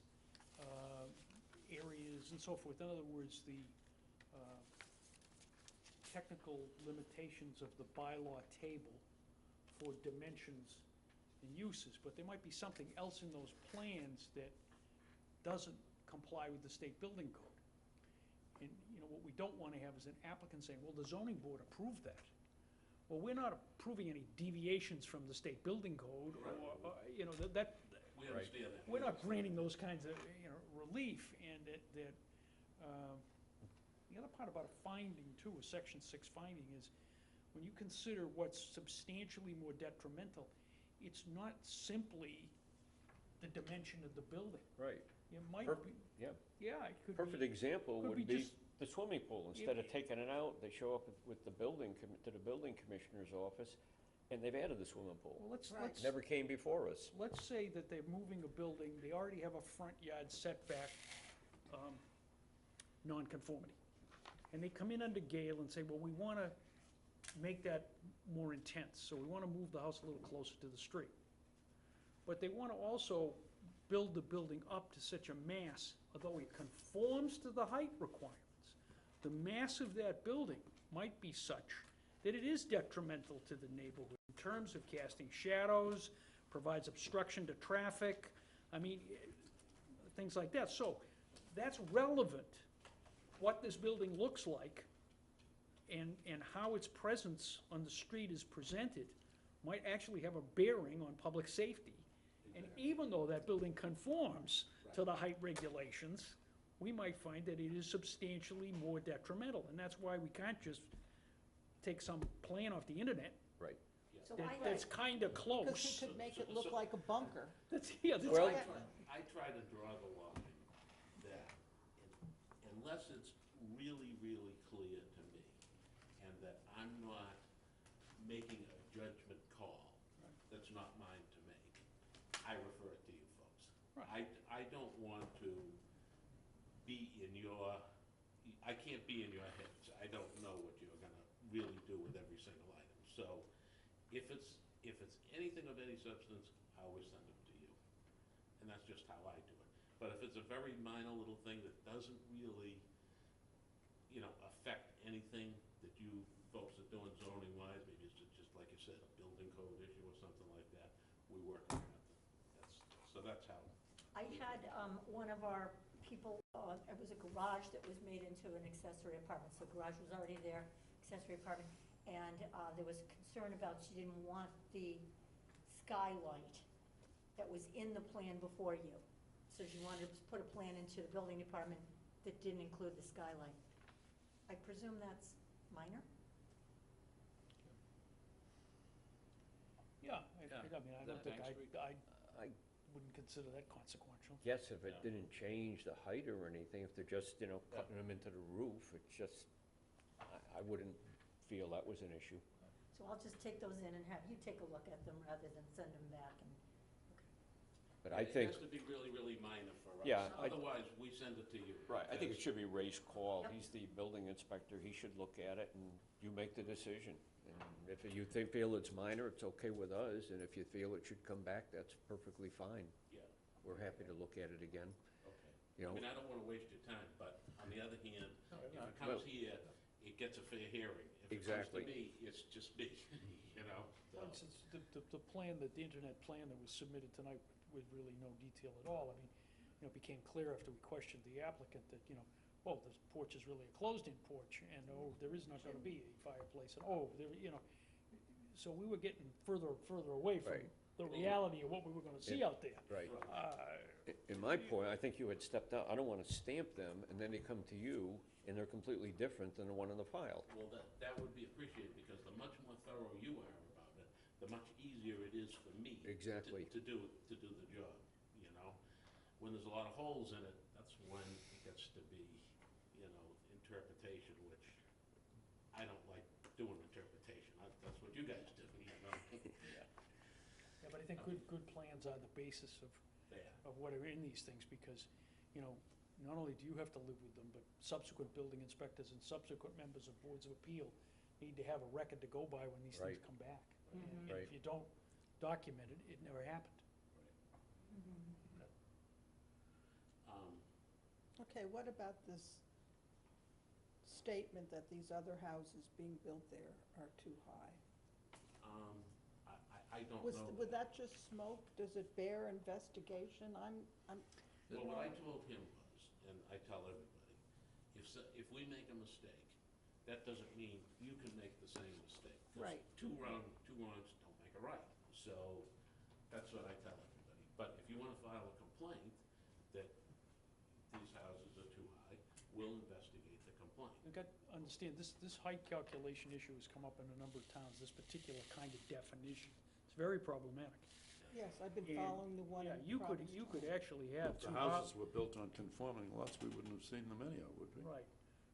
S3: areas and so forth. In other words, the technical limitations of the bylaw table for dimensions and uses, but there might be something else in those plans that doesn't comply with the state building code. And, you know, what we don't want to have is an applicant saying, well, the zoning board approved that. Well, we're not approving any deviations from the state building code, or, you know, that.
S13: We understand that.
S3: We're not granting those kinds of, you know, relief, and the other part about a finding too, a section 6 finding, is when you consider what's substantially more detrimental, it's not simply the dimension of the building.
S1: Right.
S3: It might
S1: Perfect,
S3: be,
S1: yeah.
S3: yeah, it could be.
S1: Perfect example
S3: could
S1: would
S3: be
S1: be
S3: just-
S1: the swimming pool. Instead of taking it out, they show up with the to the building commissioner's office, and they've added the swimming pool.
S3: Well, let's,
S2: Right.
S1: Never came before us.
S3: let's say that they're moving a building, they already have a front yard setback, nonconformity. And they come in under Gale and say, well, we wanna make that more intense, so we wanna move the house a little closer to the street. But they wanna also build the building up to such a mass, although it conforms to the height requirements, the mass of that building might be such that it is detrimental to the neighborhood in terms of casting shadows, provides obstruction to traffic, I mean, things like that. So that's relevant, what this building looks like and how its presence on the street is presented might actually have a bearing on public safety. And even though that building conforms to the height regulations, we might find that it is substantially more detrimental. And that's why we can't just take some plan off the internet
S1: Right.
S6: So
S3: that's kinda close.
S2: Because he could make it look like a bunker.
S3: That's, yeah, that's.
S1: Well-
S13: I try to draw the line that unless it's really, really clear to me, and that I'm not making a judgment call, that's not mine to make, I refer it to you folks. I don't want to be in your, I can't be in your heads. I don't know what you're gonna really do with every single item. So if it's anything of any substance, I always send it to you. And that's just how I do it. But if it's a very minor little thing that doesn't really, you know, affect anything that you folks are doing zoning wise, maybe it's just like you said, a building code issue or something like that, we work around it. So that's how.
S6: I had one of our people, it was a garage that was made into an accessory apartment. So the garage was already there, accessory apartment. And there was concern about, she didn't want the skylight that was in the plan before you. So she wanted to put a plan into the building department that didn't include the skylight. I presume that's minor?
S3: Yeah, I mean, I don't think
S14: Bank Street.
S3: I wouldn't consider that consequential.
S1: Yes, if it didn't change the height or anything, if they're just, you know, cutting them into the roof, it's just, I wouldn't feel that was an issue.
S6: So I'll just take those in and have you take a look at them rather than send them back. And
S1: But I think,
S13: It has to be really, really minor for us.
S1: Yeah,
S13: Otherwise, we send it to you.
S1: right, I think it
S13: because-
S1: should be Ray's call.
S6: Yep.
S1: He's the building inspector, he should look at it, and you make the decision. And if you feel it's minor, it's okay with us, and if you feel it should come back, that's perfectly fine.
S13: Yeah,
S1: We're happy to look at it again,
S13: okay.
S1: you
S13: I
S1: know.
S13: mean, I don't wanna waste your time, but on the other hand, if it
S1: Well-
S13: comes here, it gets a fair hearing.
S1: Exactly.
S13: If it comes to me, it's just me, you know? so.
S3: Well, since the plan, the internet plan that was submitted tonight with really no detail at all, I mean, you know, it became clear after we questioned the applicant that, you know, oh, this porch is really a closed-in porch, and oh, there is not gonna be a fireplace, and oh, there, you know, so we were getting further and further away from
S1: Right.
S3: the reality of what we were gonna see out there.
S1: Right.
S3: Uh,
S1: In my point, I think you had stepped out, I don't wanna stamp them, and then they come to you, and they're completely different than the one in the file.
S13: Well, that would be appreciated, because the much more thorough you are about it, the much easier it is for me.
S1: Exactly.
S13: To do the job, you know? When there's a lot of holes in it, that's when it gets to be, you know, interpretation, which I don't like doing interpretation. That's what you guys do, you know?
S3: Yeah, but I think good plans are the basis of what are in these things, because, you know, not only do you have to live with them, but subsequent building inspectors and subsequent members of boards of appeal need to have a record to go by when these things
S1: Right.
S3: come back.
S6: Mhm.
S3: And
S1: Right.
S3: if you don't document it, it never happened.
S2: Okay, what about this statement that these other houses being built there are too high?
S13: I don't
S2: Was
S13: know.
S2: that just smoke? Does it bear investigation? I'm.
S13: Well, what I told him was, and I tell everybody, if So if we make a mistake, that doesn't mean you can make the same mistake. 'Cause
S2: Right.
S13: two wrongs don't make a right. So that's what I tell everybody. But if you want to file a complaint that these houses are too high, we'll investigate the complaint.
S3: You got, understand, this height calculation issue has come up in a number of towns, this particular kind of definition. It's very problematic.
S2: Yes, I've been
S3: And,
S2: following the one
S3: yeah,
S2: in
S3: you could,
S2: Provincetown.
S3: you could actually have
S9: If
S3: two
S9: the houses were built on conforming lots, we wouldn't have seen them anyhow, would we?
S3: Right,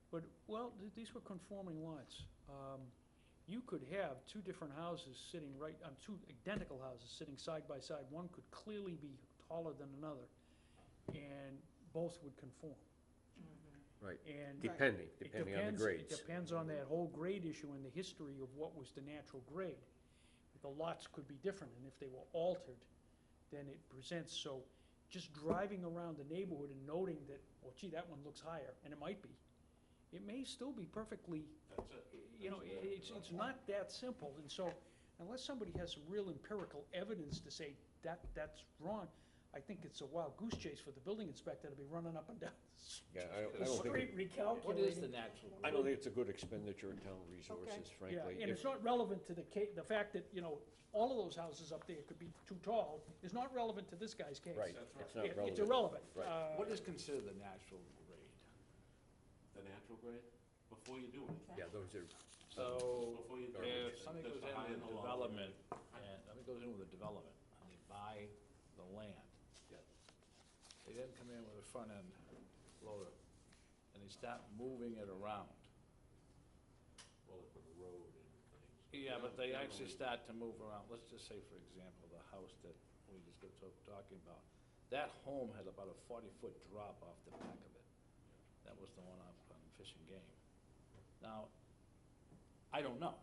S3: but, well, these were conforming lots. You could have two different houses sitting right, two identical houses sitting side by side. One could clearly be taller than another, and both would conform.
S1: Right.
S3: And
S1: Depending
S3: it
S1: on the
S3: depends-
S1: grades.
S3: It depends on that whole grade issue and the history of what was the natural grade. The lots could be different, and if they were altered, then it presents, so just driving around the neighborhood and noting that, well, gee, that one looks higher, and it might be. It may still be perfectly,
S13: That's it.
S3: you know, it's not that simple, and so unless somebody has some real empirical evidence to say that's wrong, I think it's a wild goose chase for the building inspector to be running up and down
S1: Yeah, I
S3: the
S1: don't think,
S3: street recalculating.
S14: What is the natural
S1: I don't think it's a good expenditure of town resources,
S3: Yeah,
S1: frankly.
S3: and it's not relevant to the fact that, you know, all of those houses up there could be too tall, is not relevant to this guy's case.
S1: Right, it's not relevant.
S3: It's irrelevant.
S1: Right.
S14: What is considered the natural grade?
S13: The natural grade, before you do anything.
S1: Yeah, those are,
S14: So,
S13: Before you do
S14: if
S13: anything,
S14: somebody
S13: that's
S14: goes
S13: the
S14: in
S13: high
S14: with
S13: and the low.
S14: development, and somebody goes in with a development, and they buy the land,
S13: Yeah.
S14: they then come in with a front end loader, and they start moving it around.
S13: Well, they put a road in things.
S14: Yeah, but they actually
S13: Generally-
S14: start to move around. Let's just say, for example, the house that we just got talking about. That home had about a 40-foot drop off the back of it. That was the one up on Fish and Game. Now, I don't know,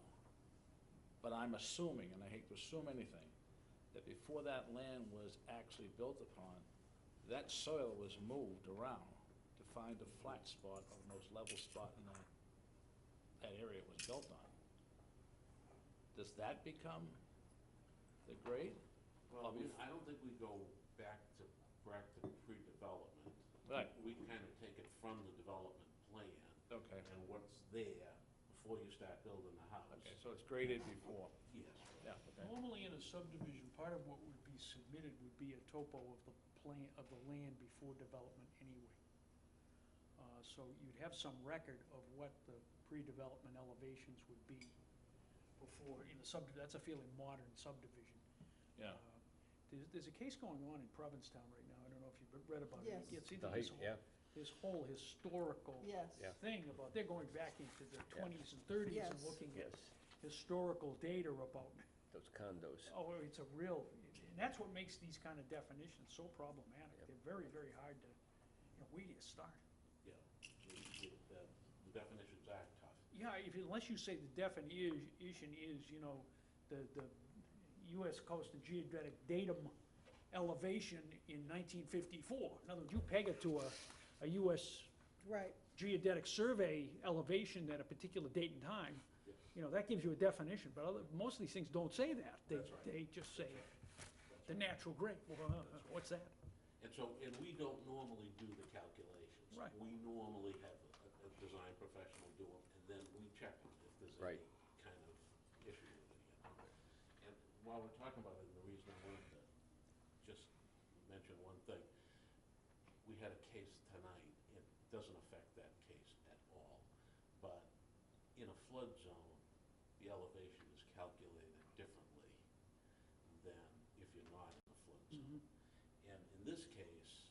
S14: but I'm assuming, and I hate to assume anything, that before that land was actually built upon, that soil was moved around to find a flat spot or the most level spot in that area it was built on. Does that become the grade?
S13: Well, I don't think we go back to pre-development.
S14: Right.
S13: We kind of take it from the development plan
S14: Okay,
S13: and what's there before you start building the house.
S14: okay, so it's graded before,
S13: Yes.
S14: yeah, okay.
S3: Normally in a subdivision, part of what would be submitted would be a topo of the plan, of the land before development anyway. So you'd have some record of what the pre-development elevations would be before, in a that's a fairly modern subdivision.
S14: Yeah.
S3: There's a case going on in Provincetown right now, I don't know if you've read about it.
S2: Yes.
S3: It's
S1: the
S3: either
S1: height, yeah.
S3: this whole historical
S2: Yes.
S1: Yeah.
S3: thing about, they're going back into the
S1: Yeah.
S3: 20s and 30s and
S2: Yes.
S3: looking at
S1: yes,
S3: historical data about,
S1: those condos.
S3: oh, it's a real, and that's what makes these kind of definitions so problematic. They're very, very hard to, you know, where do you start?
S13: Yeah. The definitions are tough.
S3: Yeah, unless you say the definition is, you know, the US Coast and Geodetic Datum elevation in 1954. In other words, you peg it to a US
S2: Right,
S3: Geodetic Survey elevation at a particular date and time, you know, that gives you a definition, but most of these things don't say that.
S13: That's right.
S3: They just say the natural grade. Well, what's that?
S13: And so, and we don't normally do the calculations.
S3: Right.
S13: We normally have a design professional do them, and then we check them if there's
S1: Right.
S13: any kind of issue with it. And while we're talking about it, the reason I wanted to just mention one thing, we had a case tonight, it doesn't affect that case at all, but in a flood zone, the elevation is calculated differently than if you're not in a flood zone. And in this case,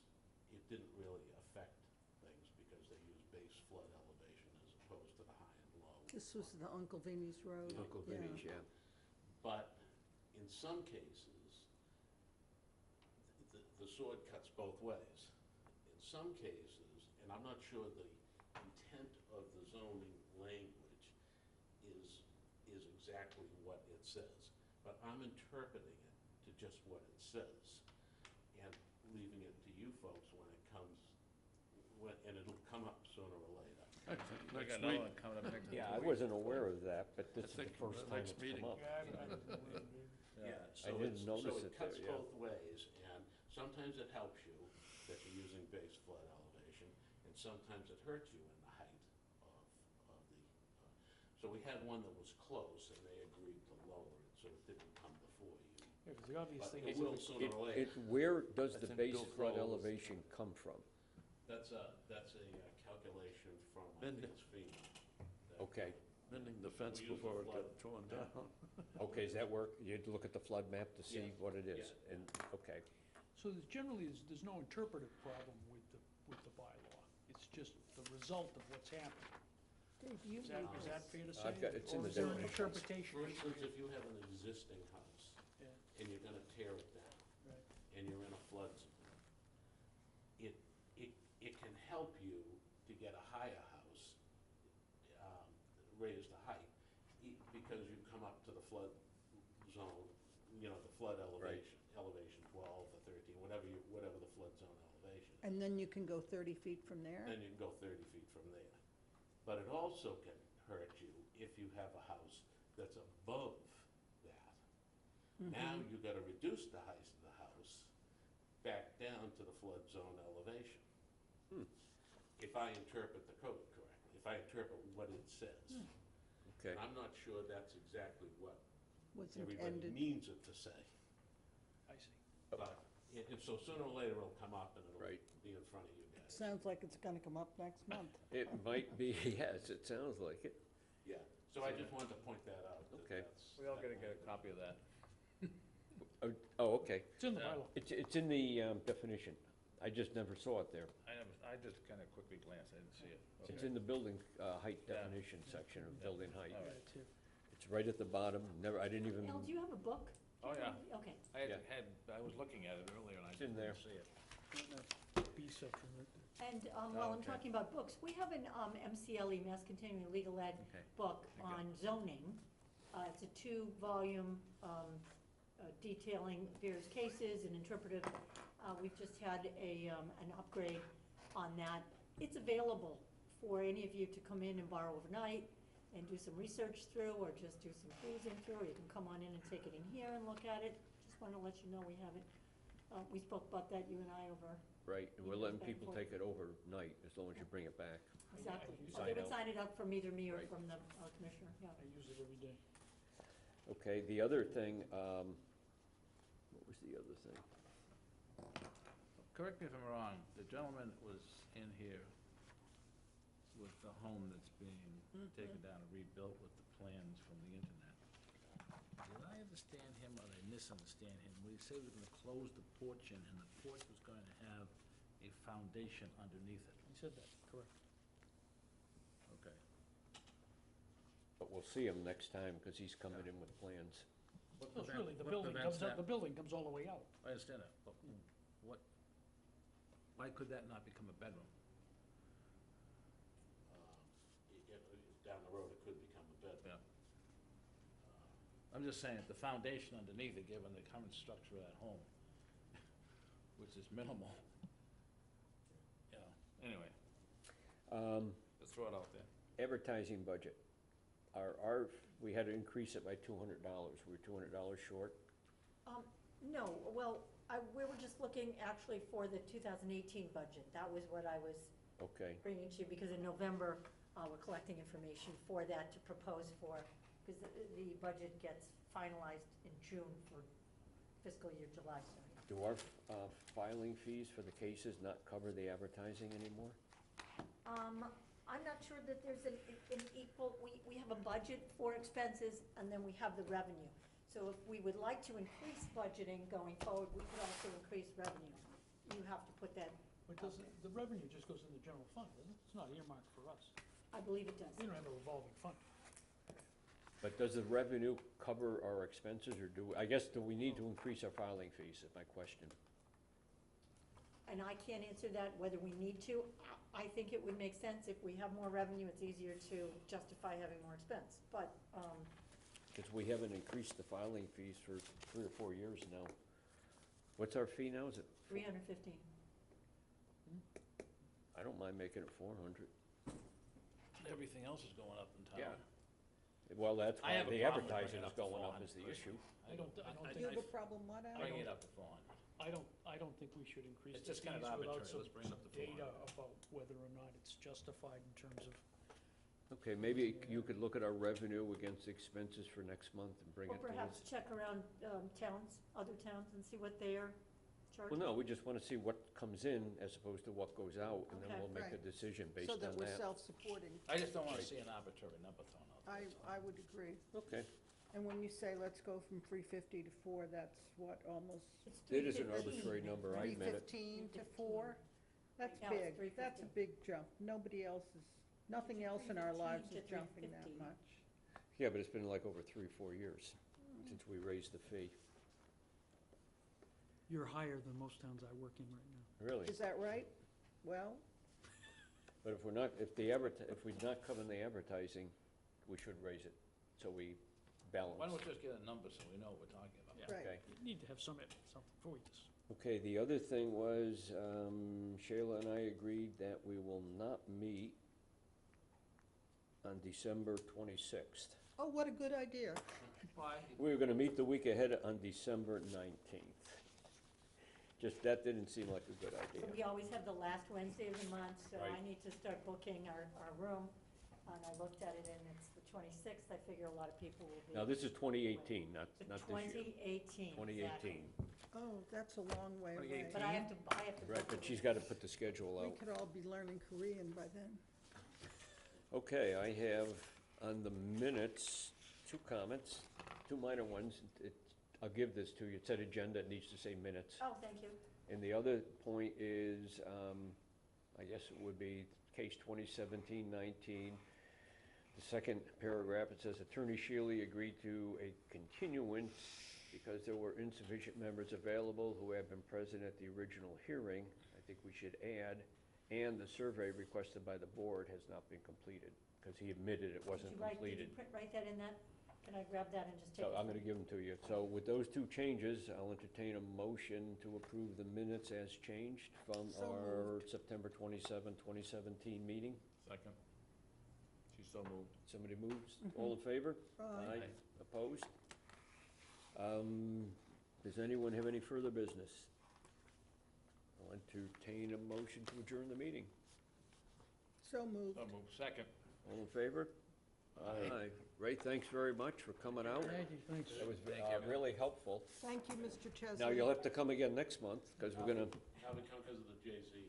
S13: it didn't really affect things because they used base flood elevation as opposed to the high and low.
S2: this was the Uncle Vinnie's Road.
S1: Uncle
S2: Yeah.
S1: Vinnie's, yeah.
S13: But in some cases, the sword cuts both ways. In some cases, and I'm not sure the intent of the zoning language is exactly what it says, but I'm interpreting it to just what it says and leaving it to you folks when it comes, and it'll come up sooner or later.
S14: We
S9: Next
S14: got
S9: week,
S14: another one coming up next
S1: Yeah, I
S14: week.
S1: wasn't aware of that, but this is the
S9: think
S1: first
S9: the
S1: time
S9: next
S1: it's
S9: meeting.
S1: come up.
S13: Yeah,
S1: I
S13: so
S1: didn't
S13: it's,
S1: notice
S13: so
S1: it
S13: it cuts
S1: there, yeah.
S13: both ways, and sometimes it helps you that you're using base flood elevation, and sometimes it hurts you in the height So we had one that was close, and they agreed to lower it, so it didn't come before you.
S3: Yeah, 'cause the obvious
S13: But
S3: thing
S13: it
S3: is,
S13: will sooner or later.
S1: Where does
S13: I
S1: the
S13: think
S1: base
S13: Bill
S1: flood
S13: Kroll was-
S1: elevation come from?
S13: That's a calculation from, I think it's FEMA. that-
S1: Okay,
S9: Mending the fence
S13: We use
S9: before
S13: the
S9: it got torn down.
S1: okay, does that work? You had to look at the flood map to see
S13: Yes.
S1: what it is?
S13: Yeah.
S1: And, okay,
S3: so there's no interpretive problem with the bylaw. It's just the result of what's happened.
S2: Dave, you
S3: Is
S2: read
S3: that
S2: this.
S3: fair to say?
S1: I've got- it's in
S3: Or
S1: the
S3: is there an
S1: definitions.
S3: interpretation?
S13: For instance, if you have an existing house,
S3: Yeah.
S13: and you're gonna tear it down,
S3: Right.
S13: and you're in a flood zone, it can help you to get a higher house, raise the height, because you come up to the flood zone, you know, the flood elevation 12 or 13, whatever the flood zone elevation.
S2: And then you can go 30 feet from there?
S13: Then you can go 30 feet from there. But it also can hurt you if you have a house that's above that. Now you gotta reduce the height of the house back down to the flood zone elevation. If I interpret the code correctly, if I interpret what it says.
S1: okay.
S13: And I'm not sure that's exactly what
S2: Was
S13: everybody
S2: intended.
S13: means it to say.
S3: I see.
S13: But, so sooner or later it'll come up and it'll
S1: Right.
S13: be in front of you guys.
S2: Sounds like it's gonna come up next month.
S1: It might be, yes, it sounds like it.
S13: Yeah, so I just wanted to point that out. that
S1: Okay.
S13: that's-
S14: We all gotta
S13: that
S14: get a
S13: might-
S14: copy of that.
S1: Oh, okay.
S3: It's in the
S14: Yeah.
S3: bylaw.
S1: It's in the definition. I just never saw it there.
S14: I just kinda quickly glanced, I didn't see it.
S1: It's
S14: Okay.
S1: in the building height
S14: Yeah.
S1: definition section of building height.
S14: All right.
S3: It's here.
S1: It's right at the bottom, never, I didn't even,
S6: Al, do you have a book?
S14: Oh, yeah.
S6: Okay.
S14: I was looking at it earlier and I
S1: It's in there.
S14: didn't see it.
S3: In that B section right there.
S6: And while I'm
S14: okay.
S6: talking about books, we have an MCLE, Mass Continuing Legal Ed
S14: Okay.
S6: book
S14: Thank you.
S6: on zoning. It's a 2-volume detailing various cases and interpretive. We've just had an upgrade on that. It's available for any of you to come in and borrow overnight and do some research through, or just do some cruising through. You can come on in and take it in here and look at it. Just want to let you know we have it. We spoke about that, you and I, over.
S1: right, and we're
S6: Emails
S1: letting
S6: back and
S1: people
S6: forth.
S1: take it overnight, as long as you bring it back.
S6: Exactly.
S1: You
S6: So they
S1: sign
S6: would
S1: out.
S6: sign it up from either me or
S1: Right.
S6: from the commissioner, yeah.
S3: I use it every day.
S1: Okay, the other thing, what was the other thing?
S14: Correct me if I'm wrong, the gentleman that was in here with the home that's being taken down and rebuilt with the plans from the internet. Did I understand him or did I misunderstand him? When he said he was gonna close the porch in and the porch was going to have a foundation underneath it?
S3: He said that, correct.
S14: Okay.
S1: But we'll see him next time, because he's coming in with plans.
S14: What
S3: Well, it's
S14: prevent-
S3: really, the
S14: what
S3: building
S14: prevents
S3: comes out,
S14: that?
S3: the building comes all the way out.
S14: I understand that, but why could that not become a bedroom?
S13: Down the road, it could become a bedroom.
S14: Yeah. I'm just saying, the foundation underneath it, given the current structure of that home, which is minimal. You know, anyway, just throw it out there.
S1: Advertising budget. We had to increase it by $200. We're $200 short.
S6: No, well, we were just looking actually for the 2018 budget. That was what I was
S1: Okay,
S6: bringing to you, because in November, we're collecting information for that to propose for, because the budget gets finalized in June for fiscal year July, sorry.
S1: do our filing fees for the cases not cover the advertising anymore?
S6: I'm not sure that there's an equal, we have a budget for expenses, and then we have the revenue. So if we would like to increase budgeting going forward, we could also increase revenue. You have to put that,
S3: But doesn't, the revenue just goes in the general fund, doesn't it? It's not earmarked for us.
S6: I believe it does.
S3: We don't have a revolving fund.
S1: But does the revenue cover our expenses, or do we need to increase our filing fees, is my question.
S6: And I can't answer that, whether we need to. I think it would make sense if we have more revenue, it's easier to justify having more expense. But,
S1: Because we haven't increased the filing fees for 3 or 4 years now. What's our fee now, is it?
S6: 315.
S1: I don't mind making it 400.
S14: Everything else is going up in town.
S1: Yeah. Well, that's
S14: I
S1: why
S14: have a
S1: the
S14: problem with
S1: advertising
S14: bringing
S1: is
S14: it up to
S1: going up
S14: 400
S1: is the issue.
S3: I don't
S2: You
S3: think,
S2: have a problem, what, Al?
S14: Bring it up to 400.
S3: I don't think we should increase
S14: It's
S3: the
S14: just
S3: fees
S14: kind of
S3: without
S14: arbitrary.
S3: some
S14: Let's bring it up to 400.
S3: data about whether or not it's justified in terms of
S1: Okay, maybe you could look at our revenue against expenses for next month and bring
S6: Or
S1: it to
S6: perhaps
S1: us.
S6: check around towns, other towns, and see what they are charging.
S1: Well, no, we just want to see what comes in as opposed to what goes out, and then
S6: Okay.
S1: we'll make a
S2: Right.
S1: decision based
S2: So
S1: on
S2: that we're
S1: that.
S2: self-supporting.
S14: I just don't wanna see an arbitrary number thrown out there.
S2: I would agree.
S1: Okay,
S2: And when you say let's go from 350 to 4, that's what, almost
S6: It's
S1: it is an
S6: 315.
S1: arbitrary number, I admit it.
S2: 315 to 4? That's
S6: Right now it's
S2: big. That's a
S6: 350.
S2: big jump. Nobody else is, nothing else in our lives is
S6: 315 to
S2: jumping that
S6: 350.
S2: much.
S1: Yeah, but it's been like over 3-4 years since we raised the fee.
S3: You're higher than most towns I work in right now.
S1: Really?
S2: Is that right? Well,
S1: But if we're not, if we're not covering the advertising, we should raise it, so we balance.
S14: Why don't we just get a number so we know what we're talking about?
S3: Yeah.
S2: right.
S1: Okay.
S3: You need to have something before we just,
S1: Okay, the other thing was, Shayla and I agreed that we will not meet on December 26th.
S2: Oh, what a good idea.
S14: Why?
S1: We were gonna meet the week ahead on December 19th. Just, that didn't seem like a good idea.
S6: So we always have the last Wednesday of the month, so I
S1: Right.
S6: need to start booking our room. And I looked at it, and it's the 26th. I figure a lot of people will be.
S1: Now, this is 2018, not
S6: The
S1: this year.
S6: 2018.
S1: 2018.
S2: Oh, that's a long way away.
S14: 2018.
S6: But I have to book
S1: Right, but
S6: it.
S1: she's gotta put the schedule
S2: We
S1: out.
S2: could all be learning Korean by then.
S1: Okay, I have on the minutes, 2 comments, 2 minor ones. I'll give this to you. It said agenda, it needs to say minutes.
S6: Oh, thank you.
S1: And the other point is, I guess it would be case 2017-19. The second paragraph, it says Attorney Shealy agreed to a continuance because there were insufficient members available who have been present at the original hearing. I think we should add, and the survey requested by the board has not been completed, because he admitted it wasn't
S6: Did you
S1: completed.
S6: write that in that? Can I grab that and just take it?
S1: So I'm gonna give them to you. So with those 2 changes, I'll entertain a motion to approve the minutes as changed from
S2: So
S1: our September 27, 2017 meeting.
S14: Second. She's so moved.
S1: Somebody moves? All in favor?
S2: Aye.
S1: Opposed? Does anyone have any further business? I'll entertain a motion to adjourn the meeting.
S2: So moved.
S14: So moved. Second.
S1: All in favor? Aye. Ray, thanks very much for coming out.
S3: thank you, thanks.
S1: That was
S14: Thank you.
S1: really helpful.
S2: Thank you, Mr. Chesley.
S1: Now, you'll have to come again next month, because we're gonna,
S13: How to come because of the J.C.